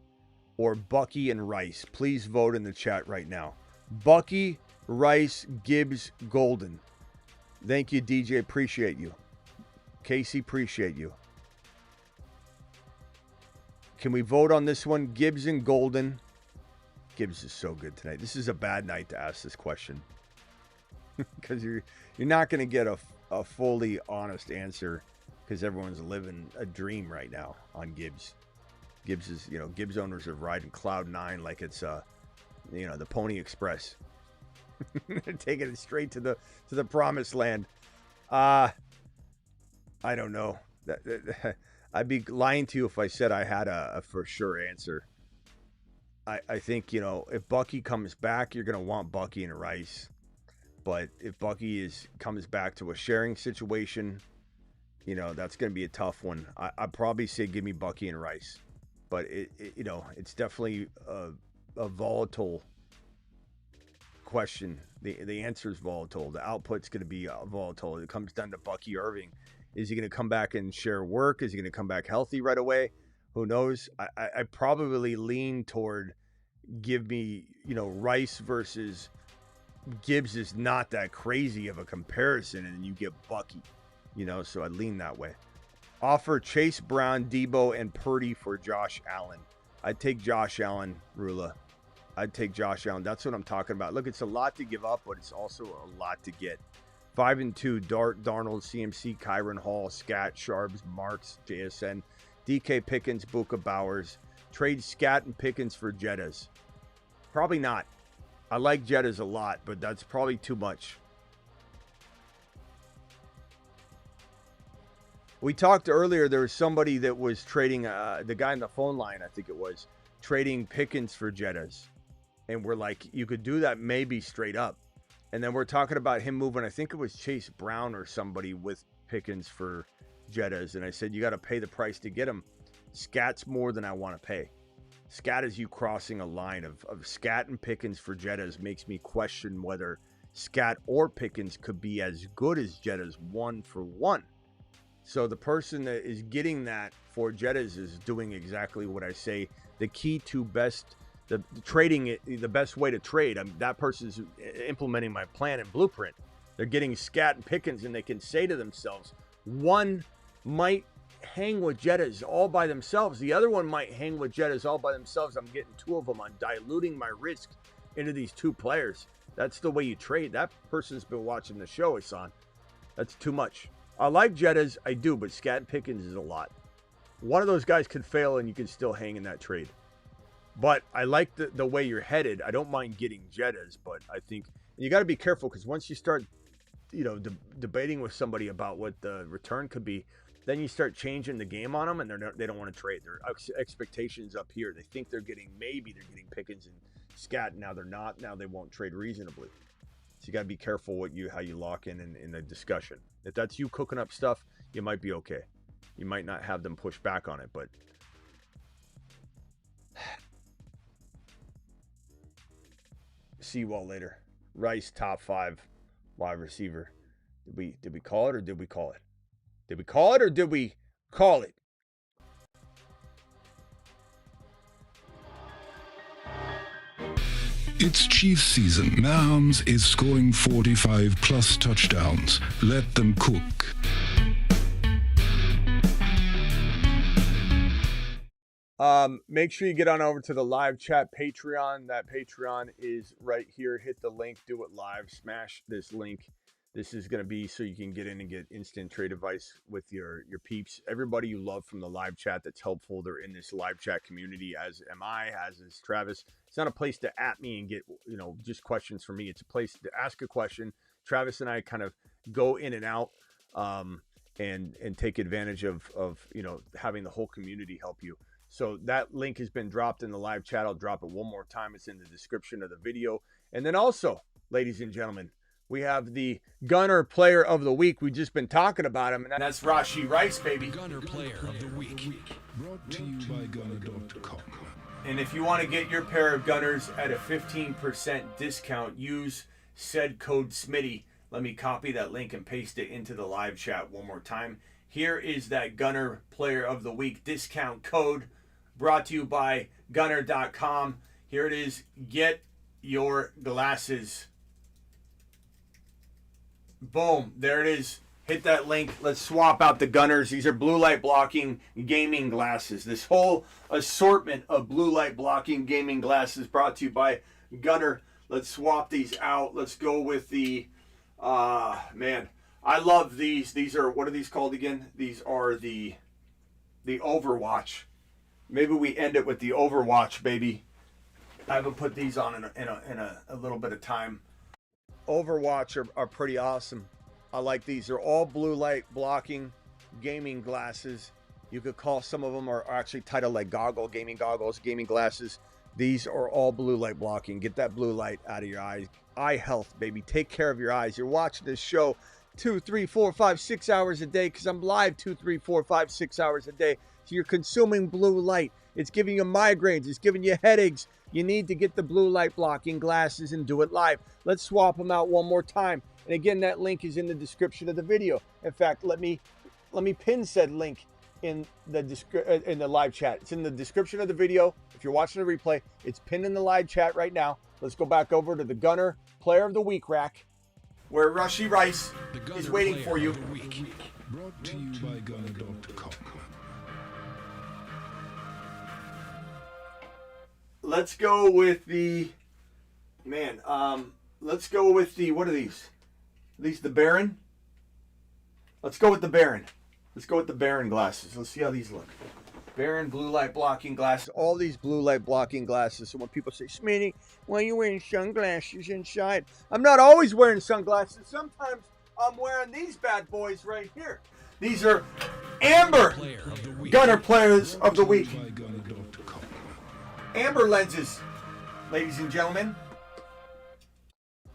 or Bucky and Rice? Please vote in the chat right now. Bucky, Rice, Gibbs, Golden. Thank you, DJ. Appreciate you. Casey, appreciate you. Can we vote on this one? Gibbs and Golden. Gibbs is so good tonight. This is a bad night to ask this question. Because you're not going to get a fully honest answer because everyone's living a dream right now on Gibbs. Gibbs is, Gibbs owners are riding cloud 9 like it's the Pony Express. Taking it straight to the promised land. I don't know. I'd be lying to you if I said I had a for sure answer. I think, if Bucky comes back, you're going to want Bucky and Rice. But if Bucky comes back to a sharing situation, that's going to be a tough one. I'd probably say give me Bucky and Rice. But, it's definitely a volatile question. The answer is volatile. The output's going to be volatile. It comes down to Bucky Irving. Is he going to come back and share work? Is he going to come back healthy right away? Who knows? I probably lean toward give me, you know, Rice versus Gibbs is not that crazy of a comparison, and you get Bucky, you know, so I lean that way. Offer Chase Brown, Debo, and Purdy for Josh Allen. I'd take Josh Allen, Rula. I'd take Josh Allen. That's what I'm talking about. Look, it's a lot to give up, but it's also a lot to get. 5-2, Dart, Darnold, CMC, Kyron Hall, Scat, Sharps, Marks, JSN, DK Pickens, Buka Bowers. Trade Scat and Pickens for Jettas. Probably not. I like Jettas a lot, but that's probably too much. We talked earlier, there was somebody that was trading, the guy on the phone line, I think it was, trading Pickens for Jettas. And we're like, you could do that maybe straight up. And then we're talking about him moving, I think it was Chase Brown or somebody with Pickens for Jettas. And I said, you got to pay the price to get him. Scat's more than I want to pay. Scat is you crossing a line of Scat and Pickens for Jettas makes me question whether Scat or Pickens could be as good as Jettas 1-for-1. So the person that is getting that for Jettas is doing exactly what I say. The key to the trading it, the best way to trade. That person's implementing my plan and blueprint. They're getting Scat and Pickens, and they can say to themselves, one might hang with Jettas all by themselves. The other one might hang with Jettas all by themselves. I'm getting two of them. I'm diluting my risk into these two players. That's the way you trade. That person's been watching the show, Hassan. That's too much. I like Jettas, I do, but Scat and Pickens is a lot. One of those guys could fail, and you can still hang in that trade. But I like the way you're headed. I don't mind getting Jettas, but I think you got to be careful, because once you start, you know, debating with somebody about what the return could be, then you start changing the game on them, and they don't want to trade. Their expectations up here. They think maybe they're getting Pickens and Scat. Now they're not. Now they won't trade reasonably. So you got to be careful how you lock in the discussion. If that's you cooking up stuff, you might be okay. You might not have them push back on it, but see you all later. Rice, top 5 wide receiver. Did we call it or did we call it? Did we call it or did we call it?
It's Chiefs season. Mahomes is scoring 45+ touchdowns. Let them cook.
Make sure you get on over to the live chat Patreon. That Patreon is right here. Hit the link, do it live, smash this link. This is going to be so you can get in and get instant trade advice with your peeps. Everybody you love from the live chat that's helpful, they're in this live chat community, as am I, as is Travis. It's not a place to at me and get, you know, just questions from me. It's a place to ask a question. Travis and I kind of go in and out and take advantage of, you know, having the whole community help you. So that link has been dropped in the live chat. I'll drop it one more time. It's in the description of the video. And then also, ladies and gentlemen, we have the Gunner Player of the Week. We've just been talking about him, and that's Rashee Rice, baby.
Gunner Player of the Week. Brought to you by Gunner.com.
And if you want to get your pair of Gunners at a 15% discount, use said code Smitty. Let me copy that link and paste it into the live chat one more time. Here is that Gunner Player of the Week discount code brought to you by Gunner.com. Here it is. Get your glasses. Boom. There it is. Hit that link. Let's swap out the Gunners. These are blue light blocking gaming glasses. This whole assortment of blue light blocking gaming glasses brought to you by Gunner. Let's swap these out. Let's go with the, man, I love these. These are, what are these called again? These are the Overwatch. Maybe we end it with the Overwatch, baby. I haven't put these on in a little bit of time. Overwatch are pretty awesome. I like these. They're all blue light blocking gaming glasses. You could call some of them are actually titled like gaming goggles, gaming glasses. These are all blue light blocking. Get that blue light out of your eyes. Eye health, baby. Take care of your eyes. You're watching this show 2, 3, 4, 5, 6 hours a day because I'm live 2, 3, 4, 5, 6 hours a day. So you're consuming blue light. It's giving you migraines. It's giving you headaches. You need to get the blue light blocking glasses and do it live. Let's swap them out one more time. And again, that link is in the description of the video. In fact, let me pin said link in the live chat. It's in the description of the video. If you're watching the replay, it's pinned in the live chat right now. Let's go back over to the Gunner Player of the Week rack, where Rashee Rice is waiting for you.
Brought to you by Gunner.com.
Let's go with the let's go with the, what are these? Are these the Baron? Let's go with the Baron. Let's go with the Baron glasses. Let's see how these look. Baron blue light blocking glasses. All these blue light blocking glasses. So when people say, Smitty, why are you wearing sunglasses inside? I'm not always wearing sunglasses. Sometimes I'm wearing these bad boys right here. These are Amber Gunner Players of the Week. Amber lenses, ladies and gentlemen.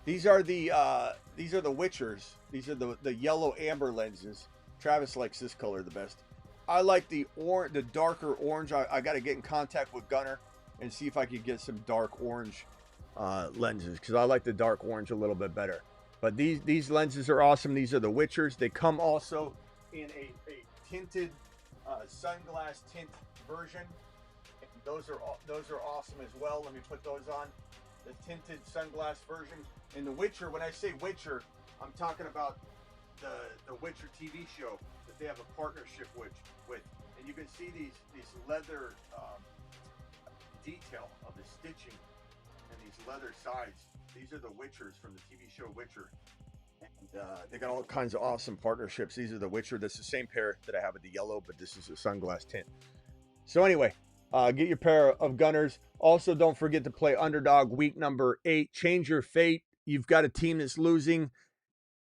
These are the Witchers. These are the yellow amber lenses. Travis likes this color the best. I like the darker orange. I got to get in contact with Gunner and see if I could get some dark orange lenses, because I like the dark orange a little bit better. But these lenses are awesome. These are the Witchers. They come also in a tinted sunglass tint version. Those are awesome as well. Let me put those on. The tinted sunglass version. And the Witcher, when I say Witcher, I'm talking about the Witcher TV show that they have a partnership with. And you can see these leather detail of the stitching and these leather sides. These are the Witchers from the TV show Witcher. And they got all kinds of awesome partnerships. These are the Witcher. That's the same pair that I have with the yellow, but this is a sunglass tint. So anyway, get your pair of Gunners. Also, don't forget to play Underdog week number 8. Change your fate. You've got a team that's losing.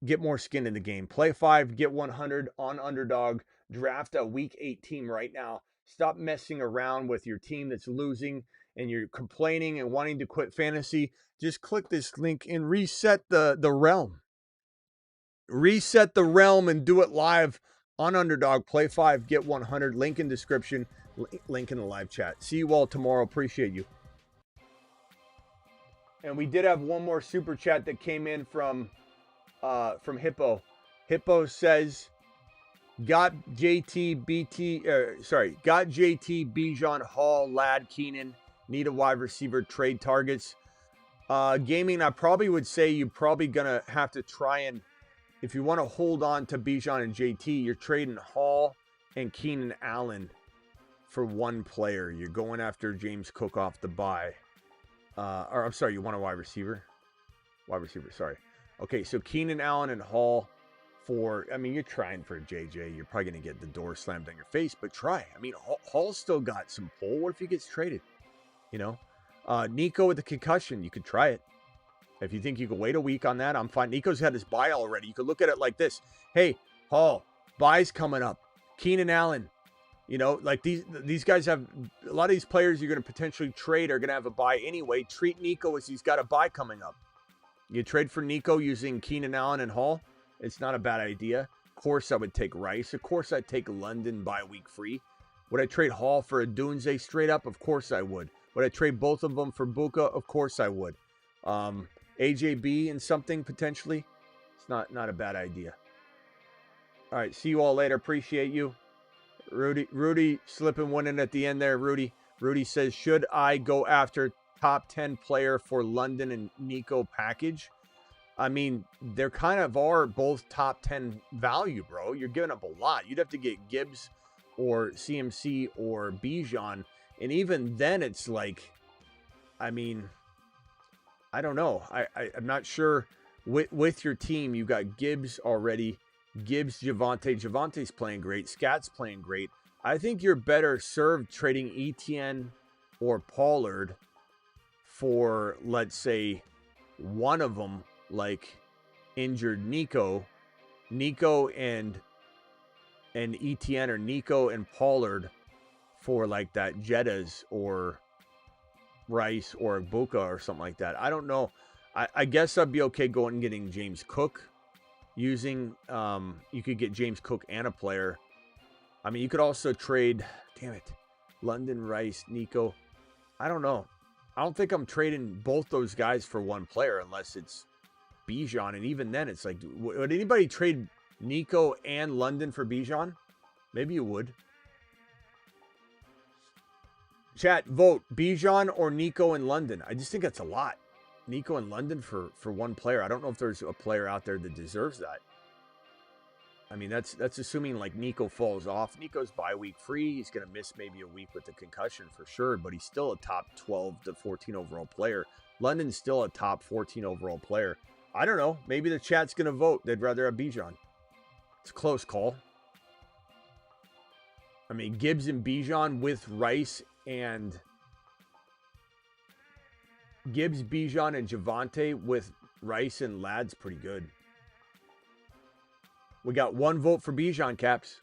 Get more skin in the game. Play 5, get 100 on Underdog. Draft a week 8 team right now. Stop messing around with your team that's losing and you're complaining and wanting to quit fantasy. Just click this link and reset the realm. Reset the realm and do it live on Underdog. Play 5, get 100. Link in description. Link in the live chat. See you all tomorrow. Appreciate you. And we did have one more super chat that came in from Hippo. Hippo says, got JT, Bijan, Hall, Ladd, Keenan, need a wide receiver, trade targets. Gaming, I probably would say you're probably going to have to try and, if you want to hold on to Bijan and JT, you're trading Hall and Keenan Allen for one player. You're going after James Cook off the bye. Or I'm sorry, you want a wide receiver? Wide receiver, sorry. Okay, so Keenan Allen and Hall for, I mean, you're trying for JJ. You're probably going to get the door slammed on your face, but try. I mean, Hall's still got some pull. What if he gets traded? You know? Nico with the concussion, you could try it. If you think you could wait a week on that, I'm fine. Nico's had his bye already. You could look at it like this. Hey, Hall, bye's coming up. Keenan Allen, you know, like these guys have, a lot of these players you're going to potentially trade are going to have a bye anyway. Treat Nico as he's got a bye coming up. You trade for Nico using Keenan Allen and Hall. It's not a bad idea. Of course, I would take Rice. Of course, I'd take London bye week free. Would I trade Hall for a Dunze straight up? Of course I would. Would I trade both of them for Buka? Of course I would. AJB and something potentially. It's not a bad idea. All right, see you all later. Appreciate you. Rudy slipping one in at the end there. Rudy says, should I go after top 10 player for London and Nico package? I mean, they're kind of are both top 10 value, bro. You're giving up a lot. You'd have to get GIBBS or CMC or Bijan. And even then it's like, I mean, I don't know. I'm not sure. With your team, you got GIBBS already. GIBBS, Javonte. Javonte's playing great. Scat's playing great. I think you're better served trading Etienne or Pollard for, let's say, one of them, like injured Nico and Etienne, or Nico and Pollard for like that Jettas or Rice or Buka or something like that. I don't know. I guess I'd be okay going and getting James Cook. Using, you could get James Cook and a player. I mean, you could also trade, damn it, London, Rice, Nico. I don't know. I don't think I'm trading both those guys for one player unless it's Bijan. And even then, it's like, would anybody trade Nico and London for Bijan? Maybe you would. Chat, vote Bijan or Nico in London. I just think that's a lot. Nico in London for one player. I don't know if there's a player out there that deserves that. I mean, that's assuming like Nico falls off. Nico's bye week free. He's going to miss maybe a week with the concussion for sure, but he's still a top 12 to 14 overall player. London's still a top 14 overall player. I don't know. Maybe the chat's going to vote. They'd rather have Bijan. It's a close call. I mean, GIBBS and Bijan with Rice and GIBBS, Bijan, and Javonte with Rice and Ladd's pretty good. We got one vote for Bijan, Caps.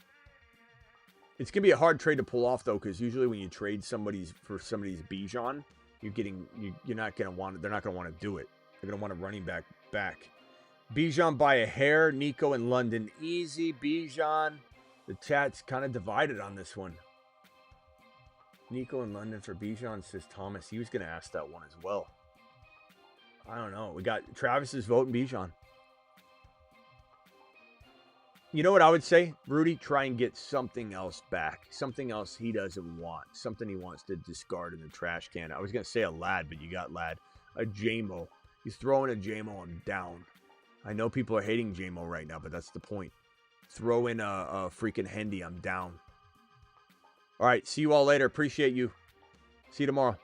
It's going to be a hard trade to pull off, though, because usually when you trade somebody's Bijan, you're not going to want it. They're not going to want to do it. They're going to want a running back. Bijan by a hair. Nico in London. Easy, Bijan. The chat's kind of divided on this one. Nico in London for Bijan, says Thomas. He was going to ask that one as well. I don't know. We got Travis's vote and Bijan. You know what I would say? Rudy, try and get something else back. Something else he doesn't want. Something he wants to discard in the trash can. I was going to say a Ladd, but you got Ladd. A JMO. He's throwing a JMO. I'm down. I know people are hating JMO right now, but that's the point. Throw in a freaking Hendy. I'm down. All right. See you all later. Appreciate you. See you tomorrow.